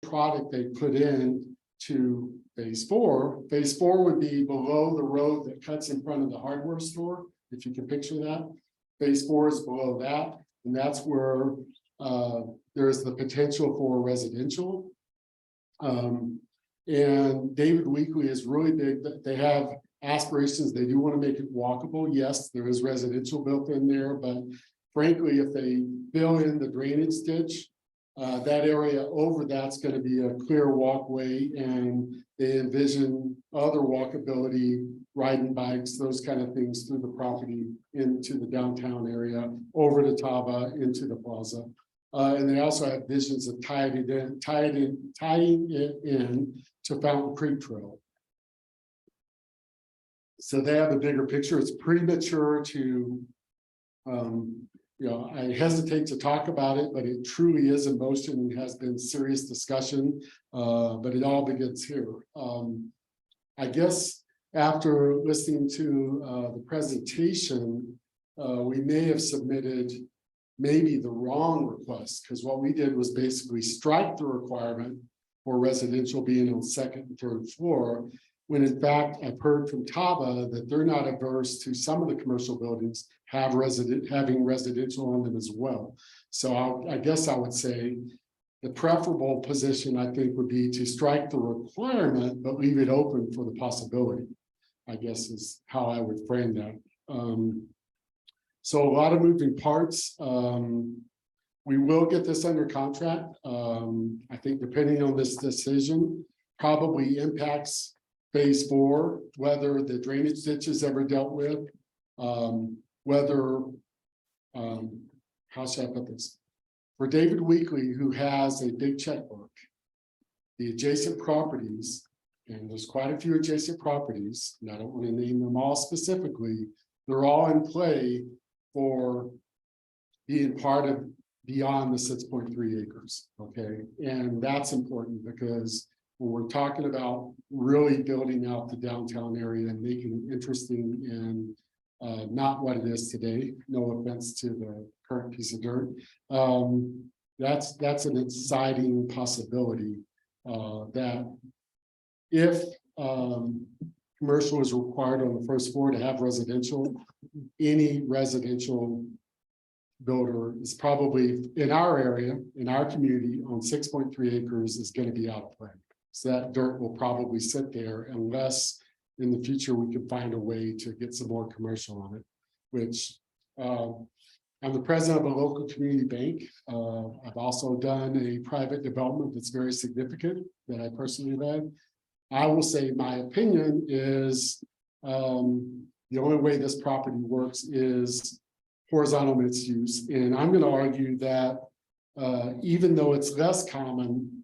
S10: product they put in to phase 4 would be below the road that cuts in front of the hardware store, if you can picture that. Phase 4 is below that, and that's where there's the potential for residential. And David Weekly is really big. They have aspirations. They do want to make it walkable. Yes, there is residential built in there, but frankly, if they fill in the drainage ditch, that area over that's going to be a clear walkway, and they envision other walkability, riding bikes, those kind of things through the property into the downtown area, over to Taba, into the plaza. And they also have visions of tying it in to Fountain Creek Trail. So they have a bigger picture. It's premature to, I hesitate to talk about it, but it truly is in motion and has been serious discussion. But it all begins here. I guess after listening to the presentation, we may have submitted maybe the wrong request, because what we did was basically strike the requirement for residential being on second and third floor, when in fact I've heard from Taba that they're not averse to some of the commercial buildings having residential on them as well. So I guess I would say the preferable position, I think, would be to strike the requirement, but leave it open for the possibility, I guess is how I would frame that. So a lot of moving parts. We will get this under contract. I think depending on this decision, probably impacts phase 4, whether the drainage ditch is ever dealt with, whether, how should I put this? For David Weekly, who has a big checkbook, the adjacent properties, and there's quite a few adjacent properties, and I don't want to name them all specifically, they're all in play for being part of beyond the 6.3 acres, okay? And that's important because when we're talking about really building out the downtown area and making it interesting and not what it is today, no offense to the current piece of dirt, that's an exciting possibility that if commercial is required on the first floor to have residential, any residential builder is probably in our area, in our community on 6.3 acres is going to be out of play. So that dirt will probably sit there unless in the future we can find a way to get some more commercial on it, which I'm the president of a local community bank. I've also done a private development that's very significant that I personally led. I will say my opinion is the only way this property works is horizontal mixed use. And I'm going to argue that even though it's less common,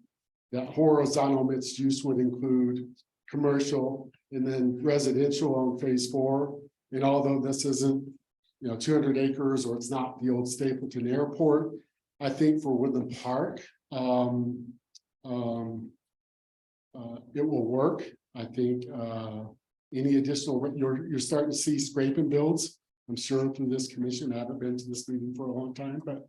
S10: that horizontal mixed use would include commercial and then residential on phase 4. And although this isn't, 200 acres or it's not the old Stapleton Airport, I think for Woodland Park, it will work. I think any additional, you're starting to see scrape and builds I'm sure through this commission. I haven't been to this meeting for a long time, but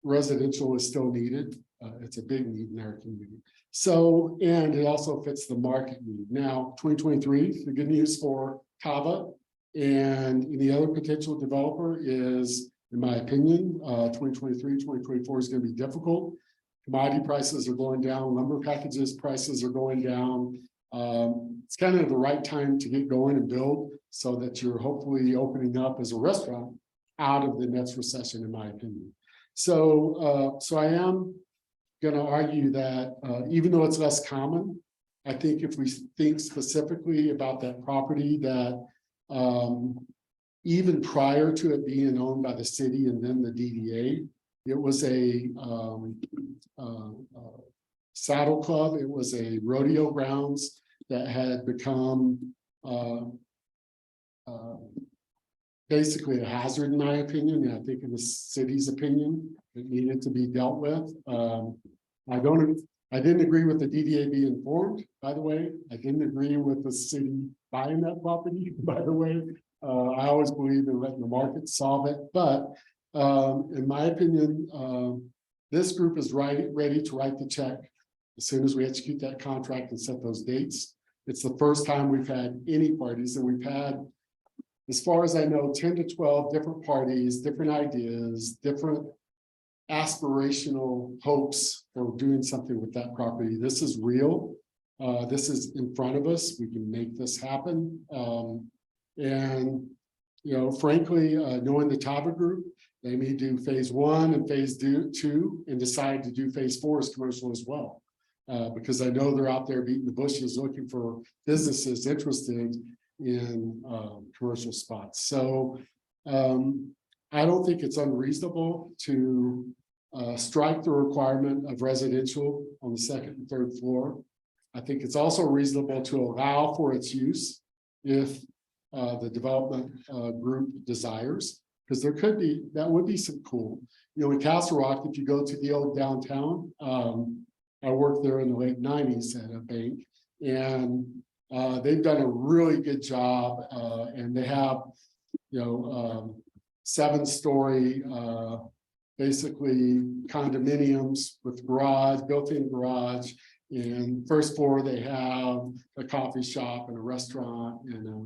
S10: residential is still needed. It's a big need in our community. So, and it also fits the market need. Now, 2023, the good news for Kava and any other potential developer is, in my opinion, 2023, 2024 is going to be difficult. Commodity prices are going down, lumber packages prices are going down. It's kind of the right time to get going and build so that you're hopefully opening up as a restaurant out of the next recession, in my opinion. So I am going to argue that even though it's less common, I think if we think specifically about that property, that even prior to it being owned by the city and then the DDA, it was a saddle club. It was a rodeo grounds that had become basically a hazard, in my opinion, and I think in the city's opinion, it needed to be dealt with. I didn't agree with the DDA being formed, by the way. I didn't agree with the city buying that property, by the way. I always believe in letting the market solve it, but in my opinion, this group is ready to write the check as soon as we execute that contract and set those dates. It's the first time we've had any parties, and we've had, as far as I know, 10 to 12 different parties, different ideas, different aspirational hopes for doing something with that property. This is real. This is in front of us. We can make this happen. And, frankly, knowing the Tava Group, they may do phase 1 and phase 2 and decide to do phase 4 as commercial as well. Because I know they're out there beating the bushes looking for businesses interested in commercial spots. So I don't think it's unreasonable to strike the requirement of residential on the second and third floor. I think it's also reasonable to allow for its use if the development group desires, because that would be some cool. In Castle Rock, if you go to the old downtown, I worked there in the late 90s at a bank, and they've done a really good job, and they have, 7-story, basically condominiums with garage, built-in garage. And first floor, they have a coffee shop and a restaurant and a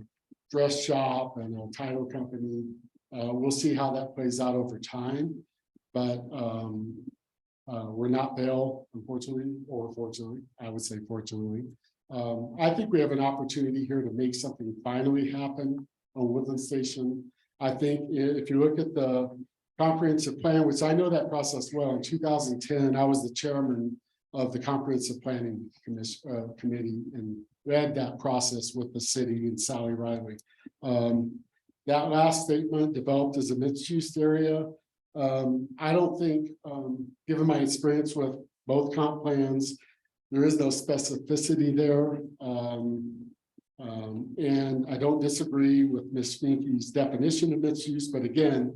S10: dress shop and a title company. We'll see how that plays out over time, but we're not Vail, unfortunately, or fortunately, I would say fortunately. I think we have an opportunity here to make something finally happen on Woodland Station. I think if you look at the comprehensive plan, which I know that process well, in 2010, I was the chairman of the comprehensive planning committee and led that process with the city and Sally Riley. That last statement, developed as a mixed-use area. I don't think, given my experience with both comp plans, there is no specificity there. And I don't disagree with Ms. Schminke's definition of mixed use, but again,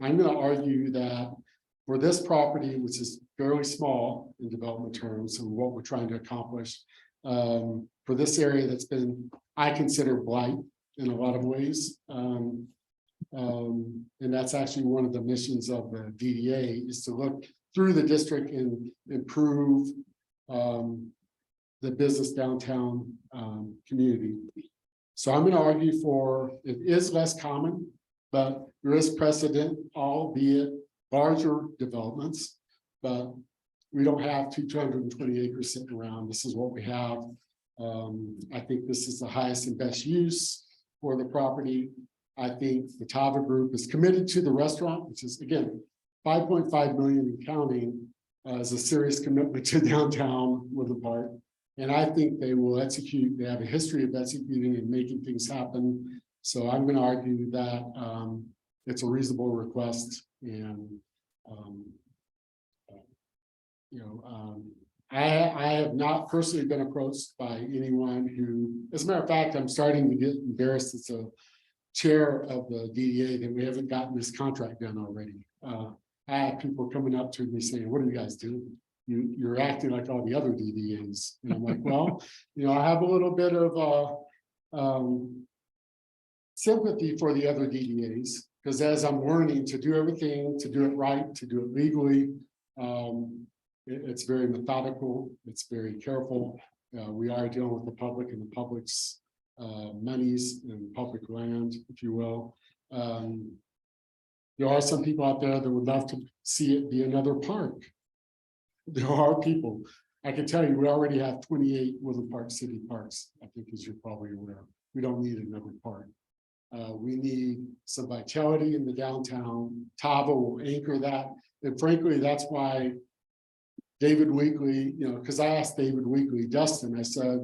S10: I'm going to argue that for this property, which is fairly small in development terms and what we're trying to accomplish, for this area that's been, I consider blight in a lot of ways. And that's actually one of the missions of the DDA, is to look through the district and improve the business downtown community. So I'm going to argue for, it is less common, but there is precedent, albeit larger developments, but we don't have 220 acres sitting around. This is what we have. I think this is the highest and best use for the property. I think the Tava Group is committed to the restaurant, which is, again, 5.5 million in counting, is a serious commitment to downtown Woodland Park. And I think they will execute. They have a history of executing and making things happen. So I'm going to argue that it's a reasonable request. And, I have not personally been approached by anyone who, as a matter of fact, I'm starting to get embarrassed as a chair of the DDA that we haven't gotten this contract done already. I had people coming up to me saying, "What are you guys doing? You're acting like all the other DDAs." And I'm like, well, I have a little bit of sympathy for the other DDAs, because as I'm learning to do everything, to do it right, to do it legally, it's very methodical, it's very careful. We are dealing with the public and the public's monies and public land, if you will. There are some people out there that would love to see it be another park. There are people. I can tell you, we already have 28 Woodland Park City Parks, I think, as you're probably aware. We don't need another park. We need some vitality in the downtown. Tava will anchor that. And frankly, that's why David Weekley, because I asked David Weekley, Dustin, I said,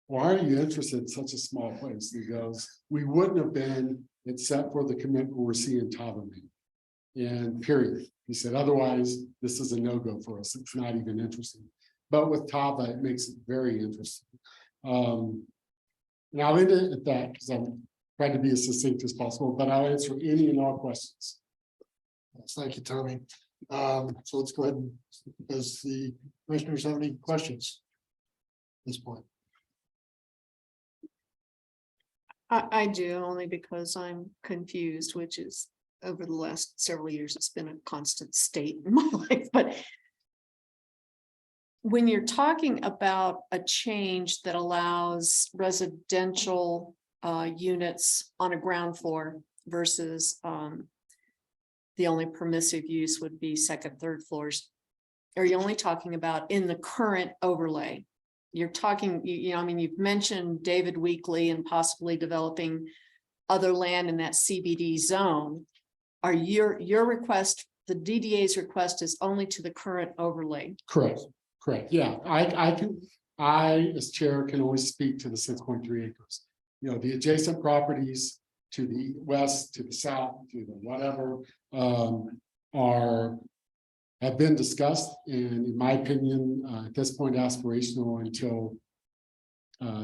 S10: why are you interested in such a small place? He goes, we wouldn't have been except for the commitment we're seeing Tava make. And period. He said, otherwise, this is a no-go for us. It's not even interesting. But with Tava, it makes it very interesting. And I'll end it at that because I'm trying to be as succinct as possible, but I'll answer any and all questions.
S1: Yes, thank you, Tony. So let's go ahead and, does the commissioners have any questions at this point?
S3: I do, only because I'm confused, which is over the last several years, it's been a constant state in my life, but when you're talking about a change that allows residential units on a ground floor versus the only permissive use would be second, third floors. Are you only talking about in the current overlay? You're talking, I mean, you've mentioned David Weekley and possibly developing other land in that CBD zone. Are your request, the DDA's request is only to the current overlay?
S10: Correct, correct. Yeah, I as chair can always speak to the 6.3 acres. The adjacent properties to the west, to the south, to the whatever, have been discussed, and in my opinion, at this point, aspirational until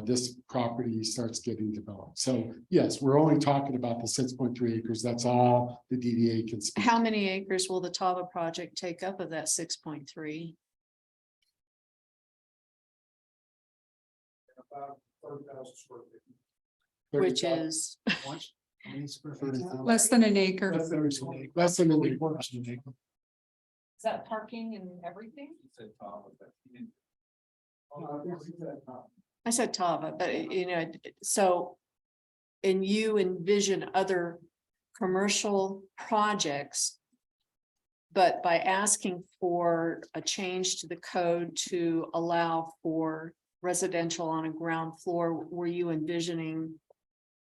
S10: this property starts getting developed. So yes, we're only talking about the 6.3 acres. That's all the DDA can speak.
S3: How many acres will the Tava project take up of that 6.3?
S1: About 30,000 square feet.
S3: Which is,
S2: Less than an acre.
S10: Less than an acre.
S4: Is that parking and everything?
S3: I said Tava, but so. And you envision other commercial projects. But by asking for a change to the code to allow for residential on a ground floor, were you envisioning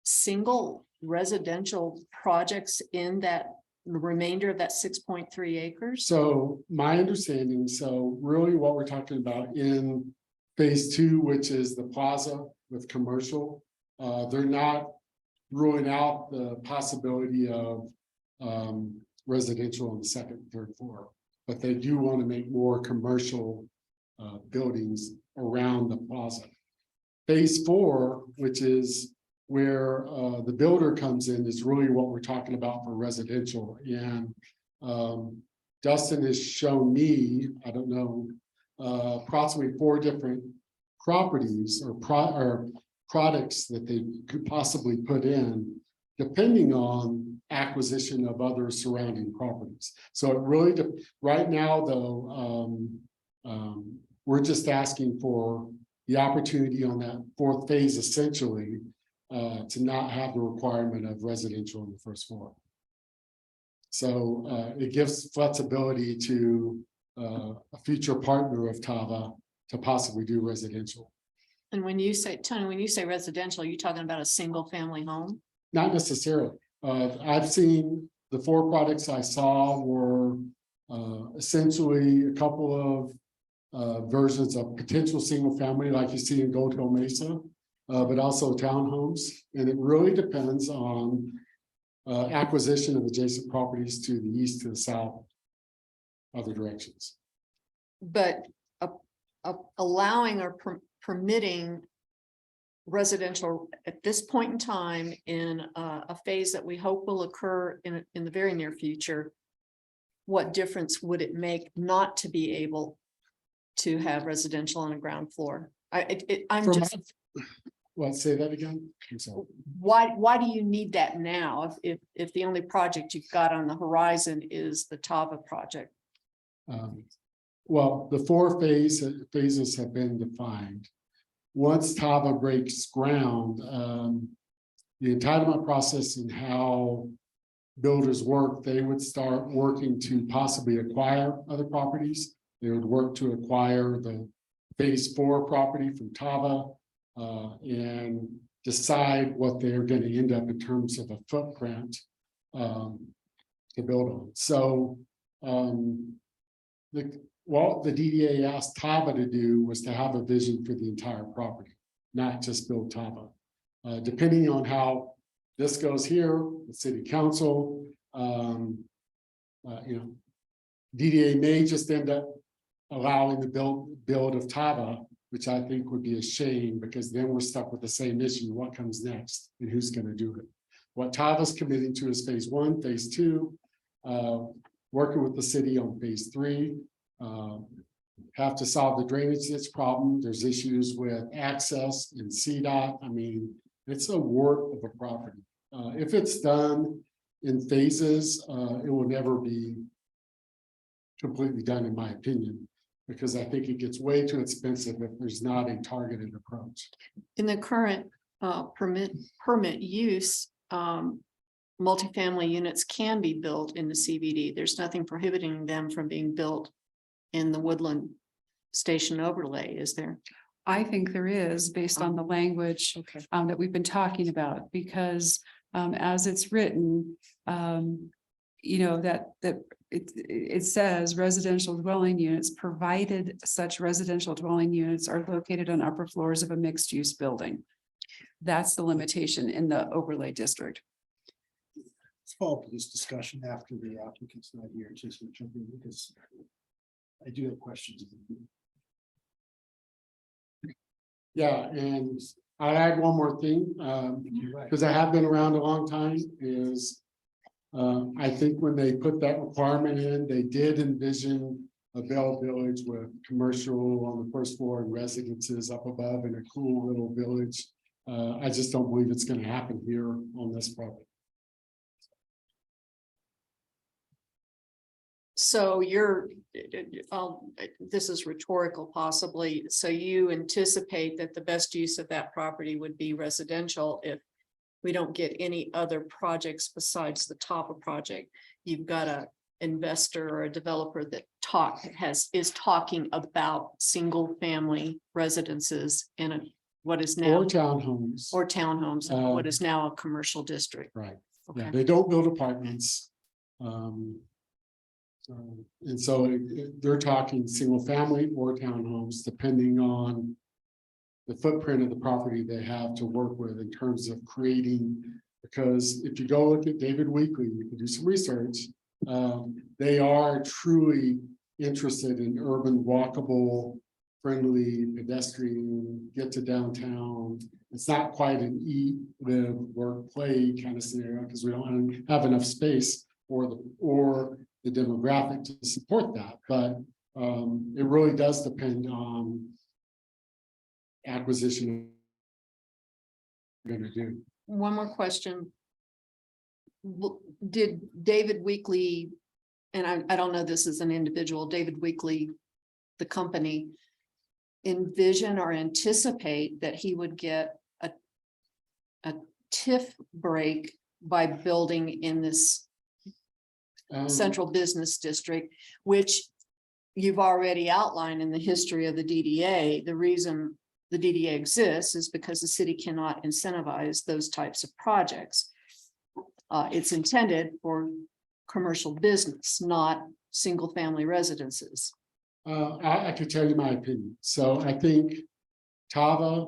S3: single residential projects in that the remainder of that 6.3 acres?
S10: So my understanding, so really what we're talking about in phase 2, which is the plaza with commercial, they're not ruling out the possibility of residential on the second and third floor, but they do want to make more commercial buildings around the plaza. Phase 4, which is where the builder comes in, is really what we're talking about for residential. And Dustin has shown me, I don't know, approximately 4 different properties or products that they could possibly put in, depending on acquisition of other surrounding properties. So it really, right now though, we're just asking for the opportunity on that 4th phase, essentially, to not have the requirement of residential on the first floor. So it gives flexibility to a future partner of Tava to possibly do residential.
S3: And when you say, Tony, when you say residential, you're talking about a single family home?
S10: Not necessarily. I've seen the 4 products I saw were essentially a couple of versions of potential single family like you see in Gold Hill Mesa, but also townhomes. And it really depends on acquisition of adjacent properties to the east, to the south, other directions.
S3: But allowing or permitting residential at this point in time in a phase that we hope will occur in the very near future, what difference would it make not to be able to have residential on a ground floor? I'm
S10: From
S3: just,
S10: What, say that again? I'm sorry.
S3: Why do you need that now if the only project you've got on the horizon is the Tava project?
S10: Well, the four phases have been defined. Once Tava breaks ground, the entitlement process and how builders work, they would start working to possibly acquire other properties. They would work to acquire the phase 4 property from Tava and decide what they're going to end up in terms of a footprint to build on. So what the DDA asked Tava to do was to have a vision for the entire property, not just build Tava. Depending on how this goes here, the city council, DDA may just end up allowing the build of Tava, which I think would be a shame, because then we're stuck with the same issue. What comes next and who's going to do it? What Tava's committing to is phase 1, phase 2, working with the city on phase 3. Have to solve the drainage ditch problem. There's issues with access and CDOT. I mean, it's a wart of a property. If it's done in phases, it will never be completely done, in my opinion, because I think it gets way too expensive if there's not a targeted approach.
S3: In the current permit use, multifamily units can be built in the CBD. There's nothing prohibiting them from being built in the Woodland Station overlay, is there?
S2: I think there is, based on the language
S3: Okay.
S2: that we've been talking about, because as it's written, that it says residential dwelling units, provided such residential dwelling units are located on upper floors of a mixed-use building. That's the limitation in the overlay district.
S6: Let's follow up this discussion after the applicant's not here, just to jump in, because I do have questions.
S10: Yeah, and I'll add one more thing, because I have been around a long time, is I think when they put that requirement in, they did envision a Bell Village with commercial on the first floor and residences up above in a cool little village. I just don't believe it's going to happen here on this property.
S3: So this is rhetorical possibly, so you anticipate that the best use of that property would be residential if we don't get any other projects besides the Tava project. You've got a investor or a developer that is talking about single family residences in what is now
S10: Or townhomes.
S3: or townhomes in what is now a commercial district.
S10: Right.
S3: Okay.
S10: Yeah, they don't build apartments. And so they're talking single family or townhomes, depending on the footprint of the property they have to work with in terms of creating. Because if you go look at David Weekley, you can do some research. They are truly interested in urban, walkable, friendly, pedestrian, get to downtown. It's not quite an eat, live, work, play kind of scenario, because we don't have enough space or the demographic to support that. But it really does depend on acquisition we're going to do.
S3: One more question. Did David Weekley, and I don't know this as an individual, David Weekley, the company, envision or anticipate that he would get a TIF break by building in this central business district, which you've already outlined in the history of the DDA? The reason the DDA exists is because the city cannot incentivize those types of projects. It's intended for commercial business, not single family residences.
S10: I could tell you my opinion. So I think Tava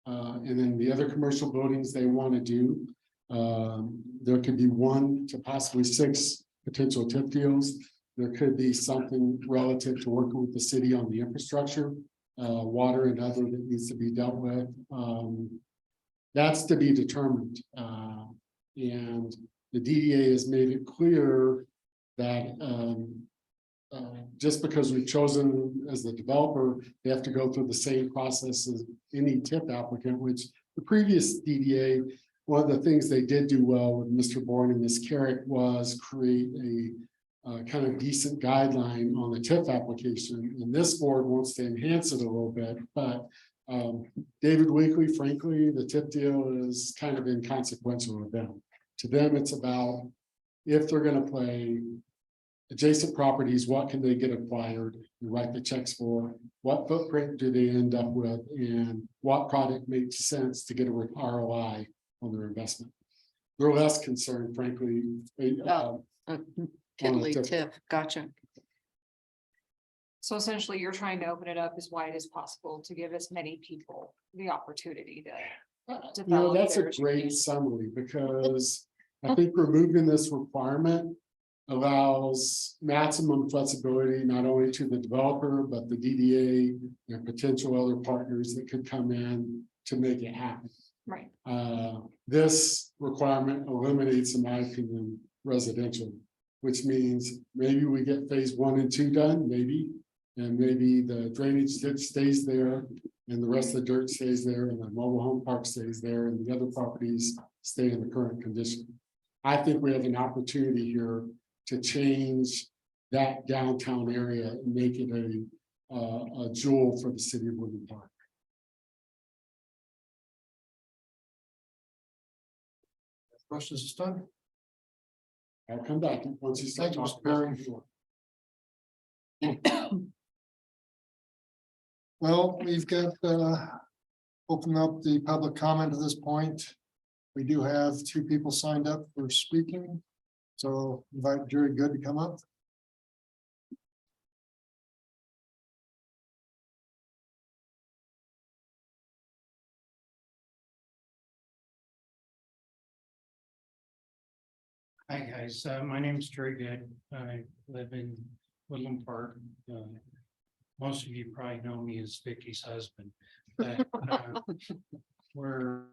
S10: and then the other commercial buildings they want to do, there could be 1 to possibly 6 potential TIF deals. There could be something relative to working with the city on the infrastructure, water and other that needs to be dealt with. That's to be determined. And the DDA has made it clear that just because we've chosen as the developer, they have to go through the same process as any TIF applicant, which the previous DDA, one of the things they did do well with Mr. Bourne and Ms. Carrick was create a kind of decent guideline on the TIF application, and this board wants to enhance it a little bit, but David Weekly, frankly, the TIF deal is kind of inconsequential with them. To them, it's about if they're gonna play adjacent properties, what can they get acquired, you write the checks for, what footprint do they end up with, and what product makes sense to get a ROI on their investment. They're less concerned, frankly.
S3: Tiddly
S10: TIF.
S3: tip, gotcha.
S4: So essentially, you're trying to open it up as wide as possible to give as many people the opportunity to.
S10: No,
S4: develop
S10: that's a
S4: theirs.
S10: great summary, because I think removing this requirement allows maximum flexibility, not only to the developer, but the DDA and potential other partners that could come in to make it happen.
S4: Right.
S10: This requirement eliminates, in my opinion, residential, which means maybe we get phase 1 and 2 done, maybe. And maybe the drainage ditch stays there and the rest of the dirt stays there and the mobile home park stays there and the other properties stay in the current condition. I think we have an opportunity here to change that downtown area and make it a jewel for the city of Woodland Park.
S1: Questions is done.
S10: I'll come back once you start.
S1: Thank you, Mr. Perry. Well, we've got, open up the public comment at this point. We do have 2 people signed up for speaking. So invite Jerry Good to come up.
S12: Hi, guys. My name is Jerry Good. I live in Woodland Park. Most of you probably know me as Vicky's husband, but we're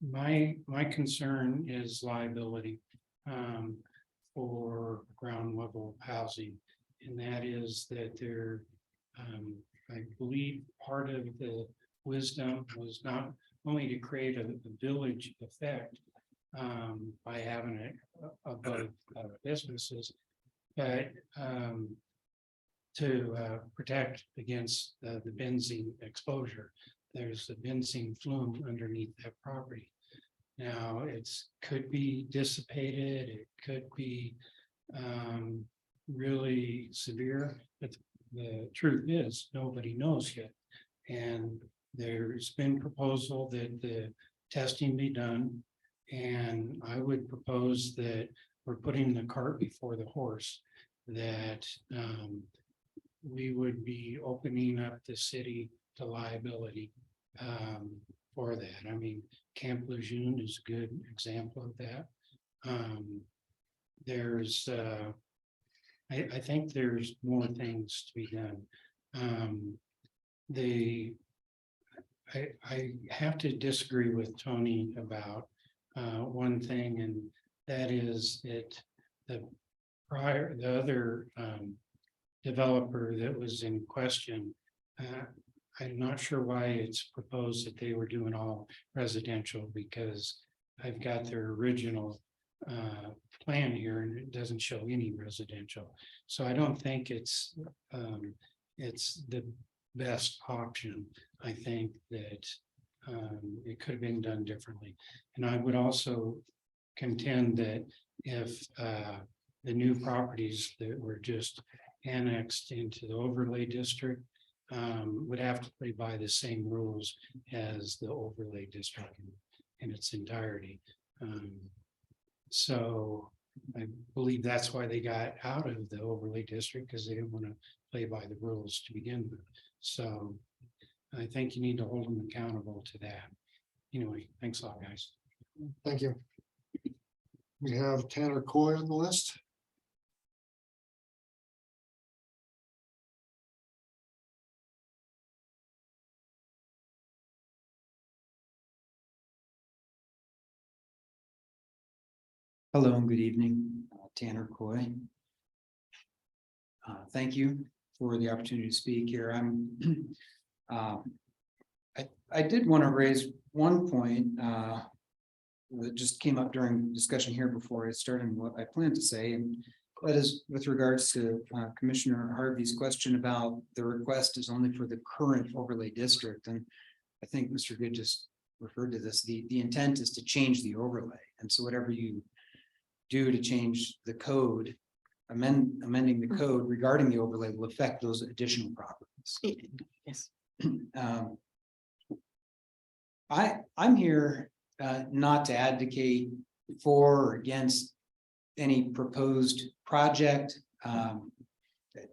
S12: my concern is liability for ground level housing, and that is that there I believe part of the wisdom was not only to create a village effect by having it above businesses, but to protect against the benzene exposure. There's the benzene flume underneath that property. Now, it's could be dissipated, it could be really severe, but the truth is, nobody knows yet. And there's been proposal that the testing be done. And I would propose that we're putting the cart before the horse, that we would be opening up the city to liability for that. I mean, Camp Lejeune is a good example of that. There's I think there's more things to be done. I have to disagree with Tony about one thing, and that is the other developer that was in question. I'm not sure why it's proposed that they were doing all residential, because I've got their original plan here and it doesn't show any residential. So I don't think it's the best option. I think that it could have been done differently. And I would also contend that if the new properties that were just annexed into the overlay district would have to play by the same rules as the overlay district in its entirety. So I believe that's why they got out of the overlay district, because they didn't want to play by the rules to begin with. So I think you need to hold them accountable to that. Anyway, thanks a lot, guys.
S1: Thank you. We have Tanner Coy on the list.
S13: Hello and good evening, Tanner Coy. Thank you for the opportunity to speak here. I did want to raise one point that just came up during discussion here before I started and what I plan to say, and that is with regards to Commissioner Harvey's question about the request is only for the current overlay district, and I think Mr. Good just referred to this. The intent is to change the overlay, and so whatever you do to change the code, amending the code regarding the overlay will affect those additional properties.
S3: Yes.
S13: I'm here not to advocate for or against any proposed project.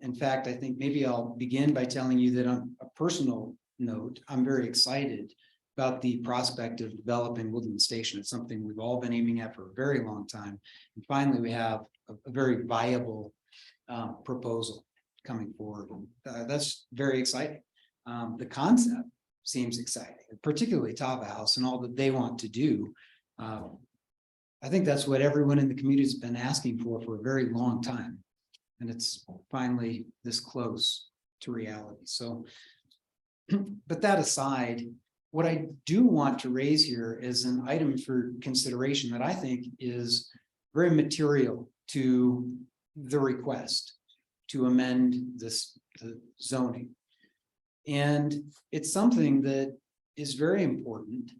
S13: In fact, I think maybe I'll begin by telling you that on a personal note, I'm very excited about the prospect of developing Woodland Station. It's something we've all been aiming at for a very long time. And finally, we have a very viable proposal coming forward. That's very exciting. The concept seems exciting, particularly Tava House and all that they want to do. I think that's what everyone in the community has been asking for a very long time. And it's finally this close to reality. So, but that aside, what I do want to raise here is an item for consideration that I think is very material to the request to amend the zoning. And it's something that is very important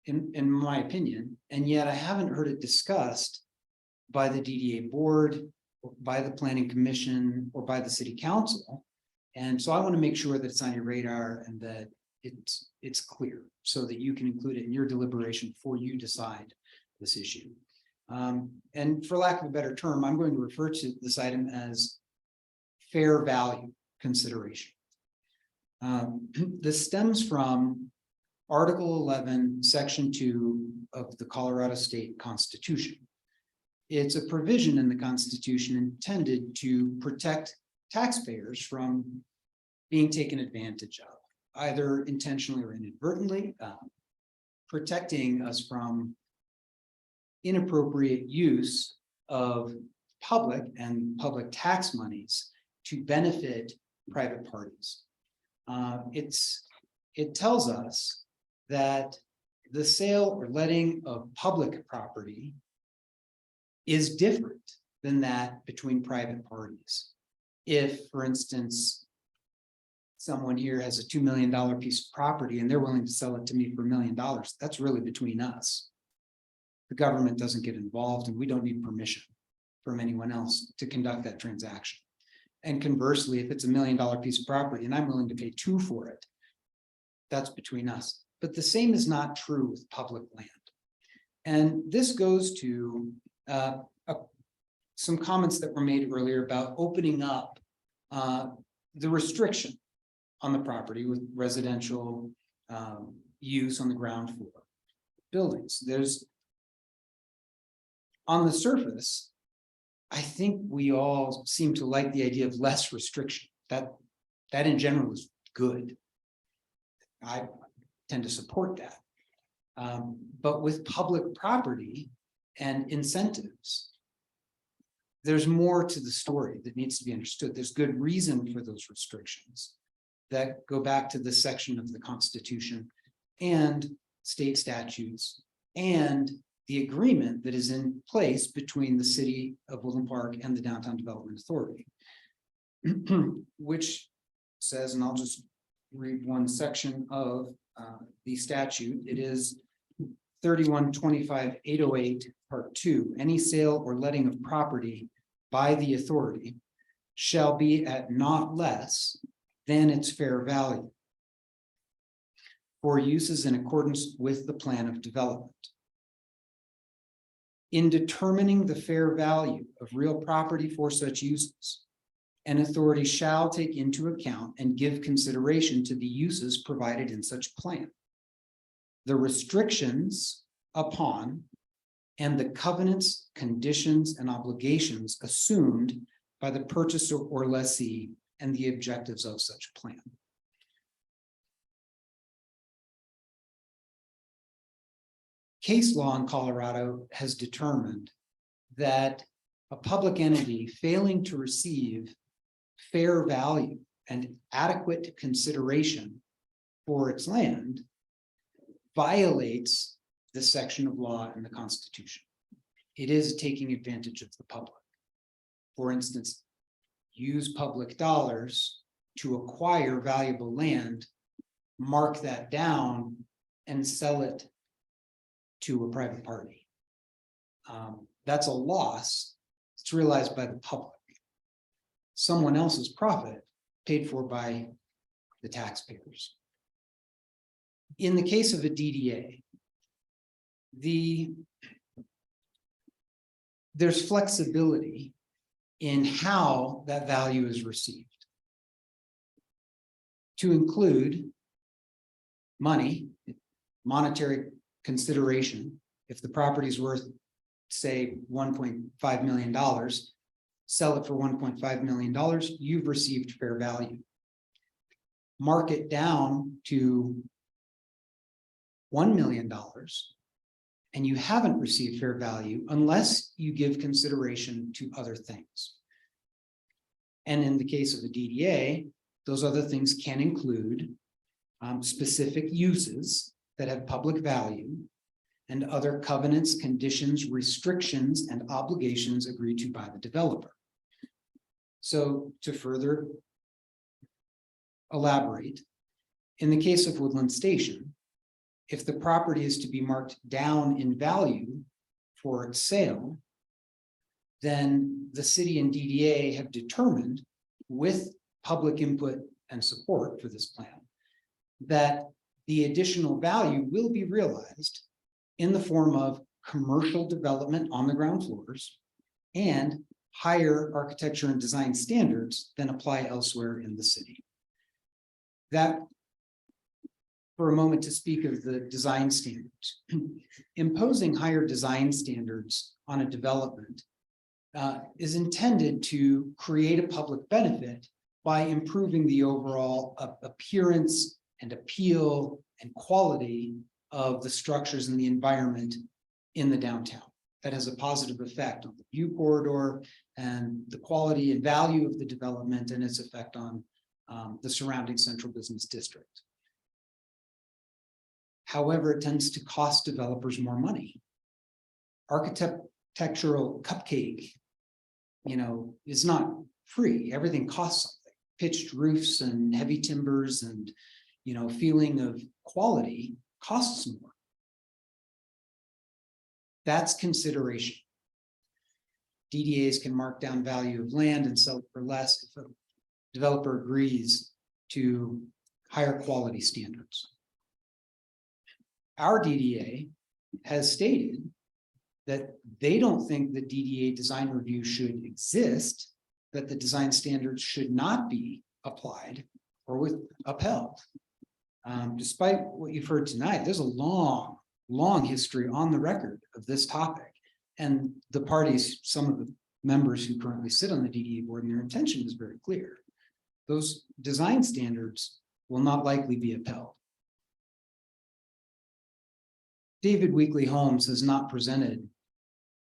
S13: in my opinion, and yet I haven't heard it discussed by the DDA board, or by the planning commission, or by the city council. And so I want to make sure that it's on your radar and that it's clear so that you can include it in your deliberation before you decide this issue. And for lack of a better term, I'm going to refer to this item as fair value consideration. This stems from Article 11, Section 2 of the Colorado State Constitution. It's a provision in the Constitution intended to protect taxpayers from being taken advantage of, either intentionally or inadvertently, protecting us from inappropriate use of public and public tax monies to benefit private parties. It tells us that the sale or letting of public property is different than that between private parties. If, for instance, someone here has a $2 million piece of property and they're willing to sell it to me for $1 million, that's really between us. The government doesn't get involved and we don't need permission from anyone else to conduct that transaction. And conversely, if it's $1 million piece of property and I'm willing to pay $2 million for it, that's between us. But the same is not true with public land. And this goes to some comments that were made earlier about opening up the restriction on the property with residential use on the ground floor buildings. There's, on the surface, I think we all seem to like the idea of less restriction. That in general is good. I tend to support that. But with public property and incentives, there's more to the story that needs to be understood. There's good reason for those restrictions that go back to this section of the Constitution and state statutes and the agreement that is in place between the city of Woodland Park and the Downtown Development Authority, which says, and I'll just read one section of the statute. It is 3125-808 Part 2. Any sale or letting of property by the authority shall be at not less than its fair value for uses in accordance with the plan of development. In determining the fair value of real property for such uses, an authority shall take into account and give consideration to the uses provided in such plan, the restrictions upon, and the covenants, conditions, and obligations assumed by the purchaser or lessee and the objectives of such plan. Case law in Colorado has determined that a public entity failing to receive fair value and adequate consideration for its land violates this section of law in the Constitution. It is taking advantage of the public. For instance, use public dollars to acquire valuable land, mark that down and sell it to a private party. That's a loss. It's realized by the public. Someone else's profit paid for by the taxpayers. In the case of a DDA, there's flexibility in how that value is received. To include money, monetary consideration, if the property is worth, say, $1.5 million, sell it for $1.5 million, you've received fair value. Mark it down to $1 million, and you haven't received fair value unless you give consideration to other things. And in the case of a DDA, those other things can include specific uses that have public value and other covenants, conditions, restrictions, and obligations agreed to by the developer. So to further elaborate, in the case of Woodland Station, if the property is to be marked down in value for its sale, then the city and DDA have determined, with public input and support for this plan, that the additional value will be realized in the form of commercial development on the ground floors and higher architecture and design standards than apply elsewhere in the city. That, for a moment, to speak of the design standards. Imposing higher design standards on a development is intended to create a public benefit by improving the overall appearance and appeal and quality of the structures and the environment in the downtown. That has a positive effect on the view corridor and the quality and value of the development and its effect on the surrounding central business district. However, it tends to cost developers more money. Architectural cupcake, is not free. Everything costs something. Pitched roofs and heavy timbers and, feeling of quality costs more. That's consideration. DDAs can mark down value of land and sell it for less if a developer agrees to higher quality standards. Our DDA has stated that they don't think the DDA design review should exist, that the design standards should not be applied or upheld. Despite what you've heard tonight, there's a long history on the record of this topic. And the parties, some of the members who currently sit on the DDA board, and their intention is very clear. Those design standards will not likely be upheld. David Weekley Holmes has not presented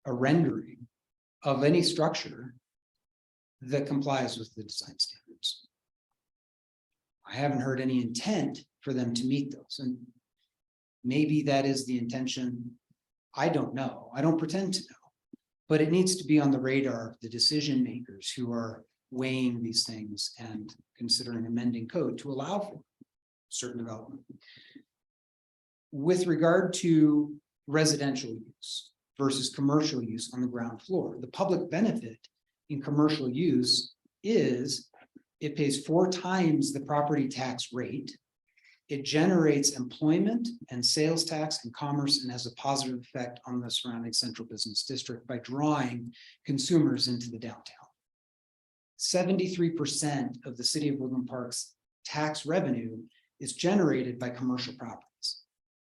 S13: a rendering of any structure that complies with the design standards. I haven't heard any intent for them to meet those, and maybe that is the intention. I don't know. I don't pretend to know, but it needs to be on the radar of the decision makers who are weighing these things and considering amending code to allow for certain development. With regard to residential use versus commercial use on the ground floor, the public benefit in commercial use is it pays 4 times the property tax rate. It generates employment and sales tax and commerce and has a positive effect on the surrounding central business district by drawing consumers into the downtown. 73% of the city of Woodland Park's tax revenue is generated by commercial properties.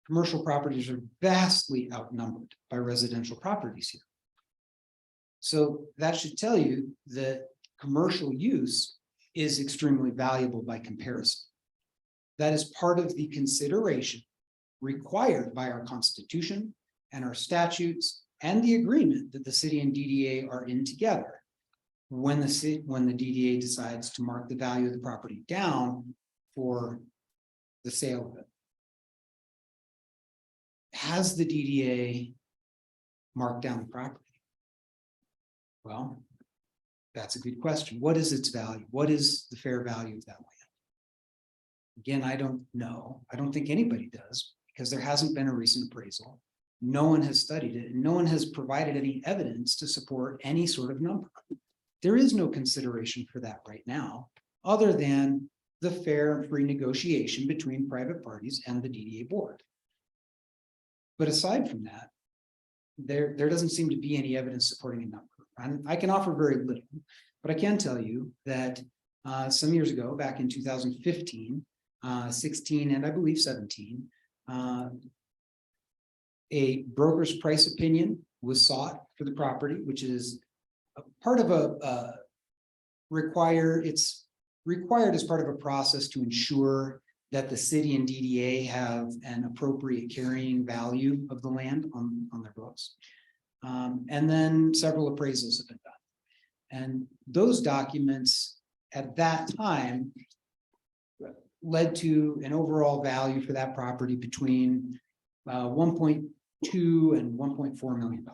S13: Commercial properties are vastly outnumbered by residential properties here. So that should tell you that commercial use is extremely valuable by comparison. That is part of the consideration required by our Constitution and our statutes and the agreement that the city and DDA are in together when the DDA decides to mark the value of the property down for the sale of it. Has the DDA marked down the property? Well, that's a good question. What is its value? What is the fair value of that land? Again, I don't know. I don't think anybody does because there hasn't been a recent appraisal. No one has studied it and no one has provided any evidence to support any sort of number. There is no consideration for that right now, other than the fair and free negotiation between private parties and the DDA board. But aside from that, there doesn't seem to be any evidence supporting a number. And I can offer very little, but I can tell you that some years ago, back in 2015, 16, and I believe 17, a broker's price opinion was sought for the property, which is a part of it's required as part of a process to ensure that the city and DDA have an appropriate carrying value of the land on their books. And then several appraisals have been done. And those documents at that time led to an overall value for that property between 1.2 and $1.4 million.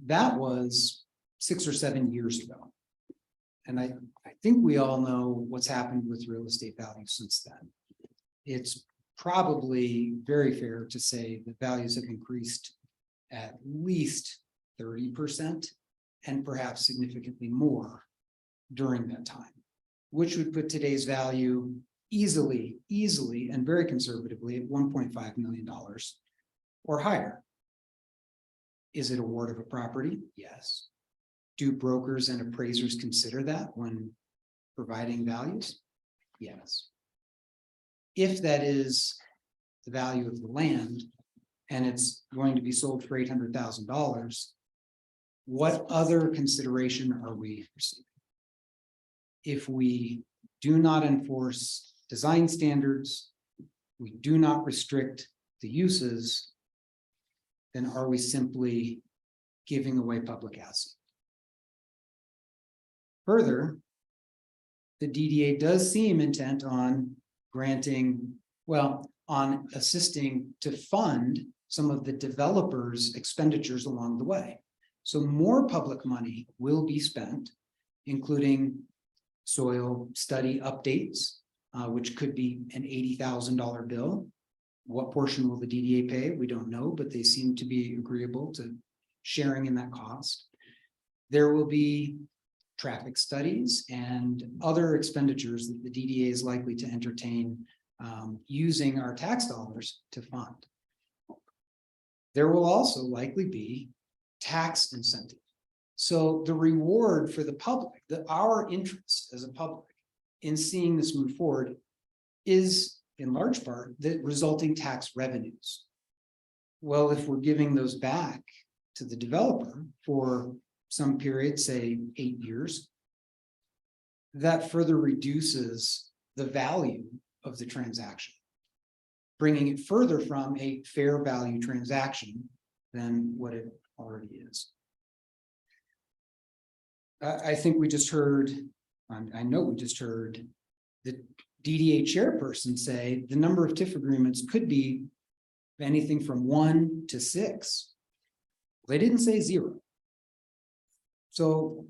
S13: That was 6 or 7 years ago. And I think we all know what's happened with real estate values since then. It's probably very fair to say that values have increased at least 30% and perhaps significantly more during that time, which would put today's value easily, and very conservatively at $1.5 million or higher. Is it a ward of a property? Yes. Do brokers and appraisers consider that when providing values? Yes. If that is the value of the land and it's going to be sold for $800,000, what other consideration are we receiving? If we do not enforce design standards, we do not restrict the uses, then are we simply giving away public assets? Further, the DDA does seem intent on granting, well, on assisting to fund some of the developers' expenditures along the way. So more public money will be spent, including soil study updates, which could be an $80,000 bill. What portion will the DDA pay? We don't know, but they seem to be agreeable to sharing in that cost. There will be traffic studies and other expenditures that the DDA is likely to entertain using our tax dollars to fund. There will also likely be tax incentive. So the reward for the public, our interest as a public in seeing this move forward is in large part the resulting tax revenues. Well, if we're giving those back to the developer for some period, say 8 years, that further reduces the value of the transaction, bringing it further from a fair value transaction than what it already is. I think we just heard, I know we just heard the DDA chairperson say the number of TIF agreements could be anything from 1 to 6. They didn't say 0. So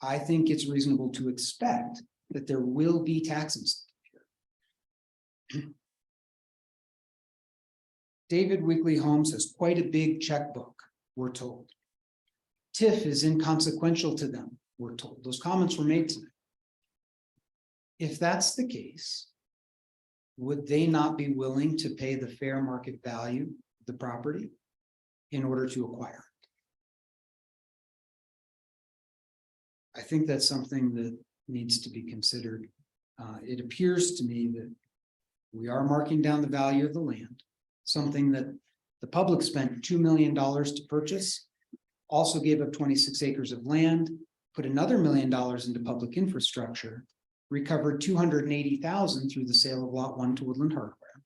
S13: I think it's reasonable to expect that there will be tax incentive here. David Weekley Homes has quite a big checkbook, we're told. TIF is inconsequential to them, we're told. Those comments were made tonight. If that's the case, would they not be willing to pay the fair market value of the property in order to acquire it? I think that's something that needs to be considered. It appears to me that we are marking down the value of the land, something that the public spent $2 million to purchase, also gave up 26 acres of land, put another $1 million into public infrastructure, recovered $280,000 through the sale of Lot 1 to Woodland Hardware.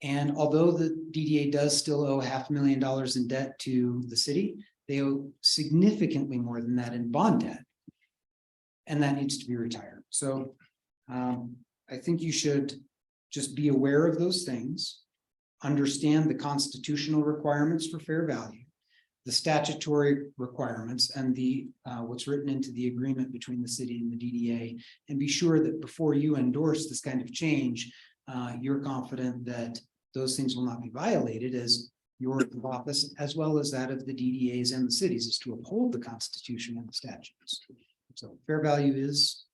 S13: And although the DDA does still owe $500,000 in debt to the city, They owe significantly more than that in bond debt. And that needs to be retired. So I think you should just be aware of those things. Understand the constitutional requirements for fair value, the statutory requirements, and the what's written into the agreement between the city and the DDA, and be sure that before you endorse this kind of change, you're confident that those things will not be violated, as your office, as well as that of the DDAs and the cities, is to uphold the Constitution and the statutes. So fair value is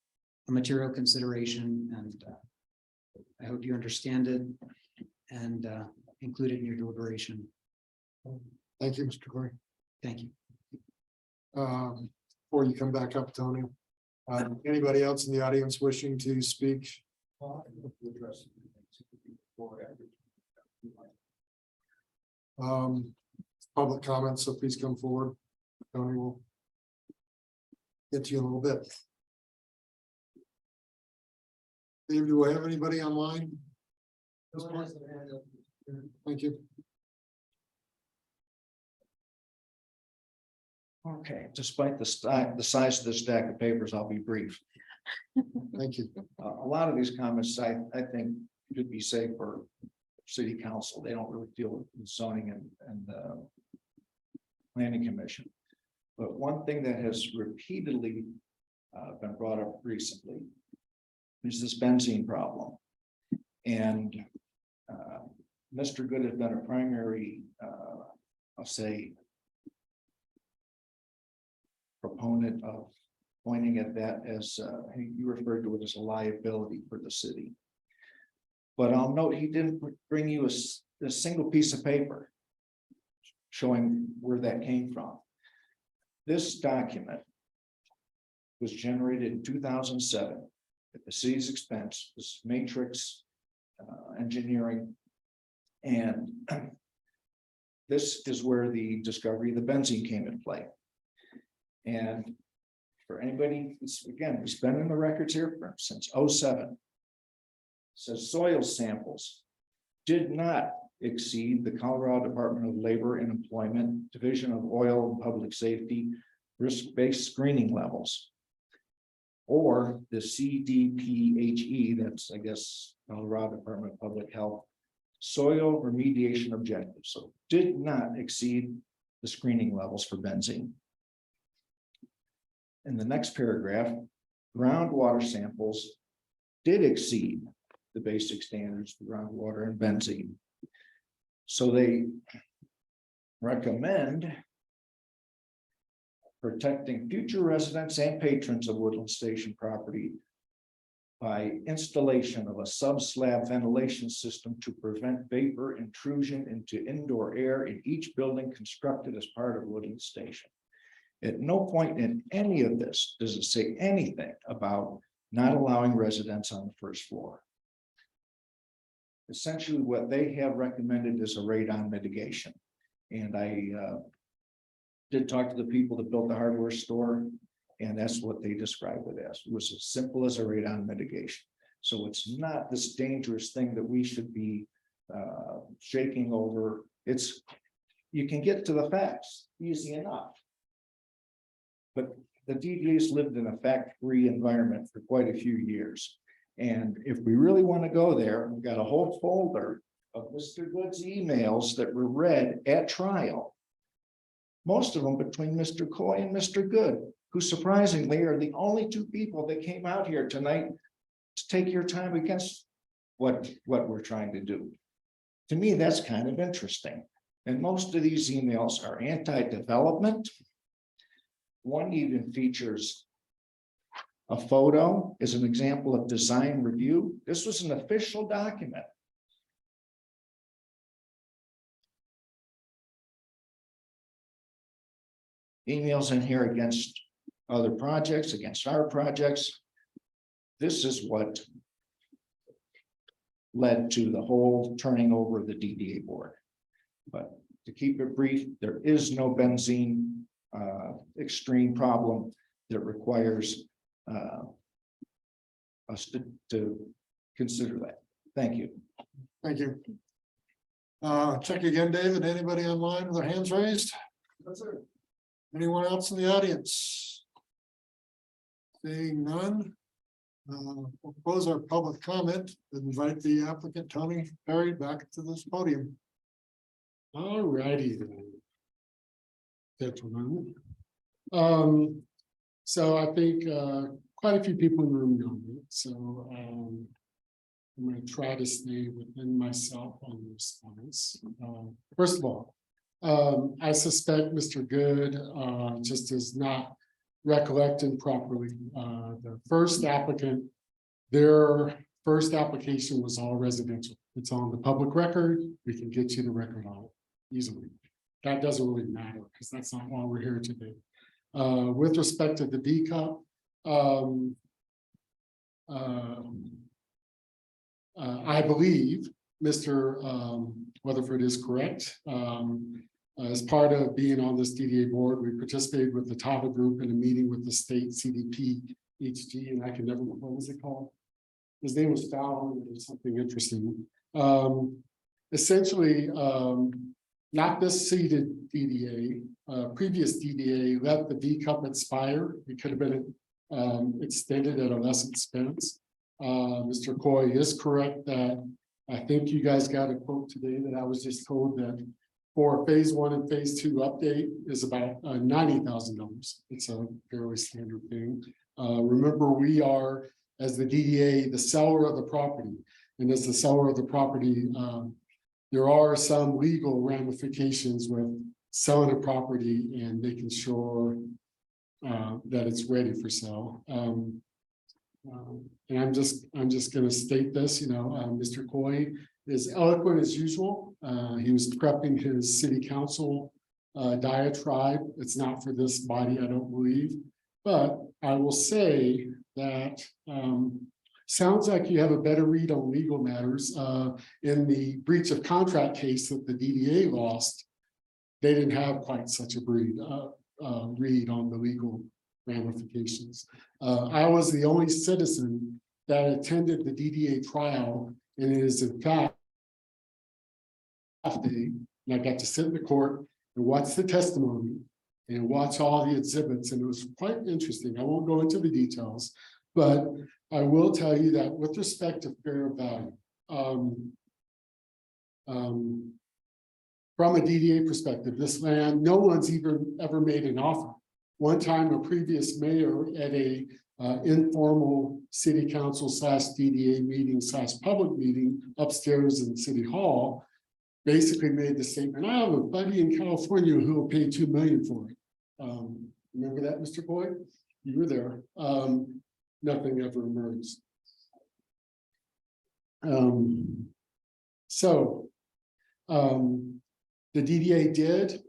S13: a material consideration, and I hope you understand it and include it in your deliberation.
S1: Thank you, Mr. Corey.
S13: Thank you.
S1: Before you come back up, Tony, anybody else in the audience wishing to speak? Public comments, so please come forward. Tony will get to you in a little bit. Dave, do I have anybody online? Thank you.
S9: Okay, despite the size of the stack of papers, I'll be brief.
S1: Thank you.
S9: A lot of these comments, I think, should be safe for city council. They don't really deal with zoning and planning commission. But one thing that has repeatedly been brought up recently is this benzene problem. And Mr. Good has been a primary, I'll say, proponent of pointing at that as you referred to it as a liability for the city. But I'll note he didn't bring you a single piece of paper showing where that came from. This document was generated in 2007 at the city's expense. This matrix engineering, and this is where the discovery of the benzene came into play. And for anybody, again, it's been in the records here since 2007. Says soil samples did not exceed the Colorado Department of Labor and Employment Division of Oil and Public Safety risk-based screening levels, or the CDPHE, that's, I guess, Colorado Department of Public Health soil remediation objectives. So did not exceed the screening levels for benzene. In the next paragraph, groundwater samples did exceed the basic standards for groundwater and benzene. So they recommend protecting future residents and patrons of Woodland Station property by installation of a sub-slab ventilation system to prevent vapor intrusion into indoor air in each building constructed as part of Woodland Station. At no point in any of this does it say anything about not allowing residents on the first floor. Essentially, what they have recommended is a radon mitigation. And I did talk to the people that built the hardware store, and that's what they described it as. It was as simple as a radon mitigation. So it's not this dangerous thing that we should be shaking over. It's, you can get to the facts easy enough. But the DDA's lived in a fact-free environment for quite a few years. And if we really want to go there, we've got a whole folder of Mr. Good's emails that were read at trial. Most of them between Mr. Coy and Mr. Good, who surprisingly are the only two people that came out here tonight to take your time against what we're trying to do. To me, that's kind of interesting. And most of these emails are anti-development. One even features a photo as an example of design review. This was an official document. Emails in here against other projects, against our projects. This is what led to the whole turning over of the DDA board. But to keep it brief, there is no benzene extreme problem that requires us to consider that. Thank you.
S1: Thank you. Check again, David. Anybody online with their hands raised?
S9: Yes, sir.
S1: Anyone else in the audience? Seeing none. We'll close our public comment and invite the applicant Tony Perry back to this podium.
S10: All righty then. Gentlemen. So I think quite a few people in the room know me, so I'm gonna try to stay within myself on the response. First of all, I suspect Mr. Good just is not recollecting properly. The first applicant, their first application was all residential. It's on the public record. We can get you the record on it easily. That doesn't really matter because that's not why we're here today. With respect to the B cup, I believe Mr. Weatherford is correct. As part of being on this DDA board, we participated with the TAVA group in a meeting with the state CDP HG, and I can never, what was it called? His name was Fallon, or something interesting. Essentially, not this seated DDA, previous DDA let the V cup expire. It could have been extended at a less expense. Mr. Coy is correct that I think you guys got a quote today that I was just told that for phase 1 and phase 2 update is about $90,000. It's a fairly standard thing. Remember, we are, as the DDA, the seller of the property, and as the seller of the property, there are some legal ramifications with selling a property and making sure that it's ready for sale. And I'm just going to state this, Mr. Coy is eloquent as usual. He was prepping his city council diatribe. It's not for this body, I don't believe, but I will say that sounds like you have a better read on legal matters. In the breach of contract case that the DDA lost, they didn't have quite such a read on the legal ramifications. I was the only citizen that attended the DDA trial, and it is in fact, and I got to sit in the court and watch the testimony and watch all the exhibits, and it was quite interesting. I won't go into the details, but I will tell you that with respect to fair value, from a DDA perspective, this land, no one's even ever made an offer. One time, a previous mayor at a informal city council / DDA meeting / public meeting upstairs in City Hall basically made the statement, I have a buddy in California who will pay $2 million for it. Remember that, Mr. Boyd? You were there. Nothing ever emerged. The DDA did.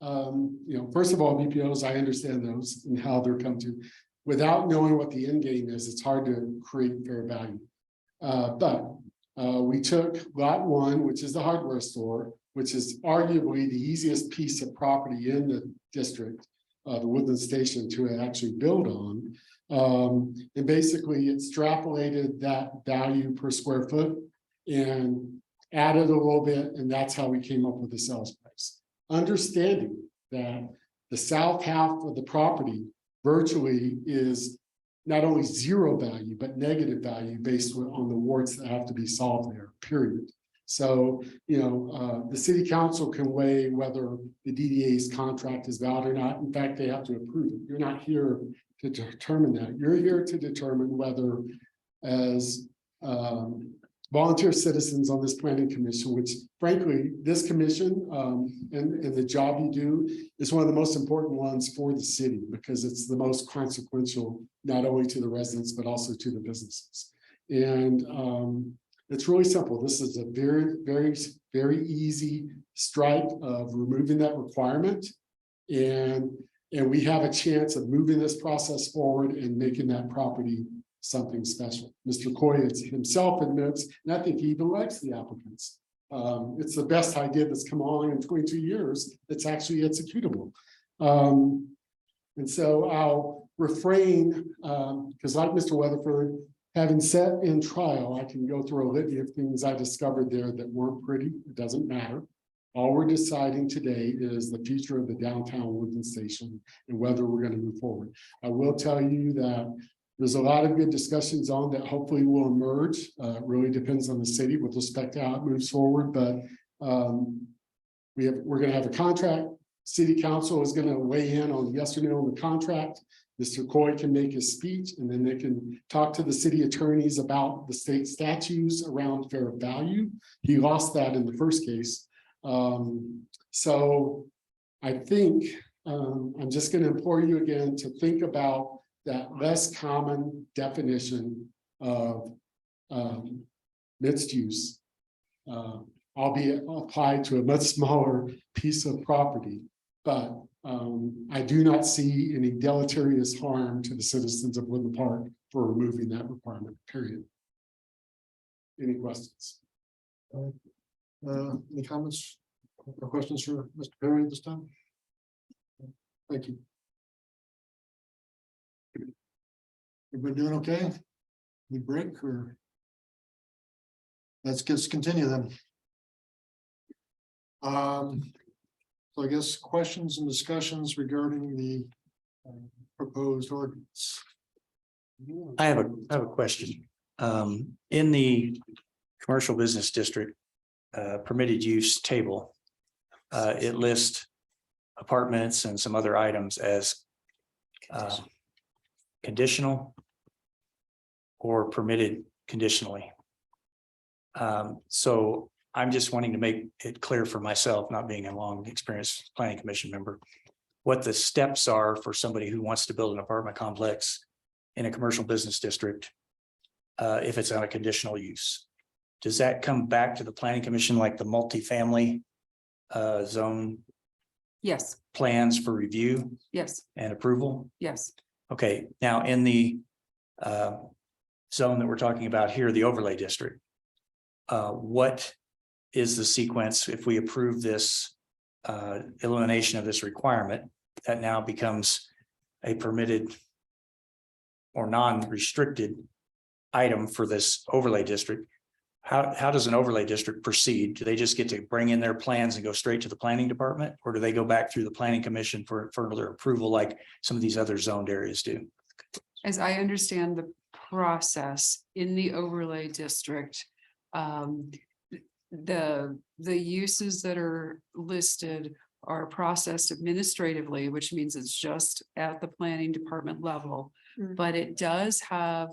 S10: First of all, BPOs, I understand those and how they're come to. Without knowing what the end game is, it's hard to create fair value. But we took lot 1, which is the hardware store, which is arguably the easiest piece of property in the district, the Woodland Station, to actually build on. And basically extrapolated that value per square foot and added a little bit, and that's how we came up with the sales price. Understanding that the south half of the property virtually is not only zero value, but negative value based on the warts that have to be solved there, period. So, the city council can weigh whether the DDA's contract is valid or not. In fact, they have to approve it. You're not here to determine that. You're here to determine whether, as volunteer citizens on this planning commission, which frankly, this commission and the job you do is one of the most important ones for the city, because it's the most consequential, not only to the residents, but also to the businesses. And it's really simple. This is a very, very, very easy strike of removing that requirement. And we have a chance of moving this process forward and making that property something special. Mr. Coy himself admits, and I think he even likes the applicants. It's the best idea that's come along in 22 years that's actually executable. And so I'll refrain, because like Mr. Weatherford, having sat in trial, I can go through a litany of things I discovered there that weren't pretty. It doesn't matter. All we're deciding today is the future of the downtown Woodland Station and whether we're gonna move forward. I will tell you that there's a lot of good discussions on that hopefully will emerge. It really depends on the city with respect to how it moves forward, but we're gonna have a contract. City council is gonna weigh in on yes or no on the contract. Mr. Coy can make his speech and then they can talk to the city attorneys about the state statutes around fair value. He lost that in the first case. So I think I'm just gonna implore you again to think about that less common definition of mixed use. Albeit applied to a much smaller piece of property, but I do not see any deleterious harm to the citizens of Woodland Park for removing that requirement, period. Any questions?
S1: Any comments or questions for Mr. Perry at this time? Thank you. Everybody doing okay? We break or? Let's just continue then. So I guess questions and discussions regarding the proposed ordinance.
S11: I have a question. In the commercial business district permitted use table, it lists apartments and some other items as conditional or permitted conditionally. So I'm just wanting to make it clear for myself, not being a long experienced planning commission member, what the steps are for somebody who wants to build an apartment complex in a commercial business district. If it's on a conditional use, does that come back to the planning commission like the multifamily zone
S2: Yes,
S11: plans for review
S2: yes,
S11: and approval?
S2: yes.
S11: Okay, now in the zone that we're talking about here, the overlay district, what is the sequence if we approve this elimination of this requirement that now becomes a permitted or non-restricted item for this overlay district? How does an overlay district proceed? Do they just get to bring in their plans and go straight to the planning department? Or do they go back through the planning commission for further approval like some of these other zoned areas do?
S2: As I understand the process in the overlay district, the uses that are listed are processed administratively, which means it's just at the planning department level.
S3: Mm.
S2: But it does have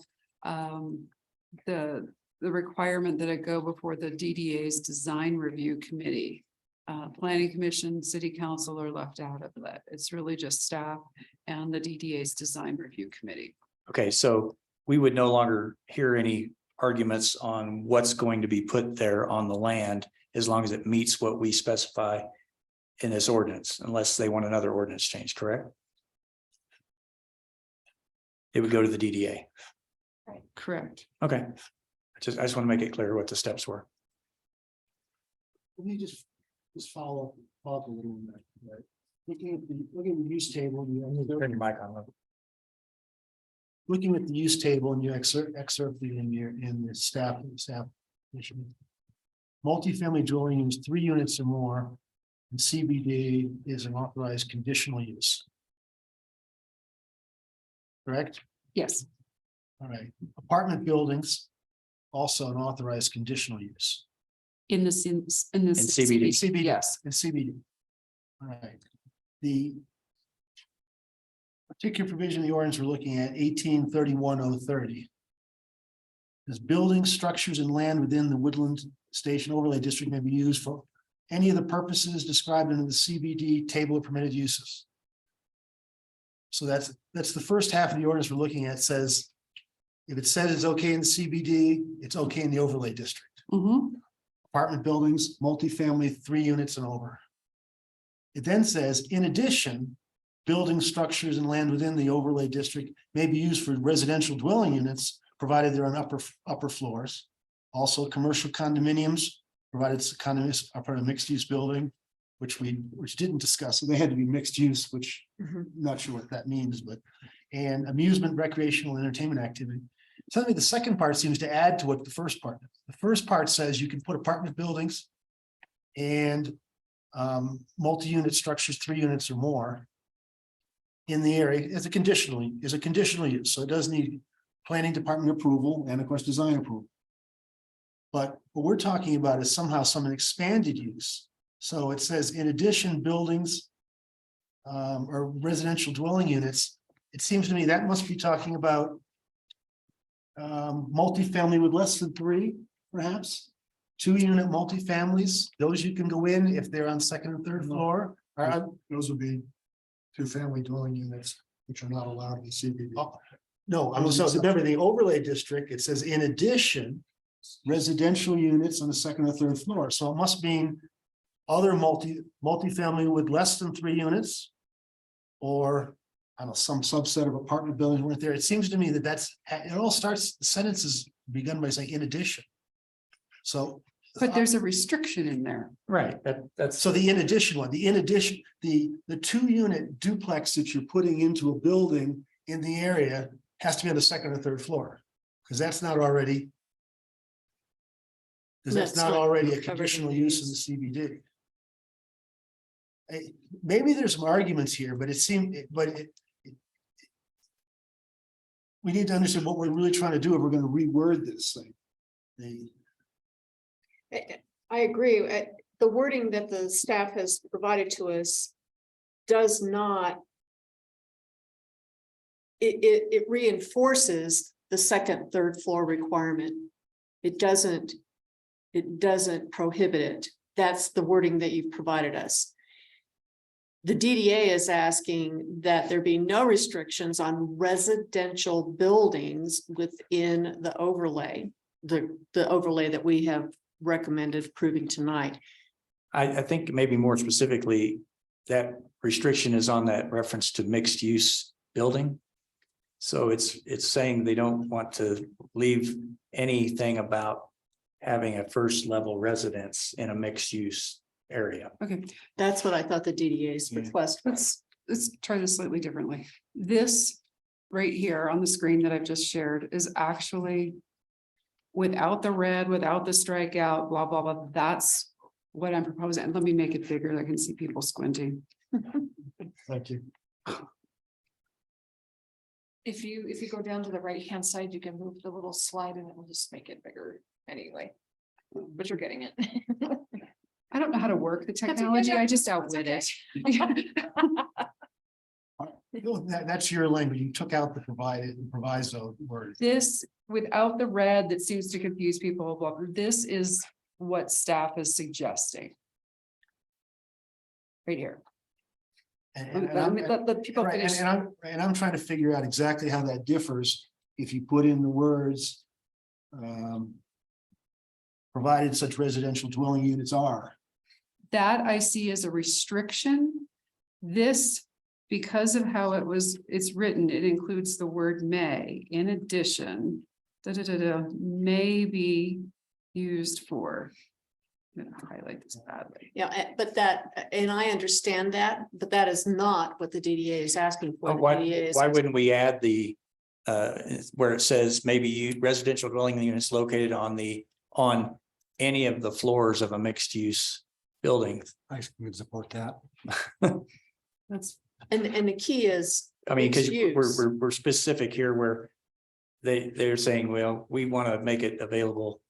S2: the requirement that it go before the DDA's design review committee. Planning commission, city council are left out of that. It's really just staff and the DDA's design review committee.
S11: Okay, so we would no longer hear any arguments on what's going to be put there on the land as long as it meets what we specify in this ordinance, unless they want another ordinance change, correct? It would go to the DDA.
S2: Correct.
S11: Okay. I just want to make it clear what the steps were.
S6: Let me just follow up a little bit, right? Looking at the use table,
S11: Turn your mic on.
S6: looking at the use table and you excerpt in the staff. Mission. Multifamily dwelling use 3 units or more, and CBD is an authorized conditional use. Correct?
S2: Yes,
S6: All right. Apartment buildings, also an authorized conditional use.
S2: in the
S11: CBD.
S6: CBD.
S2: Yes.
S6: And CBD. All right. The particular provision of the ordinance we're looking at 1831-030. As buildings, structures, and land within the Woodland Station Overlay District may be used for any of the purposes described in the CBD table of permitted uses. So that's the first half of the ordinance we're looking at. Says if it says it's okay in the CBD, it's okay in the overlay district.
S2: Mhm.
S6: Apartment buildings, multifamily, 3 units and over. It then says, in addition, buildings, structures, and land within the overlay district may be used for residential dwelling units, provided they're on upper floors. Also, commercial condominiums, provided it's condominiums are part of a mixed-use building, which didn't discuss. So they had to be mixed use, which I'm not sure what that means, but and amusement, recreational, entertainment activity. Tell me, the second part seems to add to what the first part. The first part says you can put apartment buildings and multi-unit structures, 3 units or more. In the area is a conditional use, so it does need planning department approval and of course design approval. But what we're talking about is somehow some expanded use. So it says in addition, buildings. Or residential dwelling units, it seems to me that must be talking about. Multifamily with less than 3, perhaps. 2-unit multifamilies, those you can go in if they're on second and third floor.
S1: Those would be two-family dwelling units, which are not allowed in the CBD.
S6: No, I'm so remember the overlay district, it says in addition. Residential units on the second or third floor, so it must mean. Other multifamily with less than 3 units. Or, I don't know, some subset of apartment buildings weren't there. It seems to me that it all starts, the sentence is begun by saying in addition. So.
S2: But there's a restriction in there.
S11: Right, that's.
S6: So the in addition one, the 2-unit duplex that you're putting into a building in the area has to be on the second or third floor. Because that's not already. Because that's not already a conditional use in the CBD. Maybe there's some arguments here, but we need to understand what we're really trying to do if we're going to reword this thing.
S3: I agree. The wording that the staff has provided to us does not. It reinforces the second, third floor requirement. It doesn't prohibit it. That's the wording that you've provided us. The DDA is asking that there be no restrictions on residential buildings within the overlay, the overlay that we have recommended approving tonight.
S11: I think maybe more specifically, that restriction is on that reference to mixed use building. So it's saying they don't want to leave anything about having a first level residence in a mixed use area.
S2: Okay,
S3: That's what I thought the DDA's request was.
S2: let's try this slightly differently. This right here on the screen that I've just shared is actually. Without the red, without the strikeout, blah, blah, blah. That's what I'm proposing. And let me make it bigger. I can see people squinting.
S1: Thank you.
S4: If you go down to the right-hand side, you can move the little slide and it will just make it bigger anyway. But you're getting it.
S2: I don't know how to work the
S4: okay,
S2: technology.
S4: no,
S2: I just
S4: that's
S2: outwit
S4: okay.
S2: it.
S6: That's your language. You took out the proviso word.
S2: This, without the red that seems to confuse people, blah, blah, this is what staff is suggesting. Right here. Let people
S6: Right,
S2: finish.
S6: and I'm trying to figure out exactly how that differs if you put in the words. Provided such residential dwelling units are.
S2: That I see as a restriction. This, because of how it's written, it includes the word may, in addition. May be used for. I'm gonna highlight this badly.
S3: Yeah, but and I understand that, but that is not what the DDA is asking for. The
S11: Why
S3: DDA is
S11: wouldn't we add the where it says maybe residential dwelling units located on any of the floors of a mixed use building?
S7: I would support that.
S2: That's,
S3: And the key is.
S11: I mean, because
S3: mixed use.
S11: we're specific here where they're saying, well, we want to make it available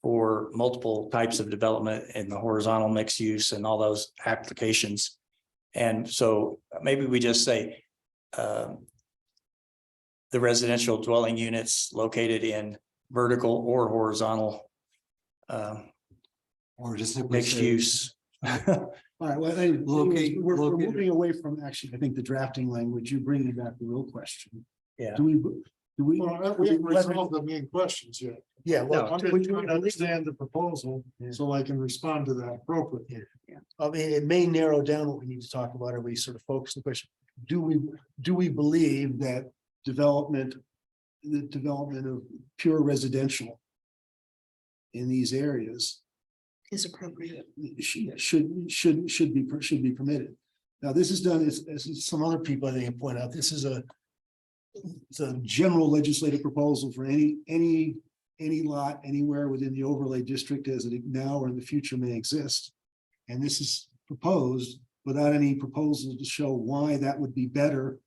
S11: for multiple types of development in the horizontal mixed use and all those applications. And so maybe we just say the residential dwelling units located in vertical or horizontal
S7: Or just simply
S11: mixed
S7: say-
S11: use.
S6: All right, well, anyways,
S7: Locate-
S6: we're
S7: locate-
S6: moving away from actually, I think the drafting language, you bring back the real question.
S11: Yeah.
S6: Do we?
S1: Well, we haven't resolved the main questions yet.
S6: Yeah, well,
S1: I'm just trying to understand the proposal so I can respond to that appropriately.
S6: I mean, it may narrow down what we need to talk about, or we sort of focus the question. Do we believe that the development of pure residential in these areas
S3: Is appropriate.
S6: should be permitted? Now, this is done as some other people I think have pointed out, this is it's a general legislative proposal for any lot anywhere within the overlay district as it now or in the future may exist. And this is proposed without any proposal to show why that would be better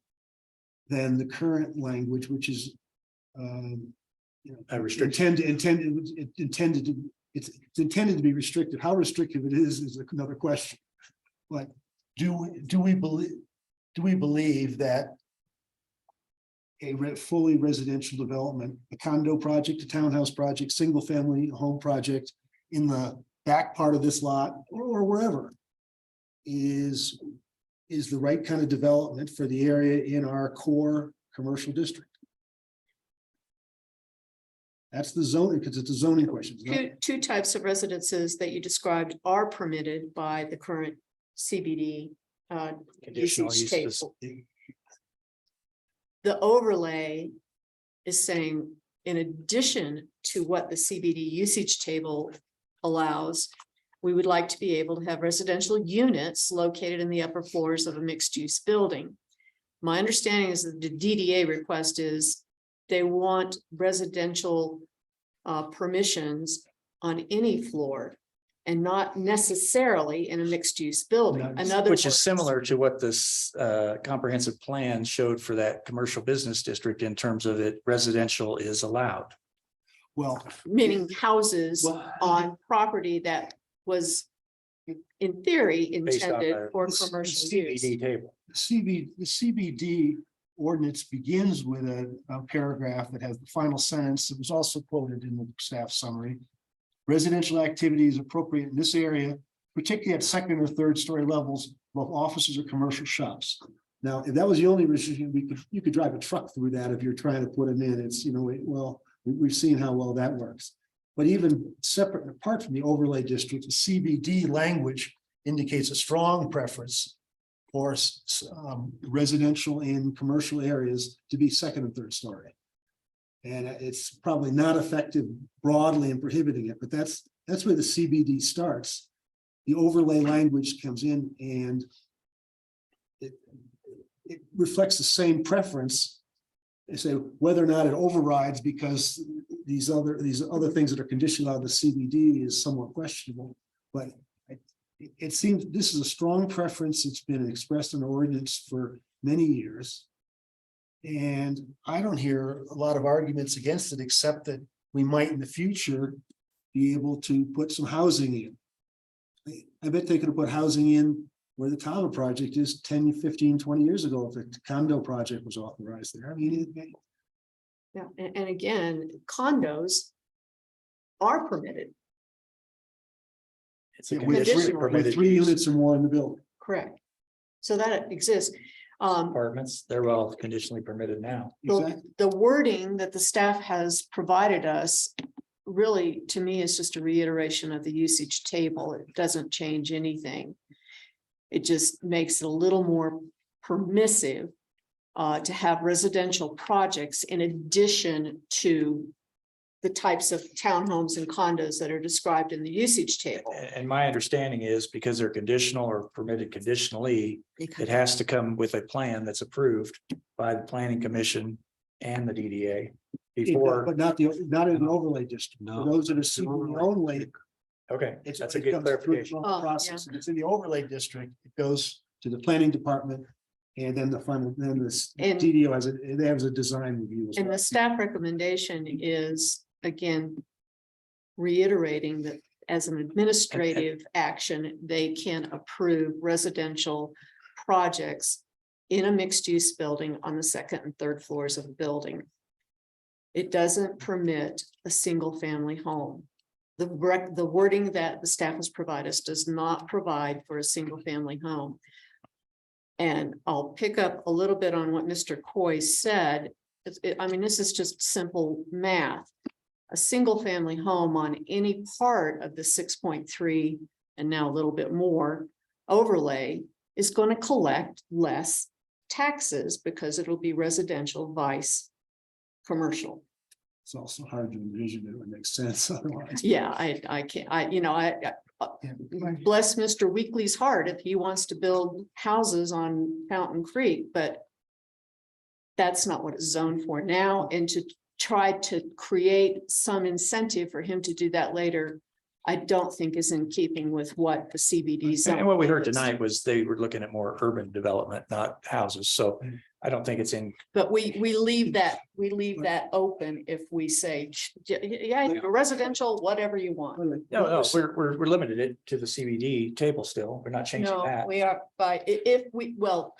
S6: than the current language, which is you know,
S11: Restricted.
S6: it's intended to be restricted. How restrictive it is another question. But do we believe that a fully residential development, a condo project, a townhouse project, single family home project in the back part of this lot or wherever is the right kind of development for the area in our core commercial district? That's the zoning, because it's a zoning question. It's not-
S3: Two types of residences that you described are permitted by the current CBD
S11: Conditional
S3: usage
S11: uses.
S3: table. The overlay is saying, in addition to what the CBD usage table allows, we would like to be able to have residential units located in the upper floors of a mixed-use building. My understanding is that the DDA request is they want residential permissions on any floor and not necessarily in a mixed-use building. In other
S11: Which is
S3: words-
S11: similar to what this comprehensive plan showed for that commercial business district in terms of it residential is allowed.
S6: Well,
S3: Meaning houses
S6: Well,
S3: on property that was in theory
S11: Based on
S3: intended
S11: the
S3: for commercial use.
S11: CBD table.
S6: the CBD ordinance begins with a paragraph that has the final sentence that was also quoted in the staff summary. Residential activity is appropriate in this area, particularly at second or third story levels, both offices or commercial shops. Now, if that was the only restriction, you could drive a truck through that if you're trying to put them in. It's, you know, we've seen how well that works. But even separate and apart from the overlay district, the CBD language indicates a strong preference for residential in commercial areas to be second and third story. And it's probably not effective broadly in prohibiting it, but that's where the CBD starts. The overlay language comes in and it reflects the same preference. They say whether or not it overrides because these other things that are conditioned on the CBD is somewhat questionable, but it seems this is a strong preference. It's been expressed in ordinance for many years. And I don't hear a lot of arguments against it, except that we might in the future be able to put some housing in. I bet they could have put housing in where the Tama project is 10, 15, 20 years ago, if the condo project was authorized there. I mean,
S3: Yeah, and again, condos are permitted,
S11: It's a
S6: with
S11: conditionally permitted
S6: three
S11: use.
S6: units or more in the building.
S3: correct? So that exists.
S11: Apartments, they're well conditionally permitted now.
S6: Exactly.
S3: The wording that the staff has provided us really, to me, is just a reiteration of the usage table. It doesn't change anything. It just makes it a little more permissive to have residential projects in addition to the types of townhomes and condos that are described in the usage table.
S11: And my understanding is because they're conditional or permitted conditionally, it has to come with a plan that's approved by the planning commission and the DDA before.
S6: But not in an overlay district. For those that are CBD only.
S11: Okay,
S6: It's
S11: that's a
S6: it
S11: good
S6: comes through
S11: clarification.
S6: the
S3: Oh,
S6: process. If it's in the overlay district, it goes to the planning department. And then then the
S3: And-
S6: DDO they have a design review as
S3: And
S6: well.
S3: the staff recommendation is, again, reiterating that as an administrative action, they can approve residential projects in a mixed-use building on the second and third floors of the building. It doesn't permit a single-family home. The wording that the staff has provided us does not provide for a single-family home. And I'll pick up a little bit on what Mr. Coy said. I mean, this is just simple math. A single-family home on any part of the 6.3 and now a little bit more overlay is going to collect less taxes because it'll be residential vice commercial.
S6: It's also hard to envision it would make sense otherwise.
S3: Yeah, I can't, bless Mr. Weekly's heart if he wants to build houses on Fountain Creek, but that's not what it's zoned for now. And to try to create some incentive for him to do that later I don't think is in keeping with what the CBD zone.
S11: And what we heard
S3: is.
S11: tonight was they were looking at more urban development, not houses. So I don't think it's in.
S3: But we leave that open if we say, yeah, residential, whatever you want.
S11: No, we're limited it to the CBD table still. We're not changing
S3: No,
S11: that.
S3: we are, if we, well,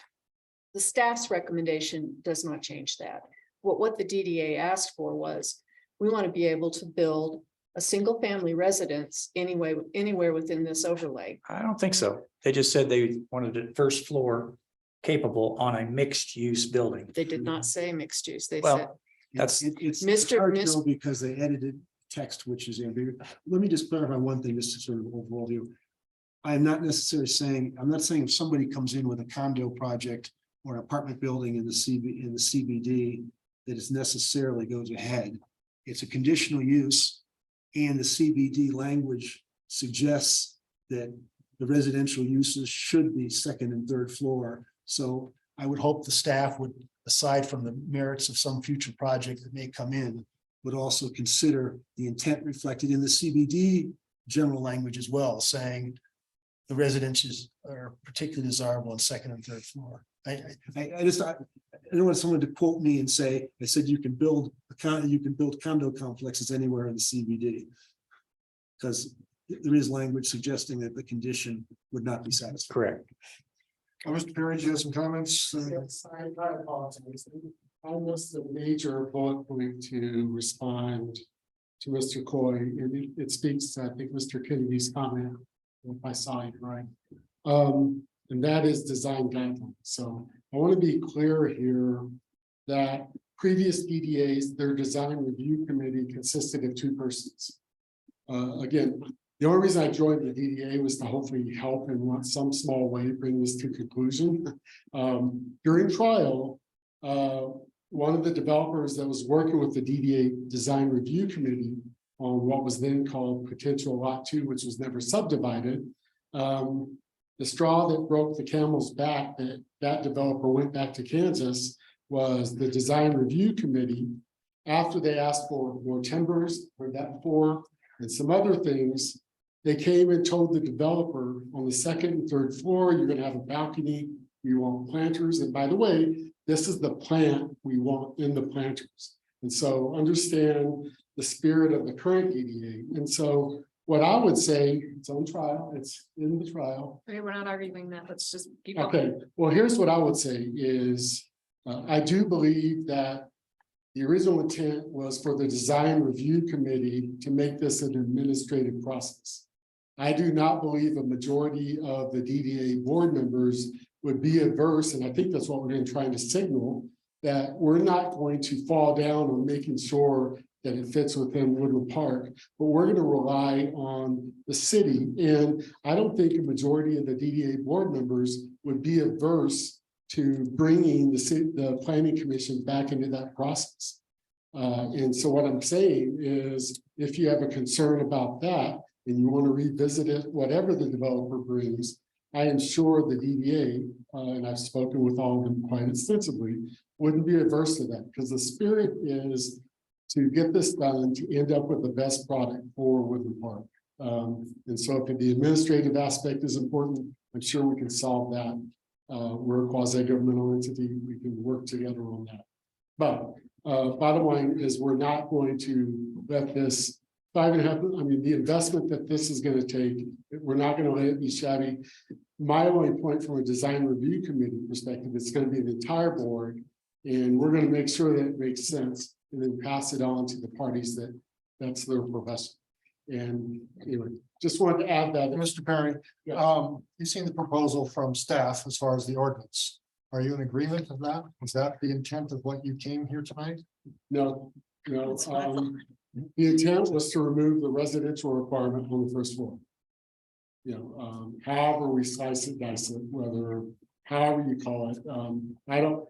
S3: the staff's recommendation does not change that. What the DDA asked for was, we want to be able to build a single family residence anywhere within this overlay.
S11: I don't think so. They just said they wanted it first floor capable on a mixed use building.
S3: They did not say mixed use. They
S11: Well,
S3: said,
S11: That's,
S6: It's
S3: Mr.
S6: hard to
S3: Mis-
S6: know because they edited text, which is ambiguous. Let me just clarify one thing, just to sort of overall view. I am not necessarily saying, I'm not saying if somebody comes in with a condo project or an apartment building in the CBD, that it necessarily goes ahead. It's a conditional use. And the CBD language suggests that the residential uses should be second and third floor. So I would hope the staff would, aside from the merits of some future project that may come in, would also consider the intent reflected in the CBD general language as well, saying the residences are particularly desirable on second and third floor. I don't want someone to quote me and say, I said you can build condo complexes anywhere in the CBD. Because there is language suggesting that the condition would not be satisfied.
S11: correct.
S1: Mr. Perry, do you have some comments?
S10: Yes, I apologize. I missed a major bullet point to respond to Mr. Coy, and it speaks to, I think, Mr. Kennedy's comment, if I saw it right. And that is design guidelines. So I want to be clear here that previous EDAs, their design review committee consisted of 2 persons. Again, the only reason I joined the DDA was to hopefully help in some small way bring this to conclusion. During trial, one of the developers that was working with the DDA design review committee on what was then called potential lot 2, which was never subdivided. The straw that broke the camel's back that developer went back to Kansas was the design review committee. After they asked for more timbers, heard that before, and some other things, they came and told the developer on the second and third floor, you're gonna have a balcony, we want planters, and by the way, this is the plant we want in the planters. And so understand the spirit of the current EDA. And so what I would say, it's on trial, it's in the trial.
S4: Okay, we're not arguing that. Let's just keep going.
S10: Okay, well, here's what I would say is, I do believe that the original intent was for the design review committee to make this an administrative process. I do not believe a majority of the DDA board members would be averse, and I think that's what we're going to try to signal, that we're not going to fall down on making sure that it fits within Woodland Park, but we're going to rely on the city. And I don't think a majority of the DDA board members would be averse to bringing the planning commission back into that process. And so what I'm saying is, if you have a concern about that and you want to revisit it, whatever the developer brings, I am sure the DDA, and I've spoken with all of them quite extensively, wouldn't be averse to that, because the spirit is to get this done, to end up with the best product for Woodland Park. And so if the administrative aspect is important, I'm sure we can solve that. We're a quasi-governmental entity, we can work together on that. But bottom line is, we're not going to let this the investment that this is going to take, we're not going to let it be shabby. My only point from a design review committee perspective, it's going to be the entire board, and we're going to make sure that it makes sense, and then pass it on to the parties that's their profession. And anyway, just wanted to add that.
S1: Mr. Perry, you've seen the proposal from staff as far as the ordinance. Are you in agreement with that? Is that the intent of what you came here tonight?
S10: No. The intent was to remove the residential requirement on the first floor. However we slice it, dice it, however you call it, I don't,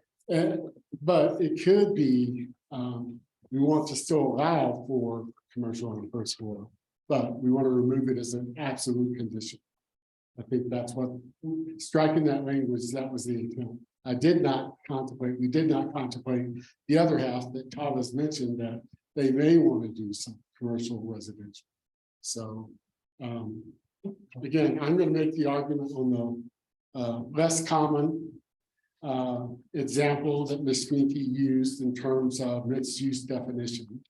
S10: but it could be, we want to still allow for commercial on the first floor, but we want to remove it as an absolute condition. I think that's what, striking that language, that was the intent. We did not contemplate the other half that Todd has mentioned, that they may want to do some commercial residential. So Again, I'm gonna make the argument on the less common example that Ms. Sweeney used in terms of mixed use definition.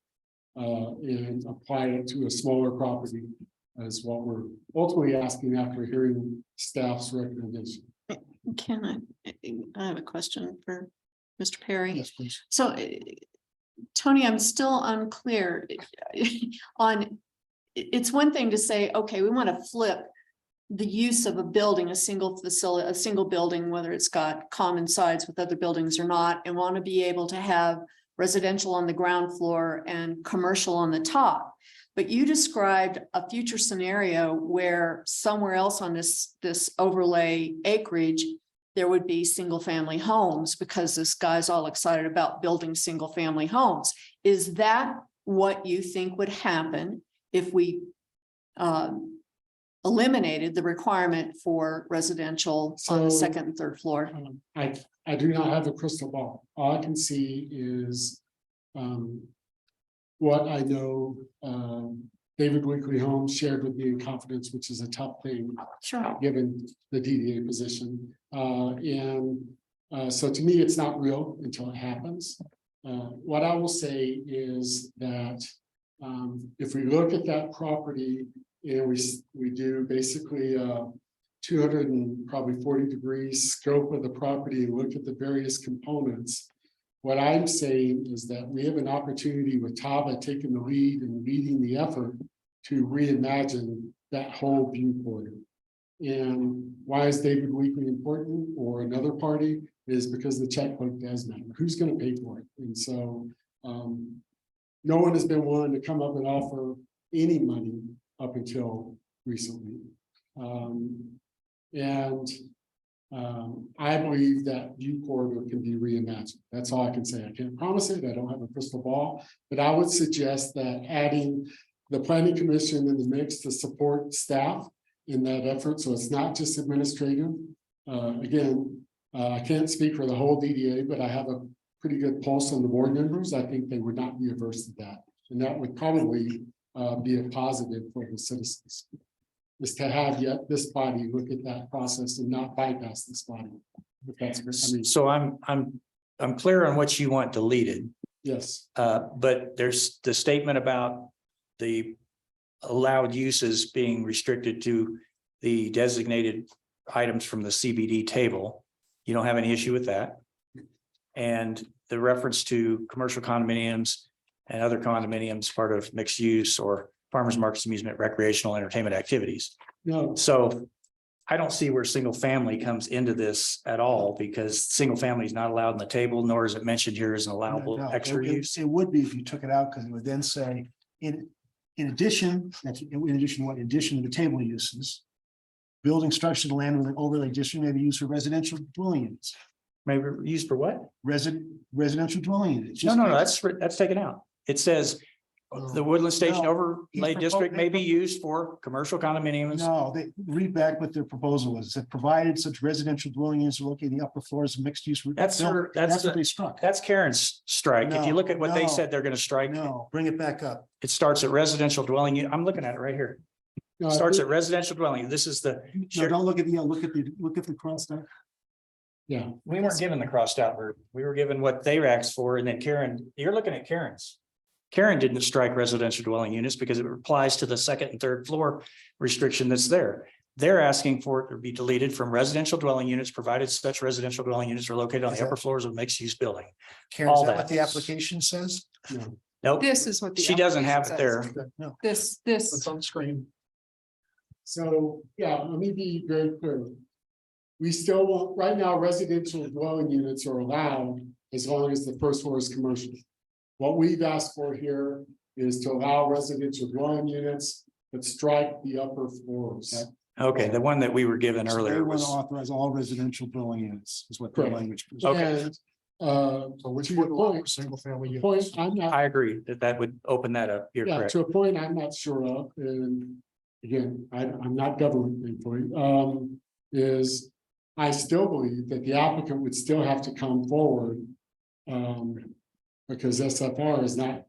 S10: And apply it to a smaller property is what we're ultimately asking after hearing staff's recommendation.
S3: Can I have a question for Mr. Perry?
S6: Yes, please.
S3: So, Tony, I'm still unclear on, it's one thing to say, okay, we want to flip the use of a building, a single facility, a single building, whether it's got common sides with other buildings or not, and want to be able to have residential on the ground floor and commercial on the top. But you described a future scenario where somewhere else on this overlay acreage, there would be single family homes because this guy's all excited about building single family homes. Is that what you think would happen if we eliminated the requirement for residential on the
S10: So-
S3: second and third floor?
S10: I do not have a crystal ball. All I can see is what I know David Weekly Holmes shared with me in confidence, which is a tough thing
S3: Sure.
S10: given the DDA position. So to me, it's not real until it happens. What I will say is that if we look at that property and we do basically 240 scope of the property and look at the various components. What I'm saying is that we have an opportunity with Tava taking the lead and leading the effort to reimagine that whole viewport. And why is David Weekly important or another party is because the checkbook does matter. Who's going to pay for it? And so no one has been willing to come up and offer any money up until recently. I believe that view corridor can be reimagined. That's all I can say. I can't promise it. I don't have a crystal ball, but I would suggest that adding the planning commission in the mix to support staff in that effort. So it's not just administrative. I can't speak for the whole DDA, but I have a pretty good pulse on the board members. I think they would not be averse to that. And that would probably be a positive for the citizens. Is to have yet this body look at that process and not bypass this body. If that's, I mean,
S11: So I'm clear on what you want deleted,
S10: yes,
S11: but there's the statement about the allowed uses being restricted to the designated items from the CBD table. You don't have any issue with that. And the reference to commercial condominiums and other condominiums, part of mixed use or farmers markets, amusement, recreational, entertainment activities.
S10: no,
S11: So I don't see where single family comes into this at all because single family is not allowed on the table, nor is it mentioned here as an allowable
S6: No,
S11: extra use.
S6: It would be if you took it out, because it would then say, in addition, in addition to the table uses. Building structure to land with an overlay district may be used for residential dwelling units,
S11: Maybe used for what?
S6: residential dwelling units.
S11: No, that's taken out. It says the Woodland Station
S6: No,
S11: overlay
S6: he's
S11: district may be
S6: proposing-
S11: used for commercial condominiums.
S6: No, they read back what their proposal was, that provided such residential dwelling units are located in the upper floors of mixed use.
S11: That's
S6: That's what they struck.
S11: That's Karen's strike. If you look at what they
S6: No,
S11: said they're gonna strike,
S6: No, bring it back up.
S11: it starts at residential dwelling. I'm looking at it right here.
S10: no, I
S11: Starts
S10: think-
S11: at residential dwelling. This is the,
S6: No, don't look at the, look at the cross there.
S10: yeah,
S11: we weren't given the crossed out version. We were given what they asked for. And then Karen, you're looking at Karen's. Karen didn't strike residential dwelling units because it applies to the second and third floor restriction that's there. They're asking for it to be deleted from residential dwelling units, provided such residential dwelling units are located on
S6: Is
S11: the
S6: that-
S11: upper floors of mixed use building.
S6: Karen,
S11: All
S6: is that
S11: that.
S6: what the application says?
S10: no.
S11: Nope,
S2: This is what the.
S11: she doesn't have it
S2: application
S11: there.
S2: says. This.
S6: It's on the screen.
S10: So, yeah, let me be very clear. We still want, right now, residential dwelling units are allowed as long as the first floor is commercial. What we've asked for here is to allow residential dwelling units, but strike the upper floors.
S11: Okay, the one that we were given
S6: So they
S11: earlier
S6: want to
S11: was,
S6: authorize all residential dwelling units is what the
S10: Correct.
S6: language. is.
S11: Okay.
S10: And,
S1: So which
S10: to your
S1: would allow
S10: point,
S1: single family
S10: point,
S1: units.
S10: I'm not,
S11: I agree that that would open that up. You're
S10: yeah,
S11: correct.
S10: to a point I'm not sure of, and again, I'm not government employee, is I still believe that the applicant would still have to come forward. Because SFR is not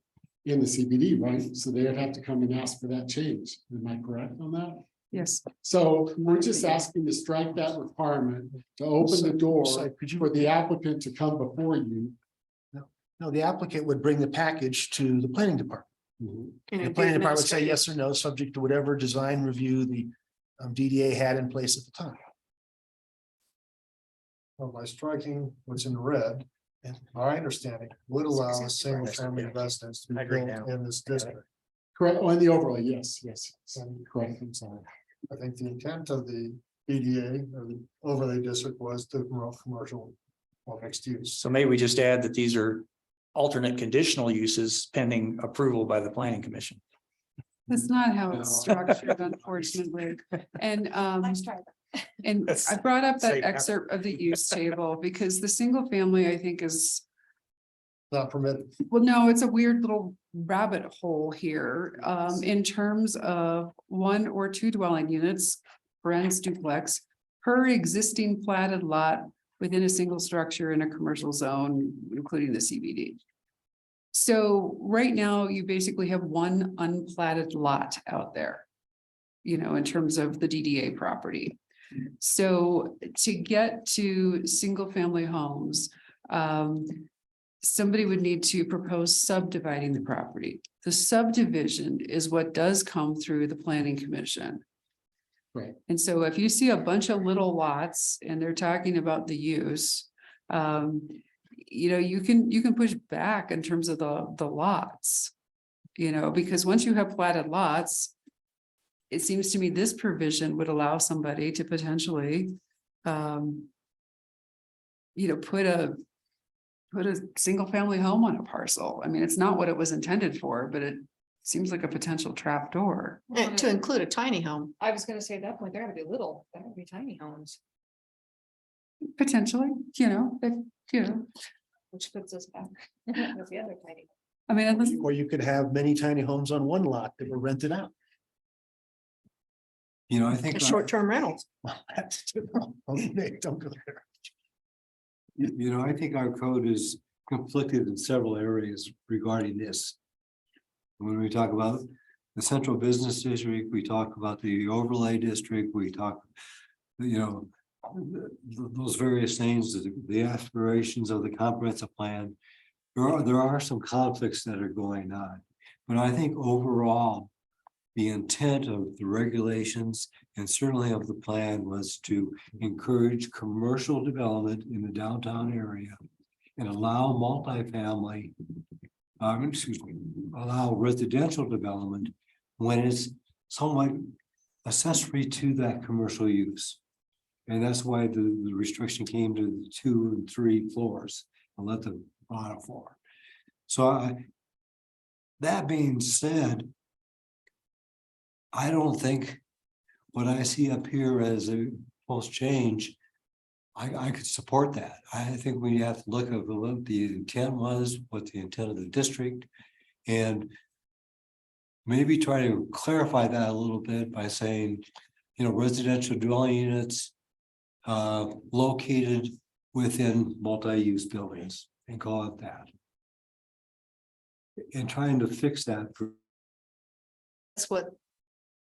S10: in the CBD, right? So they'd have to come and ask for that change. Am I correct on that?
S2: Yes,
S10: So we're just asking to strike that requirement to open the door
S6: So could you,
S10: for the applicant to come before you.
S6: no, the applicant would bring the package to the planning department. The planning department would say yes or no, subject to whatever design review the DDA had in place at the time.
S1: Well, by striking what's in red, and my understanding would allow a single family residence to be
S5: I agree
S1: built
S5: now.
S1: in this district.
S10: Correct, on the overlay, yes, yes,
S1: And
S10: correct, I'm sorry.
S1: I think the intent of the EDA or the overlay district was to promote commercial or mixed use.
S11: So maybe we just add that these are alternate conditional uses pending approval by the planning commission.
S2: that's not how it's structured, unfortunately. And,
S4: Let's try that.
S2: and
S5: That's
S2: I brought up that
S5: safe.
S2: excerpt of the use table because the single family, I think, is,
S1: Not permitted.
S2: well, no, it's a weird little rabbit hole here. In terms of 1 or 2 dwelling units, Brent's duplex, per existing platted lot within a single structure in a commercial zone, including the CBD. So right now, you basically have 1 unplatted lot out there, you know, in terms of the DDA property. So to get to single family homes, somebody would need to propose subdividing the property. The subdivision is what does come through the planning commission.
S10: Right.
S2: And so if you see a bunch of little lots and they're talking about the use, you know, you can push back in terms of the lots. You know, because once you have platted lots, it seems to me this provision would allow somebody to potentially, you know, put a single family home on a parcel. I mean, it's not what it was intended for, but it seems like a potential trap door.
S3: And to include a tiny home.
S4: I was gonna say at that point, they're gonna be little, they're gonna be tiny homes,
S2: Potentially, you know, if, you know,
S4: which puts us back with the other tiny.
S2: I mean, unless,
S6: Or you could have many tiny homes on one lot that were rented out.
S7: You know, I think.
S3: Short-term rentals.
S6: Don't go there.
S7: You know, I think our code is conflicted in several areas regarding this. When we talk about the central business district, we talk about the overlay district, we talk, you know, those various things, the aspirations of the comprehensive plan. There are some conflicts that are going on, but I think overall, the intent of the regulations and certainly of the plan was to encourage commercial development in the downtown area and allow multifamily, allow residential development when it's somewhat accessory to that commercial use. And that's why the restriction came to the 2 and 3 floors and let the bottom floor. So that being said, I don't think what I see up here as a post change, I could support that. I think we have to look at what the intent was, what the intent of the district, and maybe try to clarify that a little bit by saying, you know, residential dwelling units located within multi-use buildings and call it that. And trying to fix that for.
S3: That's what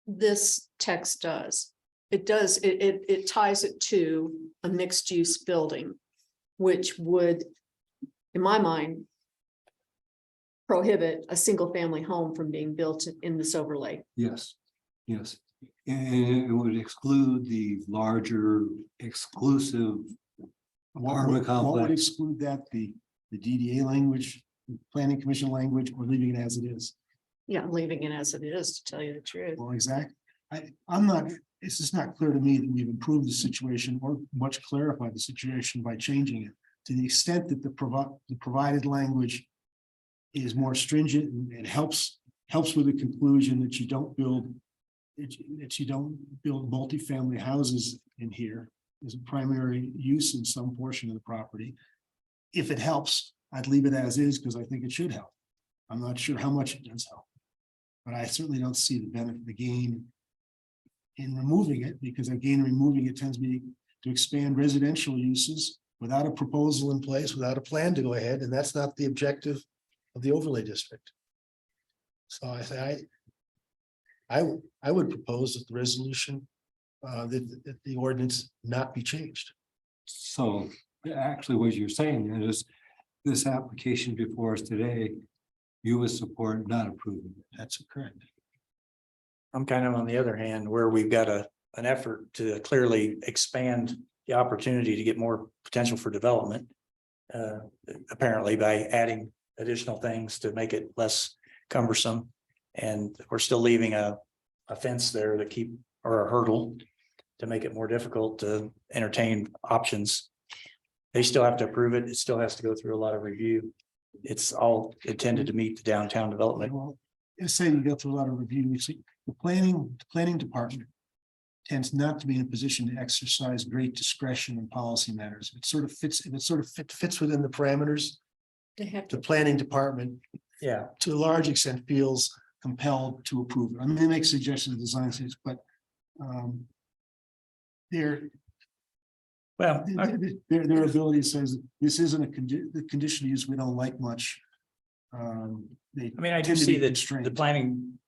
S3: this text does. It does, it ties it to a mixed use building, which would, in my mind, prohibit a single family home from being built in this overlay.
S7: Yes, yes. And it would exclude the larger exclusive apartment
S6: What would
S7: complex.
S6: exclude that? The DDA language, planning commission language, or leaving it as it is?
S3: Yeah, leaving it as it is, to tell you the truth.
S6: Well, exactly. I'm not, it's just not clear to me that we've improved the situation or much clarified the situation by changing it. To the extent that the provided language is more stringent and helps with the conclusion that you don't build multifamily houses in here as a primary use in some portion of the property. If it helps, I'd leave it as is because I think it should help. I'm not sure how much it does help. But I certainly don't see the benefit, the gain in removing it, because again, removing it tends me to expand residential uses without a proposal in place, without a plan to go ahead, and that's not the objective of the overlay district. So I say, I would propose that the resolution, that the ordinance not be changed.
S7: So actually what you're saying is this application before us today, you would support not approving it.
S6: That's correct.
S11: I'm kind of on the other hand, where we've got an effort to clearly expand the opportunity to get more potential for development. Apparently by adding additional things to make it less cumbersome. And we're still leaving a fence there to keep, or a hurdle to make it more difficult to entertain options. They still have to approve it. It still has to go through a lot of review. It's all intended to meet the downtown development.
S6: Well, it's saying you go through a lot of review, you see, the planning department tends not to be in a position to exercise great discretion in policy matters. It sort of fits, if it sort of fits within the parameters.
S3: They have
S6: The planning department,
S11: Yeah,
S6: to a large extent, feels compelled to approve it. I mean, they make suggestions, design things, but their
S11: well,
S6: their ability says this isn't the condition use we don't like much.
S11: I mean, I do
S6: tend to
S11: see
S6: be
S11: that
S6: constrained.
S11: the planning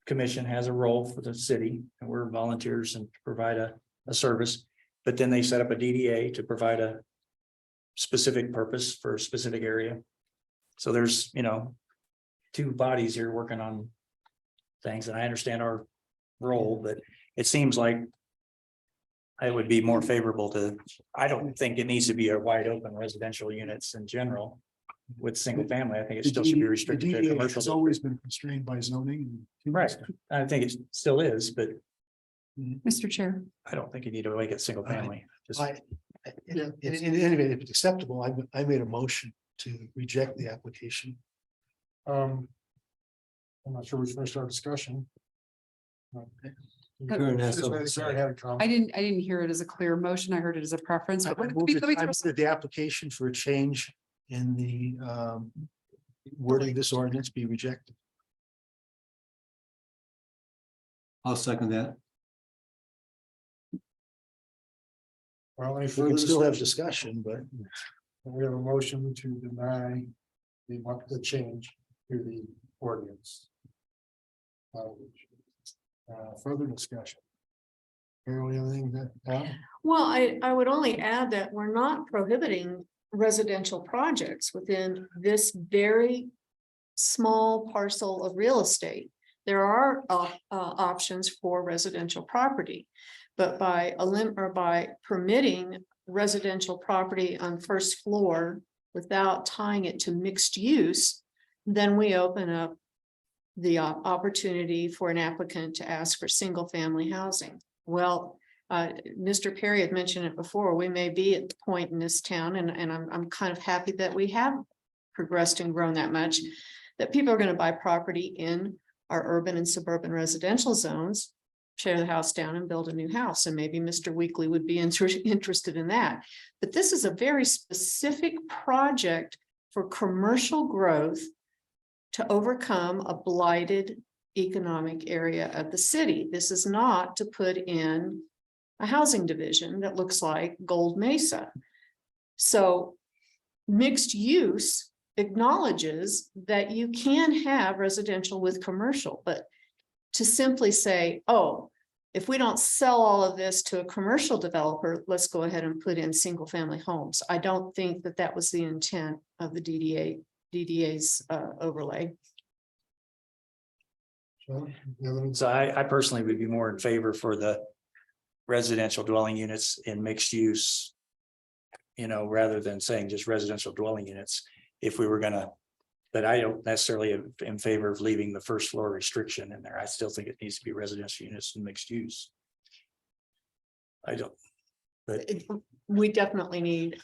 S11: commission has a role for the city and we're volunteers and provide a service. But then they set up a DDA to provide a specific purpose for a specific area. So there's, two bodies here working on things, and I understand our role, but it seems like I would be more favorable to, I don't think it needs to be a wide open residential units in general with single family. I think it still should be restricted to
S6: The DDA
S11: commercial.
S6: has always been constrained by zoning. and-
S11: Right. I think it still is, but
S2: Mr. Chair.
S11: I don't think you need to make it single family. Just
S6: In any event, if it's acceptable, I made a motion to reject the application.
S1: I'm not sure we finished our discussion.
S7: Karen has
S1: Just
S7: something to
S1: Sarah
S7: say.
S1: had a comment.
S2: I didn't hear it as a clear motion. I heard it as a preference,
S6: I
S2: but let
S6: moved
S2: me
S6: it-
S2: throw
S6: I moved that the application for a change in the wording of this ordinance be rejected.
S7: I'll second that.
S1: Well, any
S6: We
S1: further
S6: can still have
S1: discussion?
S6: discussion, but
S1: We have a motion to deny the change to the ordinance. Further discussion. Carol, anything that?
S3: Well, I would only add that we're not prohibiting residential projects within this very small parcel of real estate. There are options for residential property. But by permitting residential property on first floor without tying it to mixed use, then we open up the opportunity for an applicant to ask for single family housing. Well, Mr. Perry had mentioned it before, we may be at the point in this town, and I'm kind of happy that we have progressed and grown that much, that people are going to buy property in our urban and suburban residential zones, tear the house down and build a new house. And maybe Mr. Weekly would be interested in that. But this is a very specific project for commercial growth to overcome a blighted economic area of the city. This is not to put in a housing division that looks like Gold Mesa. So mixed use acknowledges that you can have residential with commercial, but to simply say, oh, if we don't sell all of this to a commercial developer, let's go ahead and put in single family homes. I don't think that that was the intent of the DDA's overlay.
S11: So I personally would be more in favor for the residential dwelling units in mixed use. Rather than saying just residential dwelling units, if we were gonna. But I don't necessarily in favor of leaving the first floor restriction in there. I still think it needs to be residential units and mixed use. I don't. But
S3: We definitely need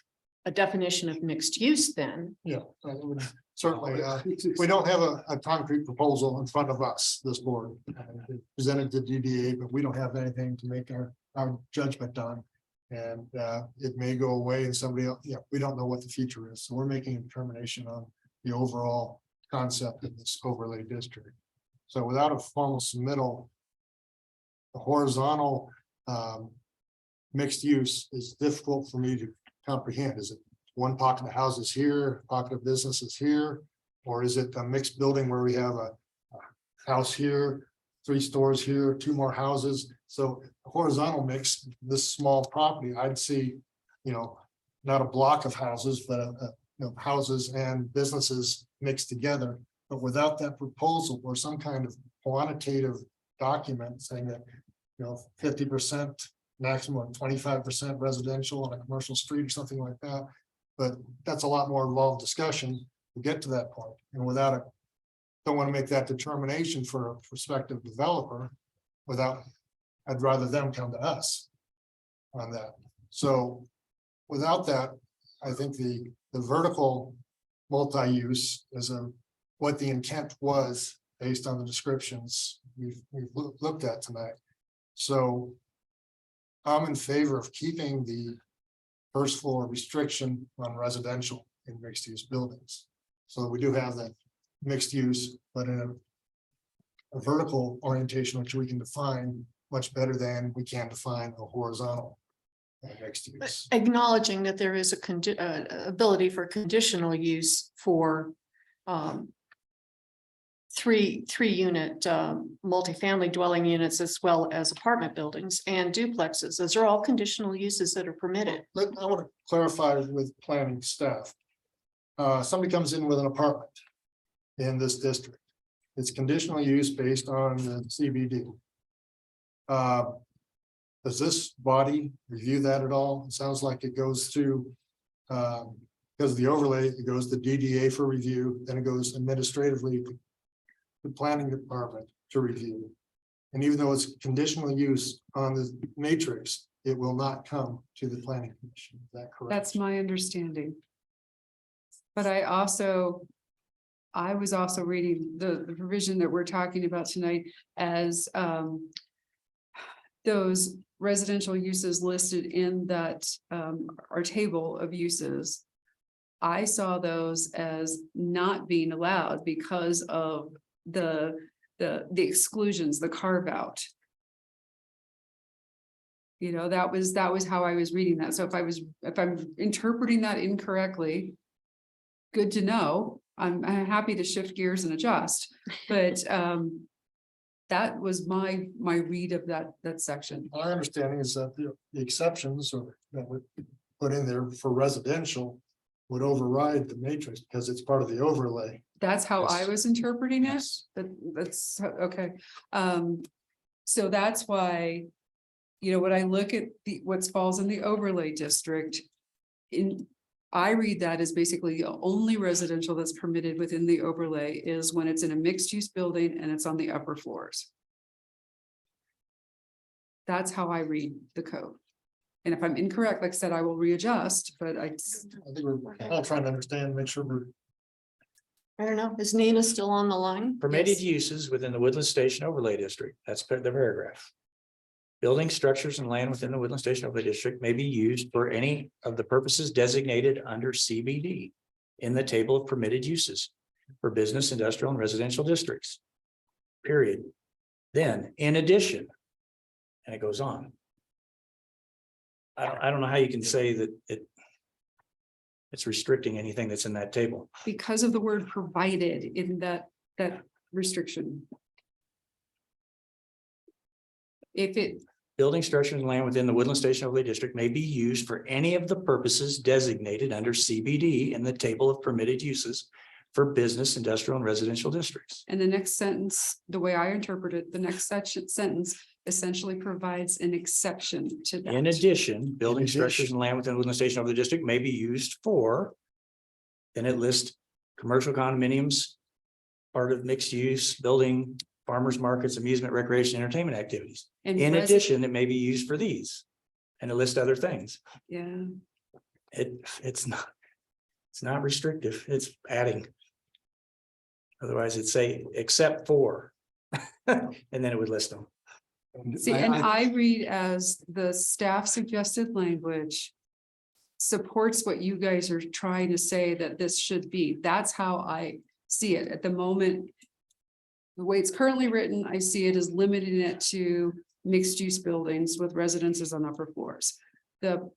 S3: a definition of mixed use then.
S1: Yeah, certainly. We don't have a concrete proposal in front of us, this board. Presented to DDA, but we don't have anything to make our judgment on. And it may go away and somebody else, we don't know what the future is. So we're making a determination on the overall concept of this overlay district. So without a formal submittal, the horizontal mixed use is difficult for me to comprehend. Is it one pocket of houses here, pocket of businesses here? Or is it a mixed building where we have a house here, 3 stores here, 2 more houses. So horizontal mix, this small property, I'd see, not a block of houses, but houses and businesses mixed together. But without that proposal or some kind of quantitative document saying that, 50% maximum, 25% residential on a commercial street or something like that. But that's a lot more involved discussion to get to that point. And without it, don't want to make that determination for a prospective developer without, I'd rather them come to us on that. So without that, I think the vertical multi-use is what the intent was based on the descriptions we've looked at tonight. So I'm in favor of keeping the first floor restriction on residential in mixed use buildings. So we do have that mixed use, but in a vertical orientation, which we can define much better than we can define a horizontal mixed use.
S3: Acknowledging that there is ability for conditional use for three unit multifamily dwelling units as well as apartment buildings and duplexes. Those are all conditional uses that are permitted.
S1: I want to clarify with planning staff. Somebody comes in with an apartment in this district. It's conditional use based on the CBD. Does this body review that at all? It sounds like it goes through, because of the overlay, it goes to DDA for review, then it goes administratively to the planning department to review. And even though it's conditional use on the matrix, it will not come to the planning commission. Is that correct?
S2: That's my understanding. But I was also reading the provision that we're talking about tonight as those residential uses listed in that our table of uses. I saw those as not being allowed because of the exclusions, the carve out. That was how I was reading that. So if I'm interpreting that incorrectly, good to know. I'm happy to shift gears and adjust, but that was my read of that section.
S1: My understanding is that the exceptions or that would put in there for residential would override the matrix because it's part of the overlay.
S2: That's how I was interpreting it.
S1: Yes.
S2: That's okay. So that's why, when I look at what falls in the overlay district, I read that as basically the only residential that's permitted within the overlay is when it's in a mixed use building and it's on the upper floors. That's how I read the code. And if I'm incorrect, like I said, I will readjust, but I
S1: think we're all trying to understand, make sure we're.
S3: I don't know, is Nina still on the line?
S11: Permitted
S3: Yes.
S11: uses within the Woodland Station Overlay District. That's the paragraph. Buildings, structures, and land within the Woodland Station Overlay District may be used for any of the purposes designated under CBD in the table of permitted uses for business, industrial, and residential districts. Period. Then, in addition, and it goes on. I don't know how you can say that it's restricting anything that's in that table.
S2: because of the word provided in that restriction. If it,
S11: Building, structures, and land within the Woodland Station Overlay District may be used for any of the purposes designated under CBD in the table of permitted uses for business, industrial, and residential districts.
S2: and the next sentence, the way I interpret it, the next sentence essentially provides an exception to that.
S11: In addition, building,
S6: In
S11: structures,
S6: addition.
S11: and land within the Woodland Station Overlay District may be used for. Then it lists commercial condominiums, part of mixed use, building, farmers markets, amusement, recreation, entertainment activities.
S2: And
S11: In
S2: resi-
S11: addition, it may be used for these. And it lists other things.
S2: Yeah,
S11: It's not restrictive, it's adding. Otherwise, it'd say except for. And then it would list them.
S2: see, and I read as the staff suggested language supports what you guys are trying to say that this should be. That's how I see it at the moment. The way it's currently written, I see it as limiting it to mixed use buildings with residences on upper floors. The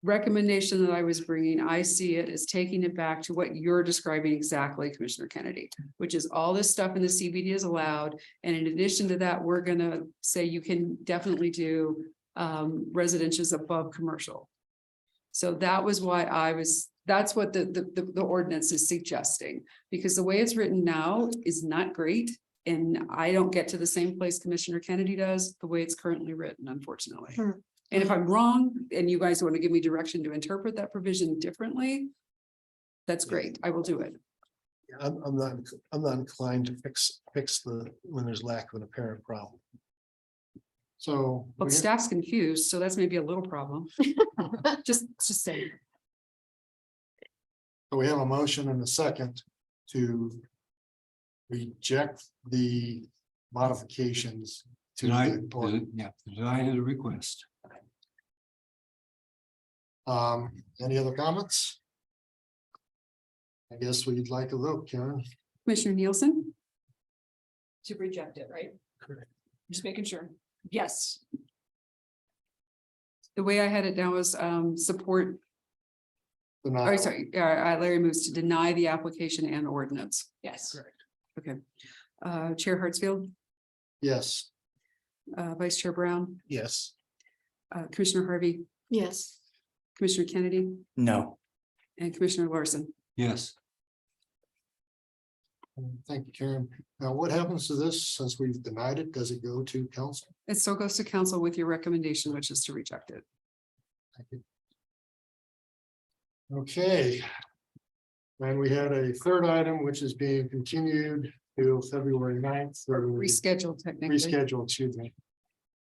S2: recommendation that I was bringing, I see it as taking it back to what you're describing exactly, Commissioner Kennedy, which is all this stuff in the CBD is allowed. And in addition to that, we're gonna say you can definitely do residential above commercial. So that was why that's what the ordinance is suggesting, because the way it's written now is not great. And I don't get to the same place Commissioner Kennedy does, the way it's currently written, unfortunately. And if I'm wrong, and you guys want to give me direction to interpret that provision differently, that's great. I will do it.
S6: I'm not inclined to fix when there's lack of an apparent problem.
S1: So.
S2: Well,
S1: we-
S2: staff's confused, so that's maybe a little problem. Just saying.
S1: So we have a motion and a second to reject the modifications. to
S7: Deny,
S1: the ordinance.
S7: deny the request.
S1: Any other comments? I guess we'd like a vote, Karen.
S2: Commissioner Nielsen,
S4: To reject it, right?
S1: Correct.
S4: Just making sure. Yes.
S2: the way I had it down was support,
S1: Denial.
S2: sorry, Larry moves to deny the application and ordinance.
S4: Yes.
S2: Okay. Chair Hartsfield,
S1: Yes,
S2: Vice Chair Brown,
S6: Yes.
S2: Commissioner Harvey,
S3: Yes.
S2: Commissioner Kennedy,
S11: No.
S2: and Commissioner Larson.
S7: Yes,
S1: thank you, Karen. Now, what happens to this since we've denied it? Does it go to council?
S2: It still goes to council with your recommendation, which is to reject it.
S1: Thank you. Okay. And we had a third item, which is being continued to February 9th or
S2: Rescheduled technically.
S1: rescheduled, excuse me.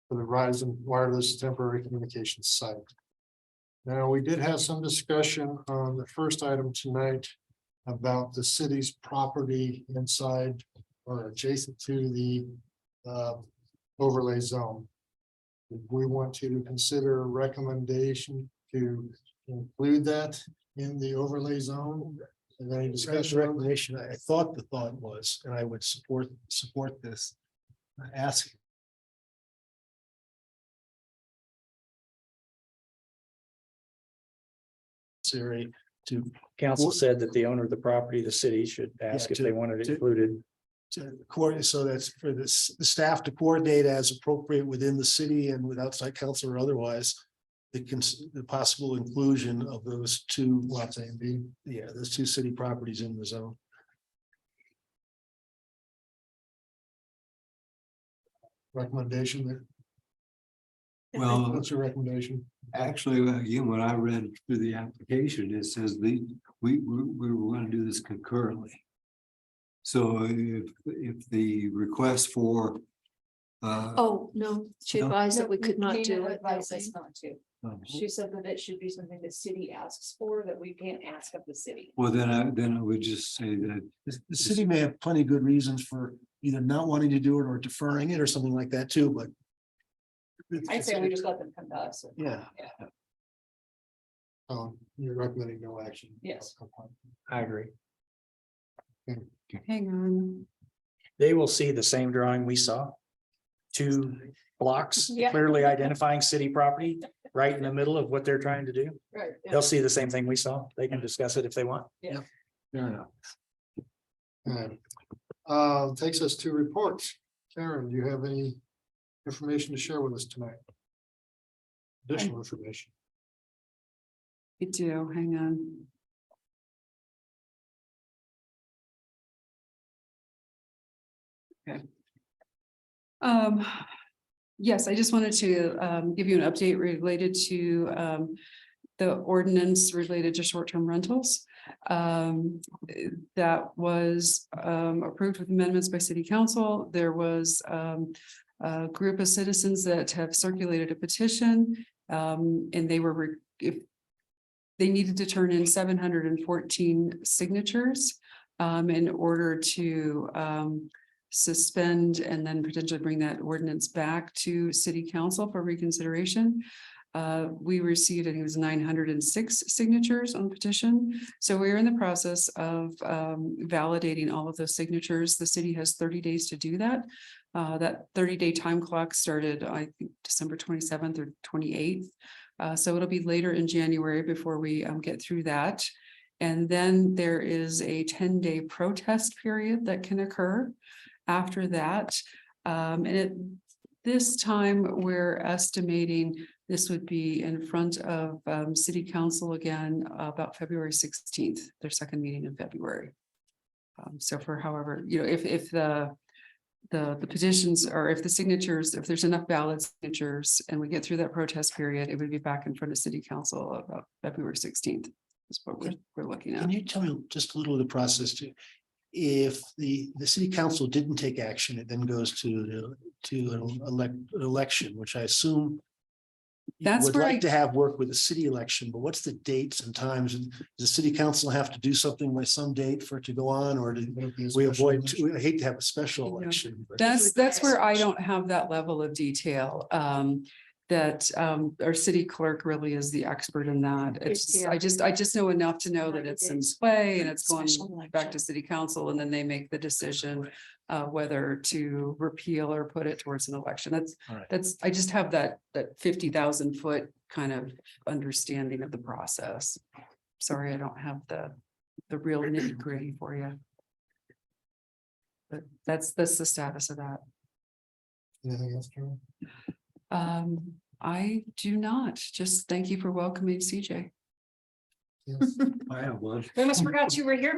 S1: For the Verizon Wireless Temporary Communications site. Now, we did have some discussion on the first item tonight about the city's property inside or adjacent to the overlay zone. We want to consider a recommendation to include that in the overlay zone. Is there any discussion?
S6: Recommendation, I thought the thought was, and I would support this. Ask. Siri to
S11: Council said that the owner of the property, the city, should ask
S6: Yeah,
S11: if they wanted it
S6: to-
S11: included.
S6: coordinate, so that's for the staff to coordinate as appropriate within the city and with outside counsel or otherwise. The possible inclusion of those two
S1: Lots A and B.
S6: yeah, those two city properties in the zone.
S1: Recommendation there.
S7: well,
S1: What's your recommendation?
S7: actually, again, when I read through the application, it says we were going to do this concurrently. So if the request for
S3: Oh, no, she
S7: No.
S3: advised that we could not do it.
S4: Advise us not to.
S7: um,
S4: She said that it should be something the city asks for, that we can't ask of the city.
S7: well, then I would just say that
S6: The city may have plenty of good reasons for either not wanting to do it or deferring it or something like that too, but.
S4: I'd say we just let them come to us.
S6: Yeah.
S1: You're recommending no action.
S4: Yes.
S11: I agree.
S2: Hang on.
S11: They will see the same drawing we saw. Two blocks
S4: Yeah.
S11: clearly identifying city property right in the middle of what they're trying to do.
S4: Right.
S11: They'll see the same thing we saw. They can discuss it if they want.
S1: Fair enough. Alright. Takes us to reports. Karen, do you have any information to share with us tonight? Additional information.
S2: I do, hang on. Okay. Yes, I just wanted to give you an update related to the ordinance related to short-term rentals. That was approved with amendments by city council. There was a group of citizens that have circulated a petition. And they were, if they needed to turn in 714 signatures in order to suspend and then potentially bring that ordinance back to city council for reconsideration. We received, I think it was 906 signatures on the petition. So we're in the process of validating all of those signatures. The city has 30 days to do that. That 30-day time clock started, I think, December 27th or 28th. So it'll be later in January before we get through that. And then there is a 10-day protest period that can occur after that. This time we're estimating this would be in front of city council again about February 16th, their second meeting in February. So for however, if the petitions or if the signatures, if there's enough valid signatures and we get through that protest period, it would be back in front of city council about February 16th. That's what we're looking at.
S6: Can you tell me just a little of the process too? If the city council didn't take action, it then goes to an election, which I assume
S2: That's
S6: would
S2: where
S6: like to have work with the city election, but what's the dates and times? And does the city council have to do something by some date for it to go on, or do we avoid, I hate to have a special election. but-
S2: That's where I don't have that level of detail. That our city clerk really is the expert in that. It's, I just know enough to know that it's in play and it's going back to city council, and then they make the decision whether to repeal or put it towards an election. I just have that 50,000 foot kind of understanding of the process. Sorry, I don't have the real nitty gritty for you. But that's the status of that.
S1: Anything else, Carol?
S2: I do not. Just thank you for welcoming CJ.
S1: Yes.
S7: I have one.
S4: I almost forgot you were here.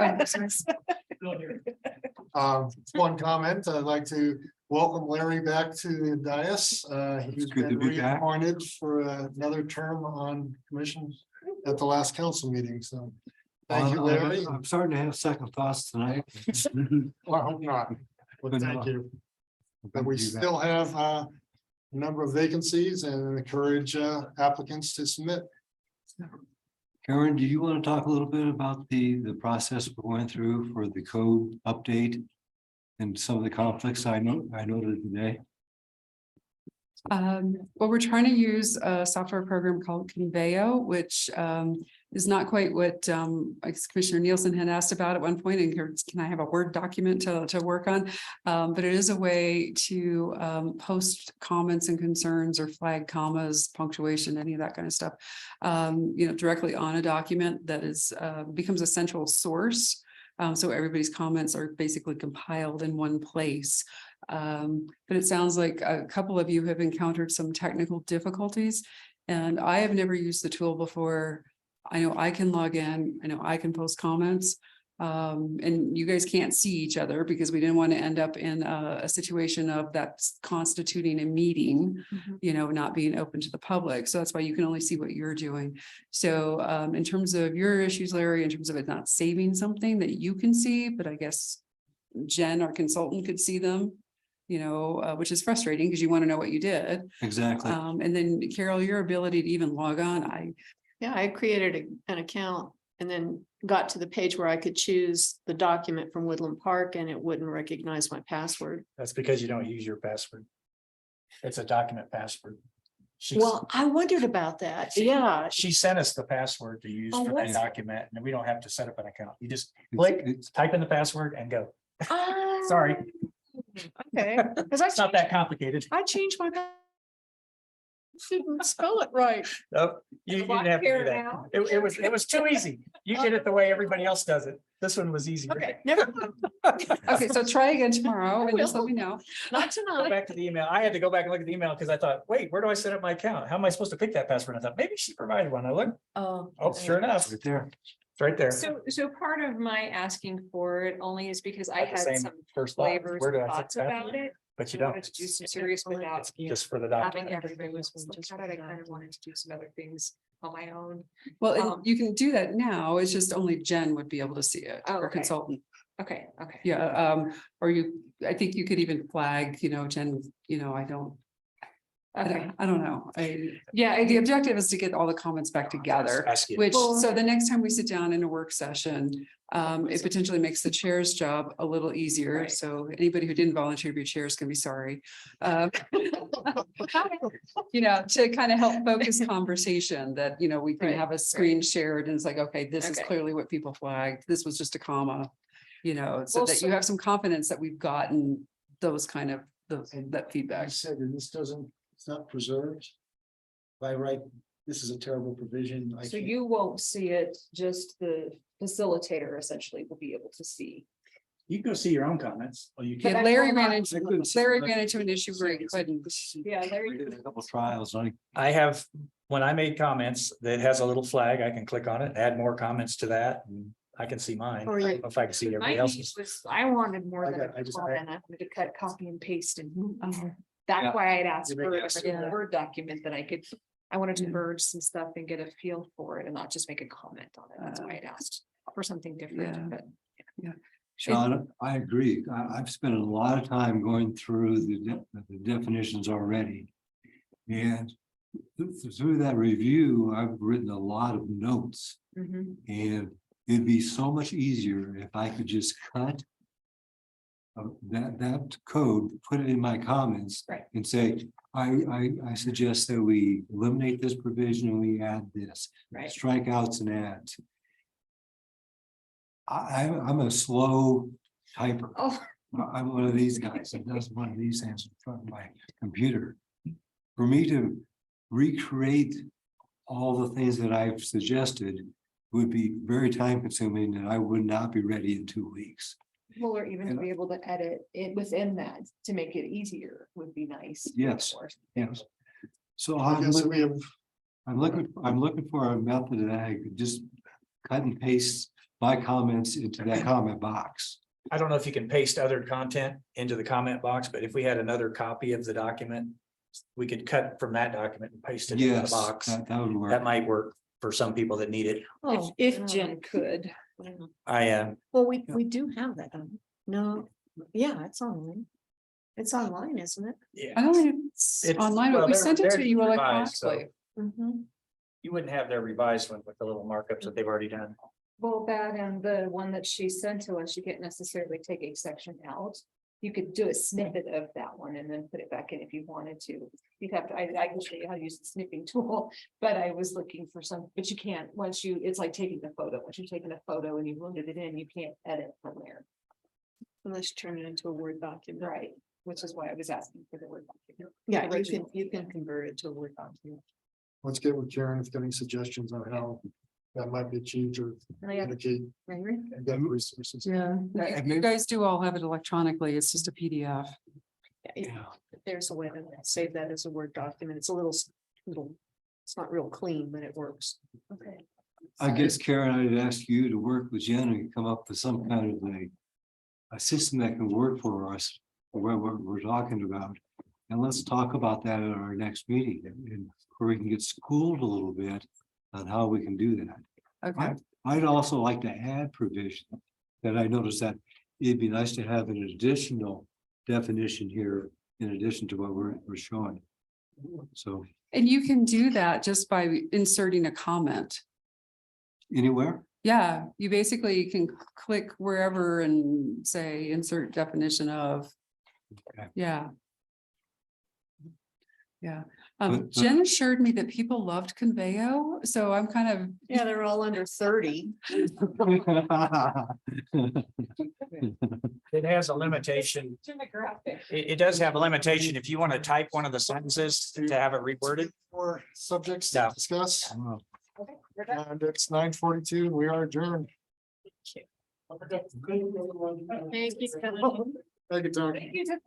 S1: One comment, I'd like to welcome Larry back to the dais. He's
S7: good to
S1: been
S7: be back.
S1: reappointed for another term on commission at the last council meeting, so. Thank you, Larry.
S7: I'm starting to have second thoughts tonight.
S1: Well, I hope not. Well,
S7: But
S1: thank
S7: no.
S1: you. But we still have a number of vacancies and encourage applicants to submit.
S7: Karen, do you want to talk a little bit about the process we went through for the code update? And some of the conflicts I noted today?
S2: Well, we're trying to use a software program called Conveo, which is not quite what Commissioner Nielsen had asked about at one point. And can I have a Word document to work on? But it is a way to post comments and concerns or flag commas, punctuation, any of that kind of stuff, directly on a document that is becomes a central source. So everybody's comments are basically compiled in one place. But it sounds like a couple of you have encountered some technical difficulties, and I have never used the tool before. I know I can log in, I know I can post comments, and you guys can't see each other because we didn't want to end up in a situation of that constituting a meeting, not being open to the public. So that's why you can only see what you're doing. So in terms of your issues, Larry, in terms of it not saving something that you can see, but I guess Jen, our consultant, could see them, which is frustrating because you want to know what you did.
S7: Exactly.
S2: And then Carol, your ability to even log on,
S3: I created an account and then got to the page where I could choose the document from Woodland Park and it wouldn't recognize my password.
S11: That's because you don't use your password. It's a document password.
S3: Well, I wondered about that. Yeah.
S11: She sent us the password to use
S3: Oh,
S11: for that
S3: what?
S11: document, and we don't have to set up an account. You just click, type in the password and go. Sorry.
S3: Okay, because
S11: It's not that complicated.
S3: I changed my. Didn't spell it right.
S11: Nope, you didn't have to do that. It was too easy. You did it the way everybody else does it. This one was easier.
S3: Okay, never mind.
S2: okay, so try again tomorrow and just let me know.
S3: Not
S11: Go
S3: tonight.
S11: back to the email. I had to go back and look at the email because I thought, wait, where do I set up my account? How am I supposed to pick that password? I thought maybe she provided one. I looked, oh, sure enough,
S7: Right there.
S11: it's right there.
S4: So part of my asking for it only is because I
S11: Got the
S4: had
S11: same
S4: some
S11: first thought.
S4: flavors,
S11: Where do I
S4: and
S11: set
S4: thoughts
S11: that?
S4: about it.
S11: But you
S4: I wanted
S11: don't,
S4: to do some serious without
S11: just for the
S4: having
S11: document.
S4: everybody was just kind of, I kind of wanted to do some other things on my own.
S2: Well,
S4: Um,
S2: you can do that now. It's just only Jen would be able to see it,
S4: Oh,
S2: our
S4: okay.
S2: consultant.
S4: Okay.
S2: Yeah, or I think you could even flag, Jen, I don't. I don't know. The objective is to get all the comments back together.
S11: Ask you.
S2: Which, so the next time we sit down in a work session, it potentially makes the chair's job a little easier.
S4: Right.
S2: So anybody who didn't volunteer to be chair is gonna be sorry. You know, to kind of help focus conversation that, you know, we can
S4: Right,
S2: have a screen shared and it's like, okay, this is
S4: Okay.
S2: clearly what people flagged. This was just a comma. You know, so
S4: Well,
S2: that you have some confidence that we've gotten those kind of, that
S6: I
S2: feedback.
S6: said, and this doesn't, it's not preserved. By right, this is a terrible provision. I
S4: So
S6: can't-
S4: you won't see it, just the facilitator essentially will be able to see.
S11: You can go see your own comments.
S6: Oh, you
S2: Yeah,
S6: can't.
S2: Larry
S6: I
S2: ran
S6: couldn't
S2: into,
S6: see-
S2: Larry ran into an issue where he couldn't.
S4: Yeah, Larry.
S7: We did a couple trials,
S11: I have, when I made comments, that has a little flag, I can click on it, add more comments to that, and I can see mine.
S3: Or
S11: I
S3: you-
S11: don't know if I can see
S4: My
S11: everybody
S4: need
S11: else's.
S4: was, I wanted more
S6: I
S4: than
S6: got- I
S4: a
S6: just-
S4: comment. I wanted to cut, copy and paste and move.
S6: Yeah.
S4: That's why I'd asked
S6: You
S4: for
S6: make
S4: a
S6: it
S4: regular Word document that I could, I wanted to
S2: Yeah.
S4: merge some stuff and get a feel for it and not just make a comment on it. That's why I'd asked for something
S2: Yeah.
S4: different, but.
S7: Sean, I agree. I've spent a lot of time going through the definitions already. And through that review, I've written a lot of notes.
S4: Mhm.
S7: And it'd be so much easier if I could just cut that code, put it in my comments.
S4: Right.
S7: And say, I suggest that we eliminate this provision and we add this.
S4: Right.
S7: Strikeouts and adds. I'm a slow typer.
S4: Oh,
S7: I'm one of these guys that does one of these things in front of my computer. For me to recreate all the things that I've suggested would be very time consuming and I would not be ready in 2 weeks.
S4: well, or even to
S7: And-
S4: be able to edit it within that to make it easier would be nice. of
S7: Yes.
S4: course.
S7: Yes. So
S1: I guess we have,
S7: I'm looking for a method that I could just cut and paste my comments into that comment box.
S11: I don't know if you can paste other content into the comment box, but if we had another copy of the document, we could cut from that document and paste it in the
S7: Yes,
S11: box.
S7: that would work.
S11: That might work for some people that need it.
S3: Oh,
S4: If Jen could.
S11: I am.
S3: well, we do have that. No, yeah, it's online. It's online, isn't it?
S11: Yeah.
S2: I don't think it's
S11: It's-
S2: online, but
S11: well,
S2: we
S11: they're-
S2: sent it to
S11: they're
S2: you
S11: revised, so-
S2: electronically.
S3: Mhm.
S11: You wouldn't have their revised one with the little markups that they've already done.
S4: Well, that and the one that she sent to us, you can't necessarily take a section out. You could do a snippet of that one and then put it back in if you wanted to. You'd have to, I can show you how to use the snipping tool, but I was looking for some, but you can't, once you, it's like taking the photo. Once you've taken a photo and you've loaded it in, you can't edit from there.
S3: Unless you turn it into a Word document.
S4: Right, which is why I was asking for the Word document.
S3: Yeah,
S4: Original.
S3: you can convert it to a Word document.
S1: let's get with Karen if got any suggestions on how that might be achieved or indicate that resources.
S3: Yeah.
S2: You guys do all have it electronically. It's just a PDF.
S3: If there's a way to save that as a Word document, it's a little, it's not real clean, but it works.
S4: Okay.
S7: I guess Karen, I'd ask you to work with Jen and come up with some kind of a system that can work for us, for what we're talking about. And let's talk about that at our next meeting and where we can get schooled a little bit on how we can do that.
S2: Okay,
S7: I'd also like to add provision that I noticed that it'd be nice to have an additional definition here in addition to what we're showing. So
S2: and you can do that just by inserting a comment.
S7: anywhere,
S2: Yeah, you basically can click wherever and say insert definition of.
S7: Okay.
S2: Yeah. Yeah,
S7: But-
S2: Jen assured me that people loved Conveo, so I'm kind of,
S3: Yeah, they're all under 30.
S11: It has a limitation.
S4: Demographic.
S11: It does have a limitation. If you want to type one of the sentences to have it reworded.
S1: More subjects
S11: Yeah.
S1: to discuss,
S4: Okay, we're done.
S1: and it's 9:42. We are adjourned.
S3: Thank you.
S1: Thank you, Tony.
S4: Thank you.